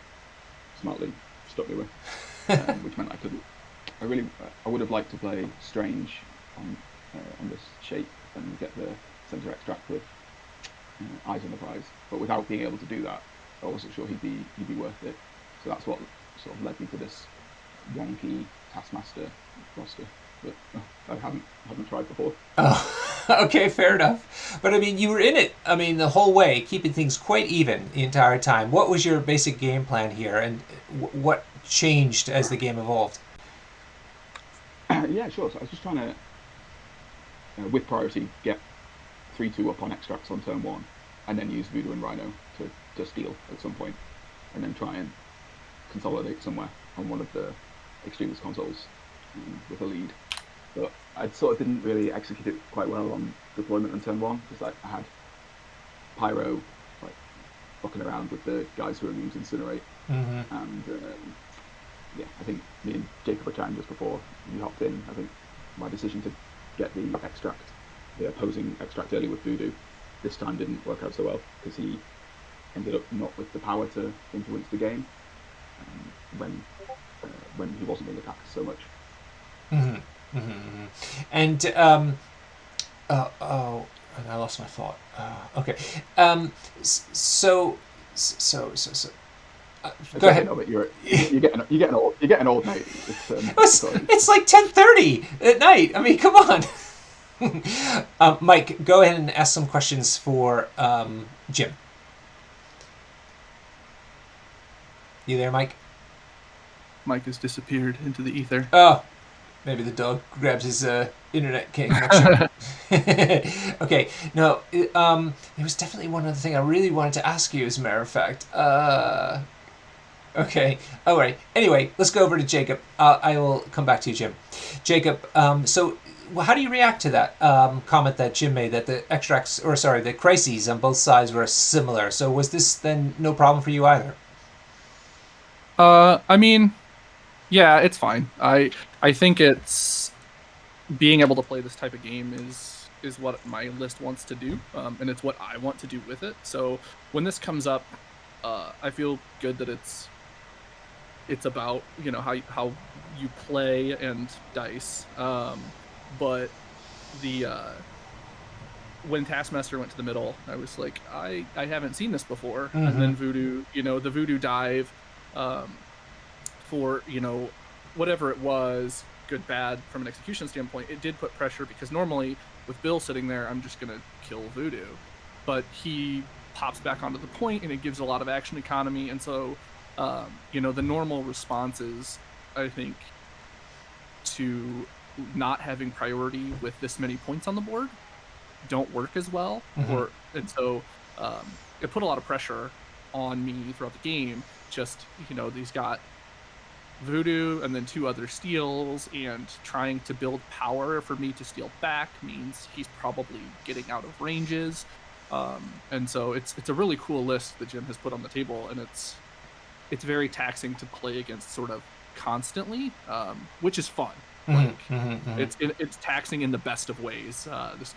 smartly stuck me with, which meant I couldn't. I would have liked to play Strange on this shape and get the center extract with Eyes on the Prize, but without being able to do that, I wasn't sure he'd be worth it. So that's what sort of led me to this wonky Taskmaster roster that I haven't tried before. Oh, okay, fair enough. But I mean, you were in it. I mean, the whole way, keeping things quite even the entire time. What was your basic game plan here, and what changed as the game evolved? Yeah, sure. So I was just trying to, with priority, get 3/2 up on extracts on turn 1, and then use Voodoo and Rhino to steal at some point, and then try and consolidate somewhere on one of the extremist consoles with a lead. But I sort of didn't really execute it quite well on deployment on turn 1, because I had Pyro like fucking around with the guys who are immune to Incinerate, and yeah, I think me and Jacob were chatting just before you hopped in. I think my decision to get the opposing extract early with Voodoo this time didn't work out so well, because he ended up not with the power to influence the game when he wasn't being attacked so much. Mm-hmm. Mm-hmm. And and I lost my thought. Okay. So. Go ahead. You're getting old, mate. It's like 10:30 at night. I mean, come on. Mike, go ahead and ask some questions for Jim. You there, Mike? Mike has disappeared into the ether. Oh, maybe the dog grabs his internet connection. Okay, no, it was definitely one other thing I really wanted to ask you, as a matter of fact. Okay, all right. Anyway, let's go over to Jacob. I will come back to you, Jim. Jacob, so how do you react to that comment that Jim made, that the crises on both sides were similar? So was this then no problem for you either? I mean, yeah, it's fine. I think it's being able to play this type of game is what my list wants to do, and it's what I want to do with it. So when this comes up, I feel good that it's about how you play and dice. But when Taskmaster went to the middle, I was like, I haven't seen this before. Mm-hmm. And then Voodoo, the Voodoo dive, for whatever it was, good, bad, from an execution standpoint, it did put pressure, because normally with Bill sitting there, I'm just gonna kill Voodoo, but he pops back onto the point and it gives a lot of action economy. And so the normal responses, I think, to not having priority with this many points on the board don't work as well, and so it put a lot of pressure on me throughout the game. Just, he's got Voodoo and then 2 other steals, and trying to build power for me to steal back means he's probably getting out of ranges. And so it's a really cool list that Jim has put on the table, and it's very taxing to play against sort of constantly, which is fun. It's taxing in the best of ways.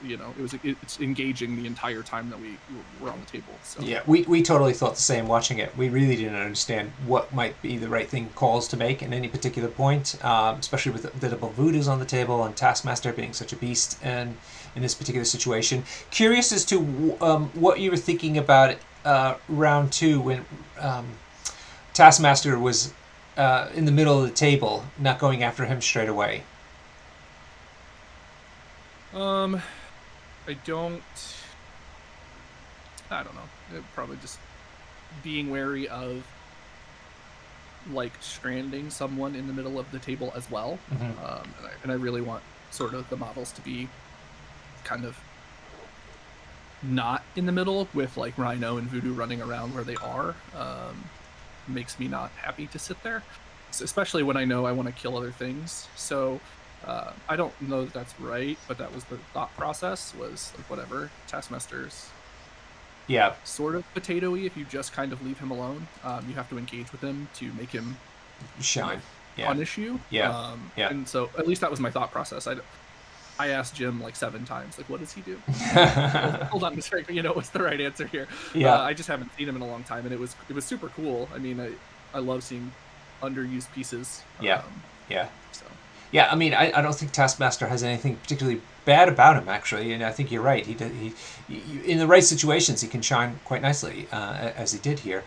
It's engaging the entire time that we were on the table. So. Yeah, we totally thought the same watching it. We really didn't understand what might be the right calls to make in any particular point, especially with the double Voodoos on the table and Taskmaster being such a beast and in this particular situation. Curious as to what you were thinking about round 2 when Taskmaster was in the middle of the table, not going after him straight away. I don't know. Probably just being wary of stranding someone in the middle of the table as well. And I really want sort of the models to be kind of not in the middle with Rhino and Voodoo running around where they are. Makes me not happy to sit there, especially when I know I want to kill other things. So I don't know that that's right, but that was the thought process, was whatever. Taskmaster's sort of potatoey if you just kind of leave him alone. You have to engage with him to make him shine, punish you. And so at least that was my thought process. I asked Jim 7 times, what does he do? Hold on, just what's the right answer here? I just haven't seen him in a long time, and it was super cool. I mean, I love seeing underused pieces. So. Yeah, I mean, I don't think Taskmaster has anything particularly bad about him, actually, and I think you're right. He in the right situations, he can shine quite nicely, as he did here.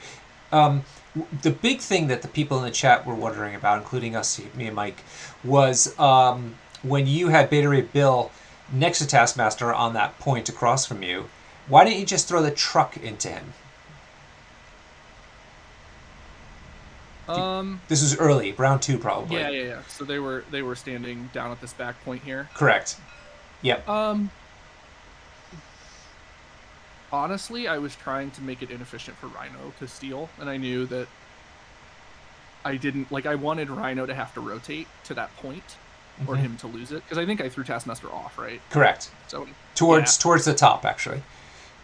The big thing that the people in the chat were wondering about, including us, me and Mike, was when you had Beta Ray Bill next to Taskmaster on that point across from you, why didn't you just throw the truck into him? This was early, round 2 probably. Yeah. So they were standing down at this back point here. Correct. Yep. Honestly, I was trying to make it inefficient for Rhino to steal, and I knew that I didn't I wanted Rhino to have to rotate to that point, or him to lose it, because I think I threw Taskmaster off, right? Correct. So towards the top, actually,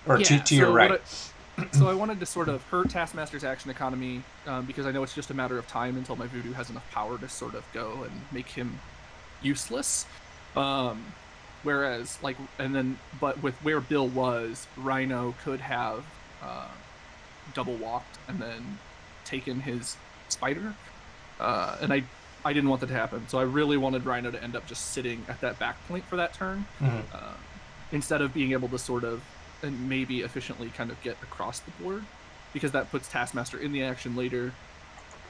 or to your right. So I wanted to sort of hurt Taskmaster's action economy, because I know it's just a matter of time until my Voodoo has enough power to sort of go and make him useless. Whereas, but with where Bill was, Rhino could have double walked and then taken his spider, and I didn't want that to happen. So I really wanted Rhino to end up just sitting at that back point for that turn, instead of being able to sort of and maybe efficiently kind of get across the board, because that puts Taskmaster in the action later,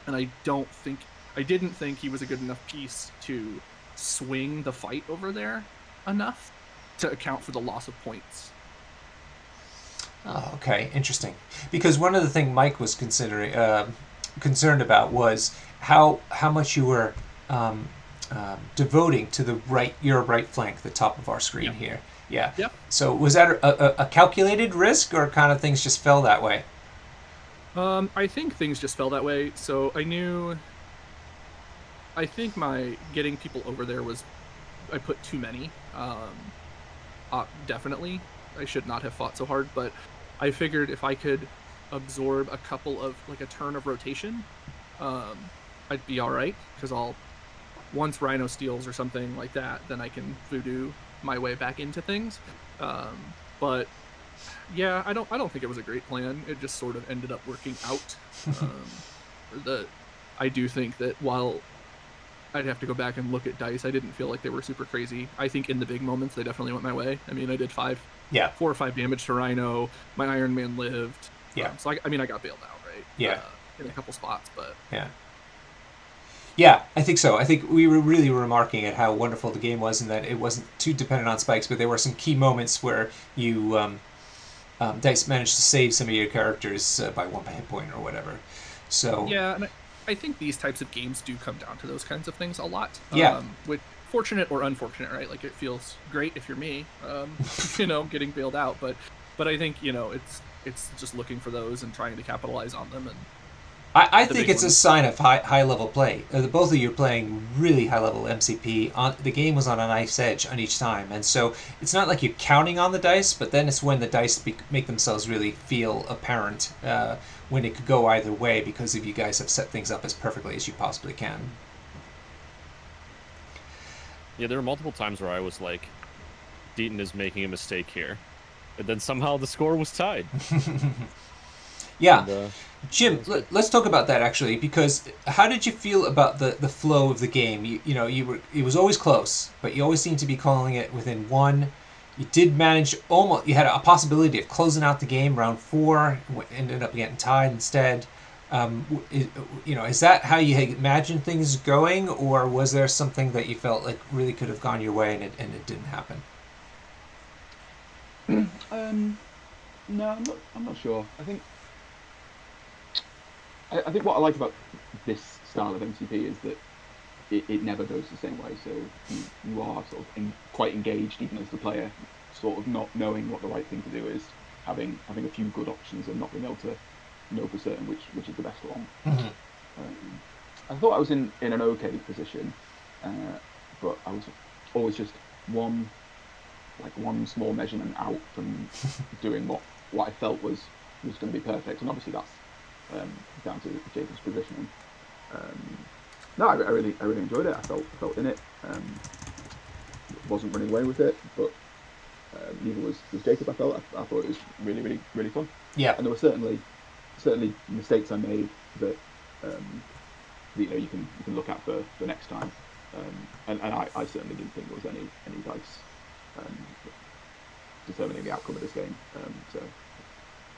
and I didn't think he was a good enough piece to swing the fight over there enough to account for the loss of points. Oh, okay, interesting. Because one of the things Mike was concerned about was how much you were devoting to your right flank, the top of our screen here. Yeah. Yep. So was that a calculated risk, or kind of things just fell that way? I think things just fell that way. So I think my getting people over there I put too many. Definitely, I should not have fought so hard, but I figured if I could absorb a couple of a turn of rotation, I'd be all right, because once Rhino steals or something like that, then I can Voodoo my way back into things. But yeah, I don't think it was a great plan. It just sort of ended up working out. I do think that while I'd have to go back and look at dice, I didn't feel like they were super crazy. I think in the big moments they definitely went my way. I mean, I did 4 or 5 damage to Rhino. My Iron Man lived. So I got bailed out, right? In a couple spots, but yeah, I think so. I think we were really remarking at how wonderful the game was, and that it wasn't too dependent on spikes, but there were some key moments where you dice managed to save some of your characters by 1 hit point or whatever. So yeah, and I think these types of games do come down to those kinds of things a lot. fortunate or unfortunate, right? Like, it feels great if you're me, getting bailed out, but I think it's just looking for those and trying to capitalize on them. And I the think big it's a ones. sign of high level play. Both of you are playing really high level MCP. The game was on a knife's edge on each time, and so it's not like you're counting on the dice, but then it's when the dice make themselves really feel apparent when it could go either way because of you guys have set things up as perfectly as you possibly can. Yeah, there were multiple times where I was like, Deaton is making a mistake here. And then somehow the score was tied. Yeah. And, Jim, let's talk about that actually, because how did you feel about the flow of the game? It was always close, but you always seemed to be calling it within one. You did manage you had a possibility of closing out the game round 4, ended up getting tied instead. Is that how you had imagined things going, or was there something that you felt like really could have gone your way and it didn't happen? No, I'm not sure. I think what I like about this style of MCP is that it never goes the same way. So you are sort of quite engaged, even as the player, sort of not knowing what the right thing to do is, having a few good options and not being able to know for certain which is the best one. Mm-hmm. I thought I was in an okay position, but I was always just one small measurement out from doing what I felt was going to be perfect, and obviously that's down to Jacob's positioning. No, I really enjoyed it. I felt in it. Wasn't running away with it, but neither was Jacob. I thought it was really, really, really fun. Yeah. And there were certainly mistakes I made that you can look at for next time. And I certainly didn't think there was any dice determining the outcome of this game. So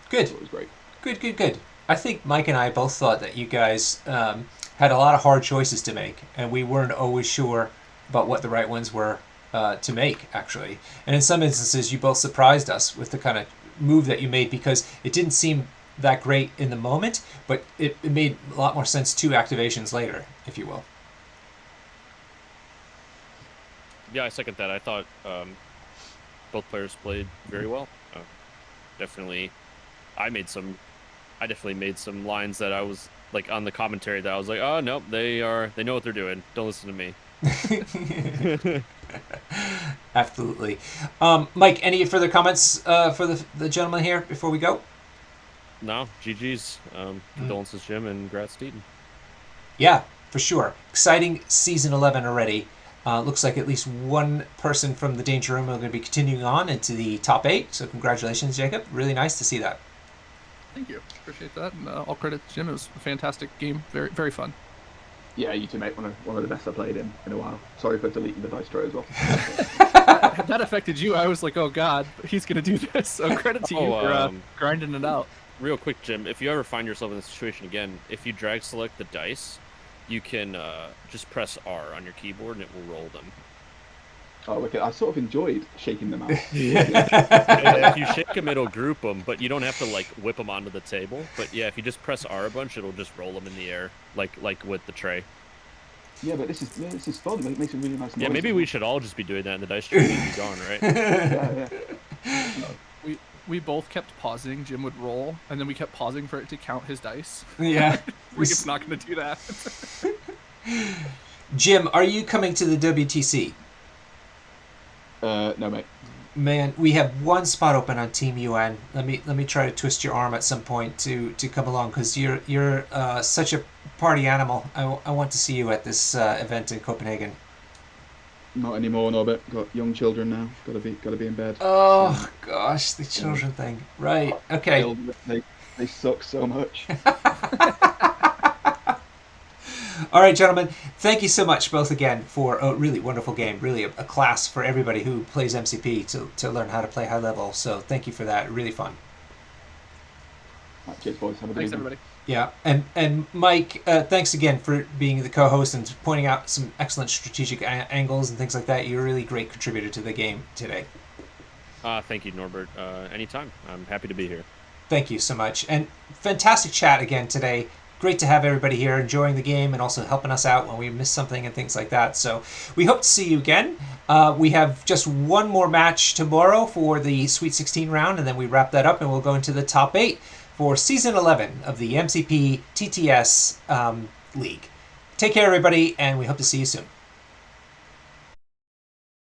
good. It was great. Good. I think Mike and I both thought that you guys had a lot of hard choices to make, and we weren't always sure about what the right ones were to make, actually. And in some instances, you both surprised us with the kind of move that you made because it didn't seem that great in the moment, but it made a lot more sense 2 activations later, if you will. Yeah, I second that. I thought both players played very well. I definitely made some lines that I was like on the commentary that I was like, oh nope, they know what they're doing. Don't listen to me. Absolutely. Mike, any further comments for the gentleman here before we go? No, GG's. Condolences, Jim, and grats, Deaton. Yeah, for sure. Exciting season 11 already. Looks like at least one person from the Danger Room are going to be continuing on into the top 8. So congratulations, Jacob. Really nice to see that. Thank you. Appreciate that. And all credit to Jim. It was a fantastic game. Very, very fun. Yeah, you two, mate. One of the best I played in a while. Sorry for deleting the dice tray as well. that affected you. I was like, oh god, he's gonna do this. So credit to you for grinding it out. Real quick, Jim, if you ever find yourself in this situation again, if you drag select the dice, you can just press R on your keyboard and it will roll them. Oh, okay. I sort of enjoyed shaking them out. If you shake them, it'll group them, but you don't have to like whip them onto the table. But yeah, if you just press R a bunch, it'll just roll them in the air, like with the tray. Yeah, but this is fun. It makes a really nice noise. Yeah, maybe we should all just be doing that, and the dice tray would be gone, right? Yeah. We both kept pausing. Jim would roll, and then we kept pausing for it to count his dice. Yeah. It's not going to do that. Jim, are you coming to the WTC? No, mate. Man, we have one spot open on Team UN. Let me try to twist your arm at some point to come along because you're such a party animal. I want to see you at this event in Copenhagen. Not anymore, Norbert. Got young children now. Got to be in bed. Oh gosh, the children thing. Right. Okay. They suck so much. All right, gentlemen. Thank you so much, both again, for a really wonderful game. Really a class for everybody who plays MCP to learn how to play high level. So thank you for that. Really fun. Right, cheers, boys. Have a good Thanks, evening. everybody. Yeah, and Mike, thanks again for being the co-host and pointing out some excellent strategic angles and things like that. You're a really great contributor to the game today. Thank you, Norbert. Anytime. I'm happy to be here. Thank you so much. And fantastic chat again today. great to have everybody here enjoying the game and also helping us out when we miss something and things like that. So we hope to see you again. We have just one more match tomorrow for the Sweet 16 round, and then we wrap that up and we'll go into the top 8 for Season 11 of the MCP TTS League. Take care, everybody, and we hope to see you soon.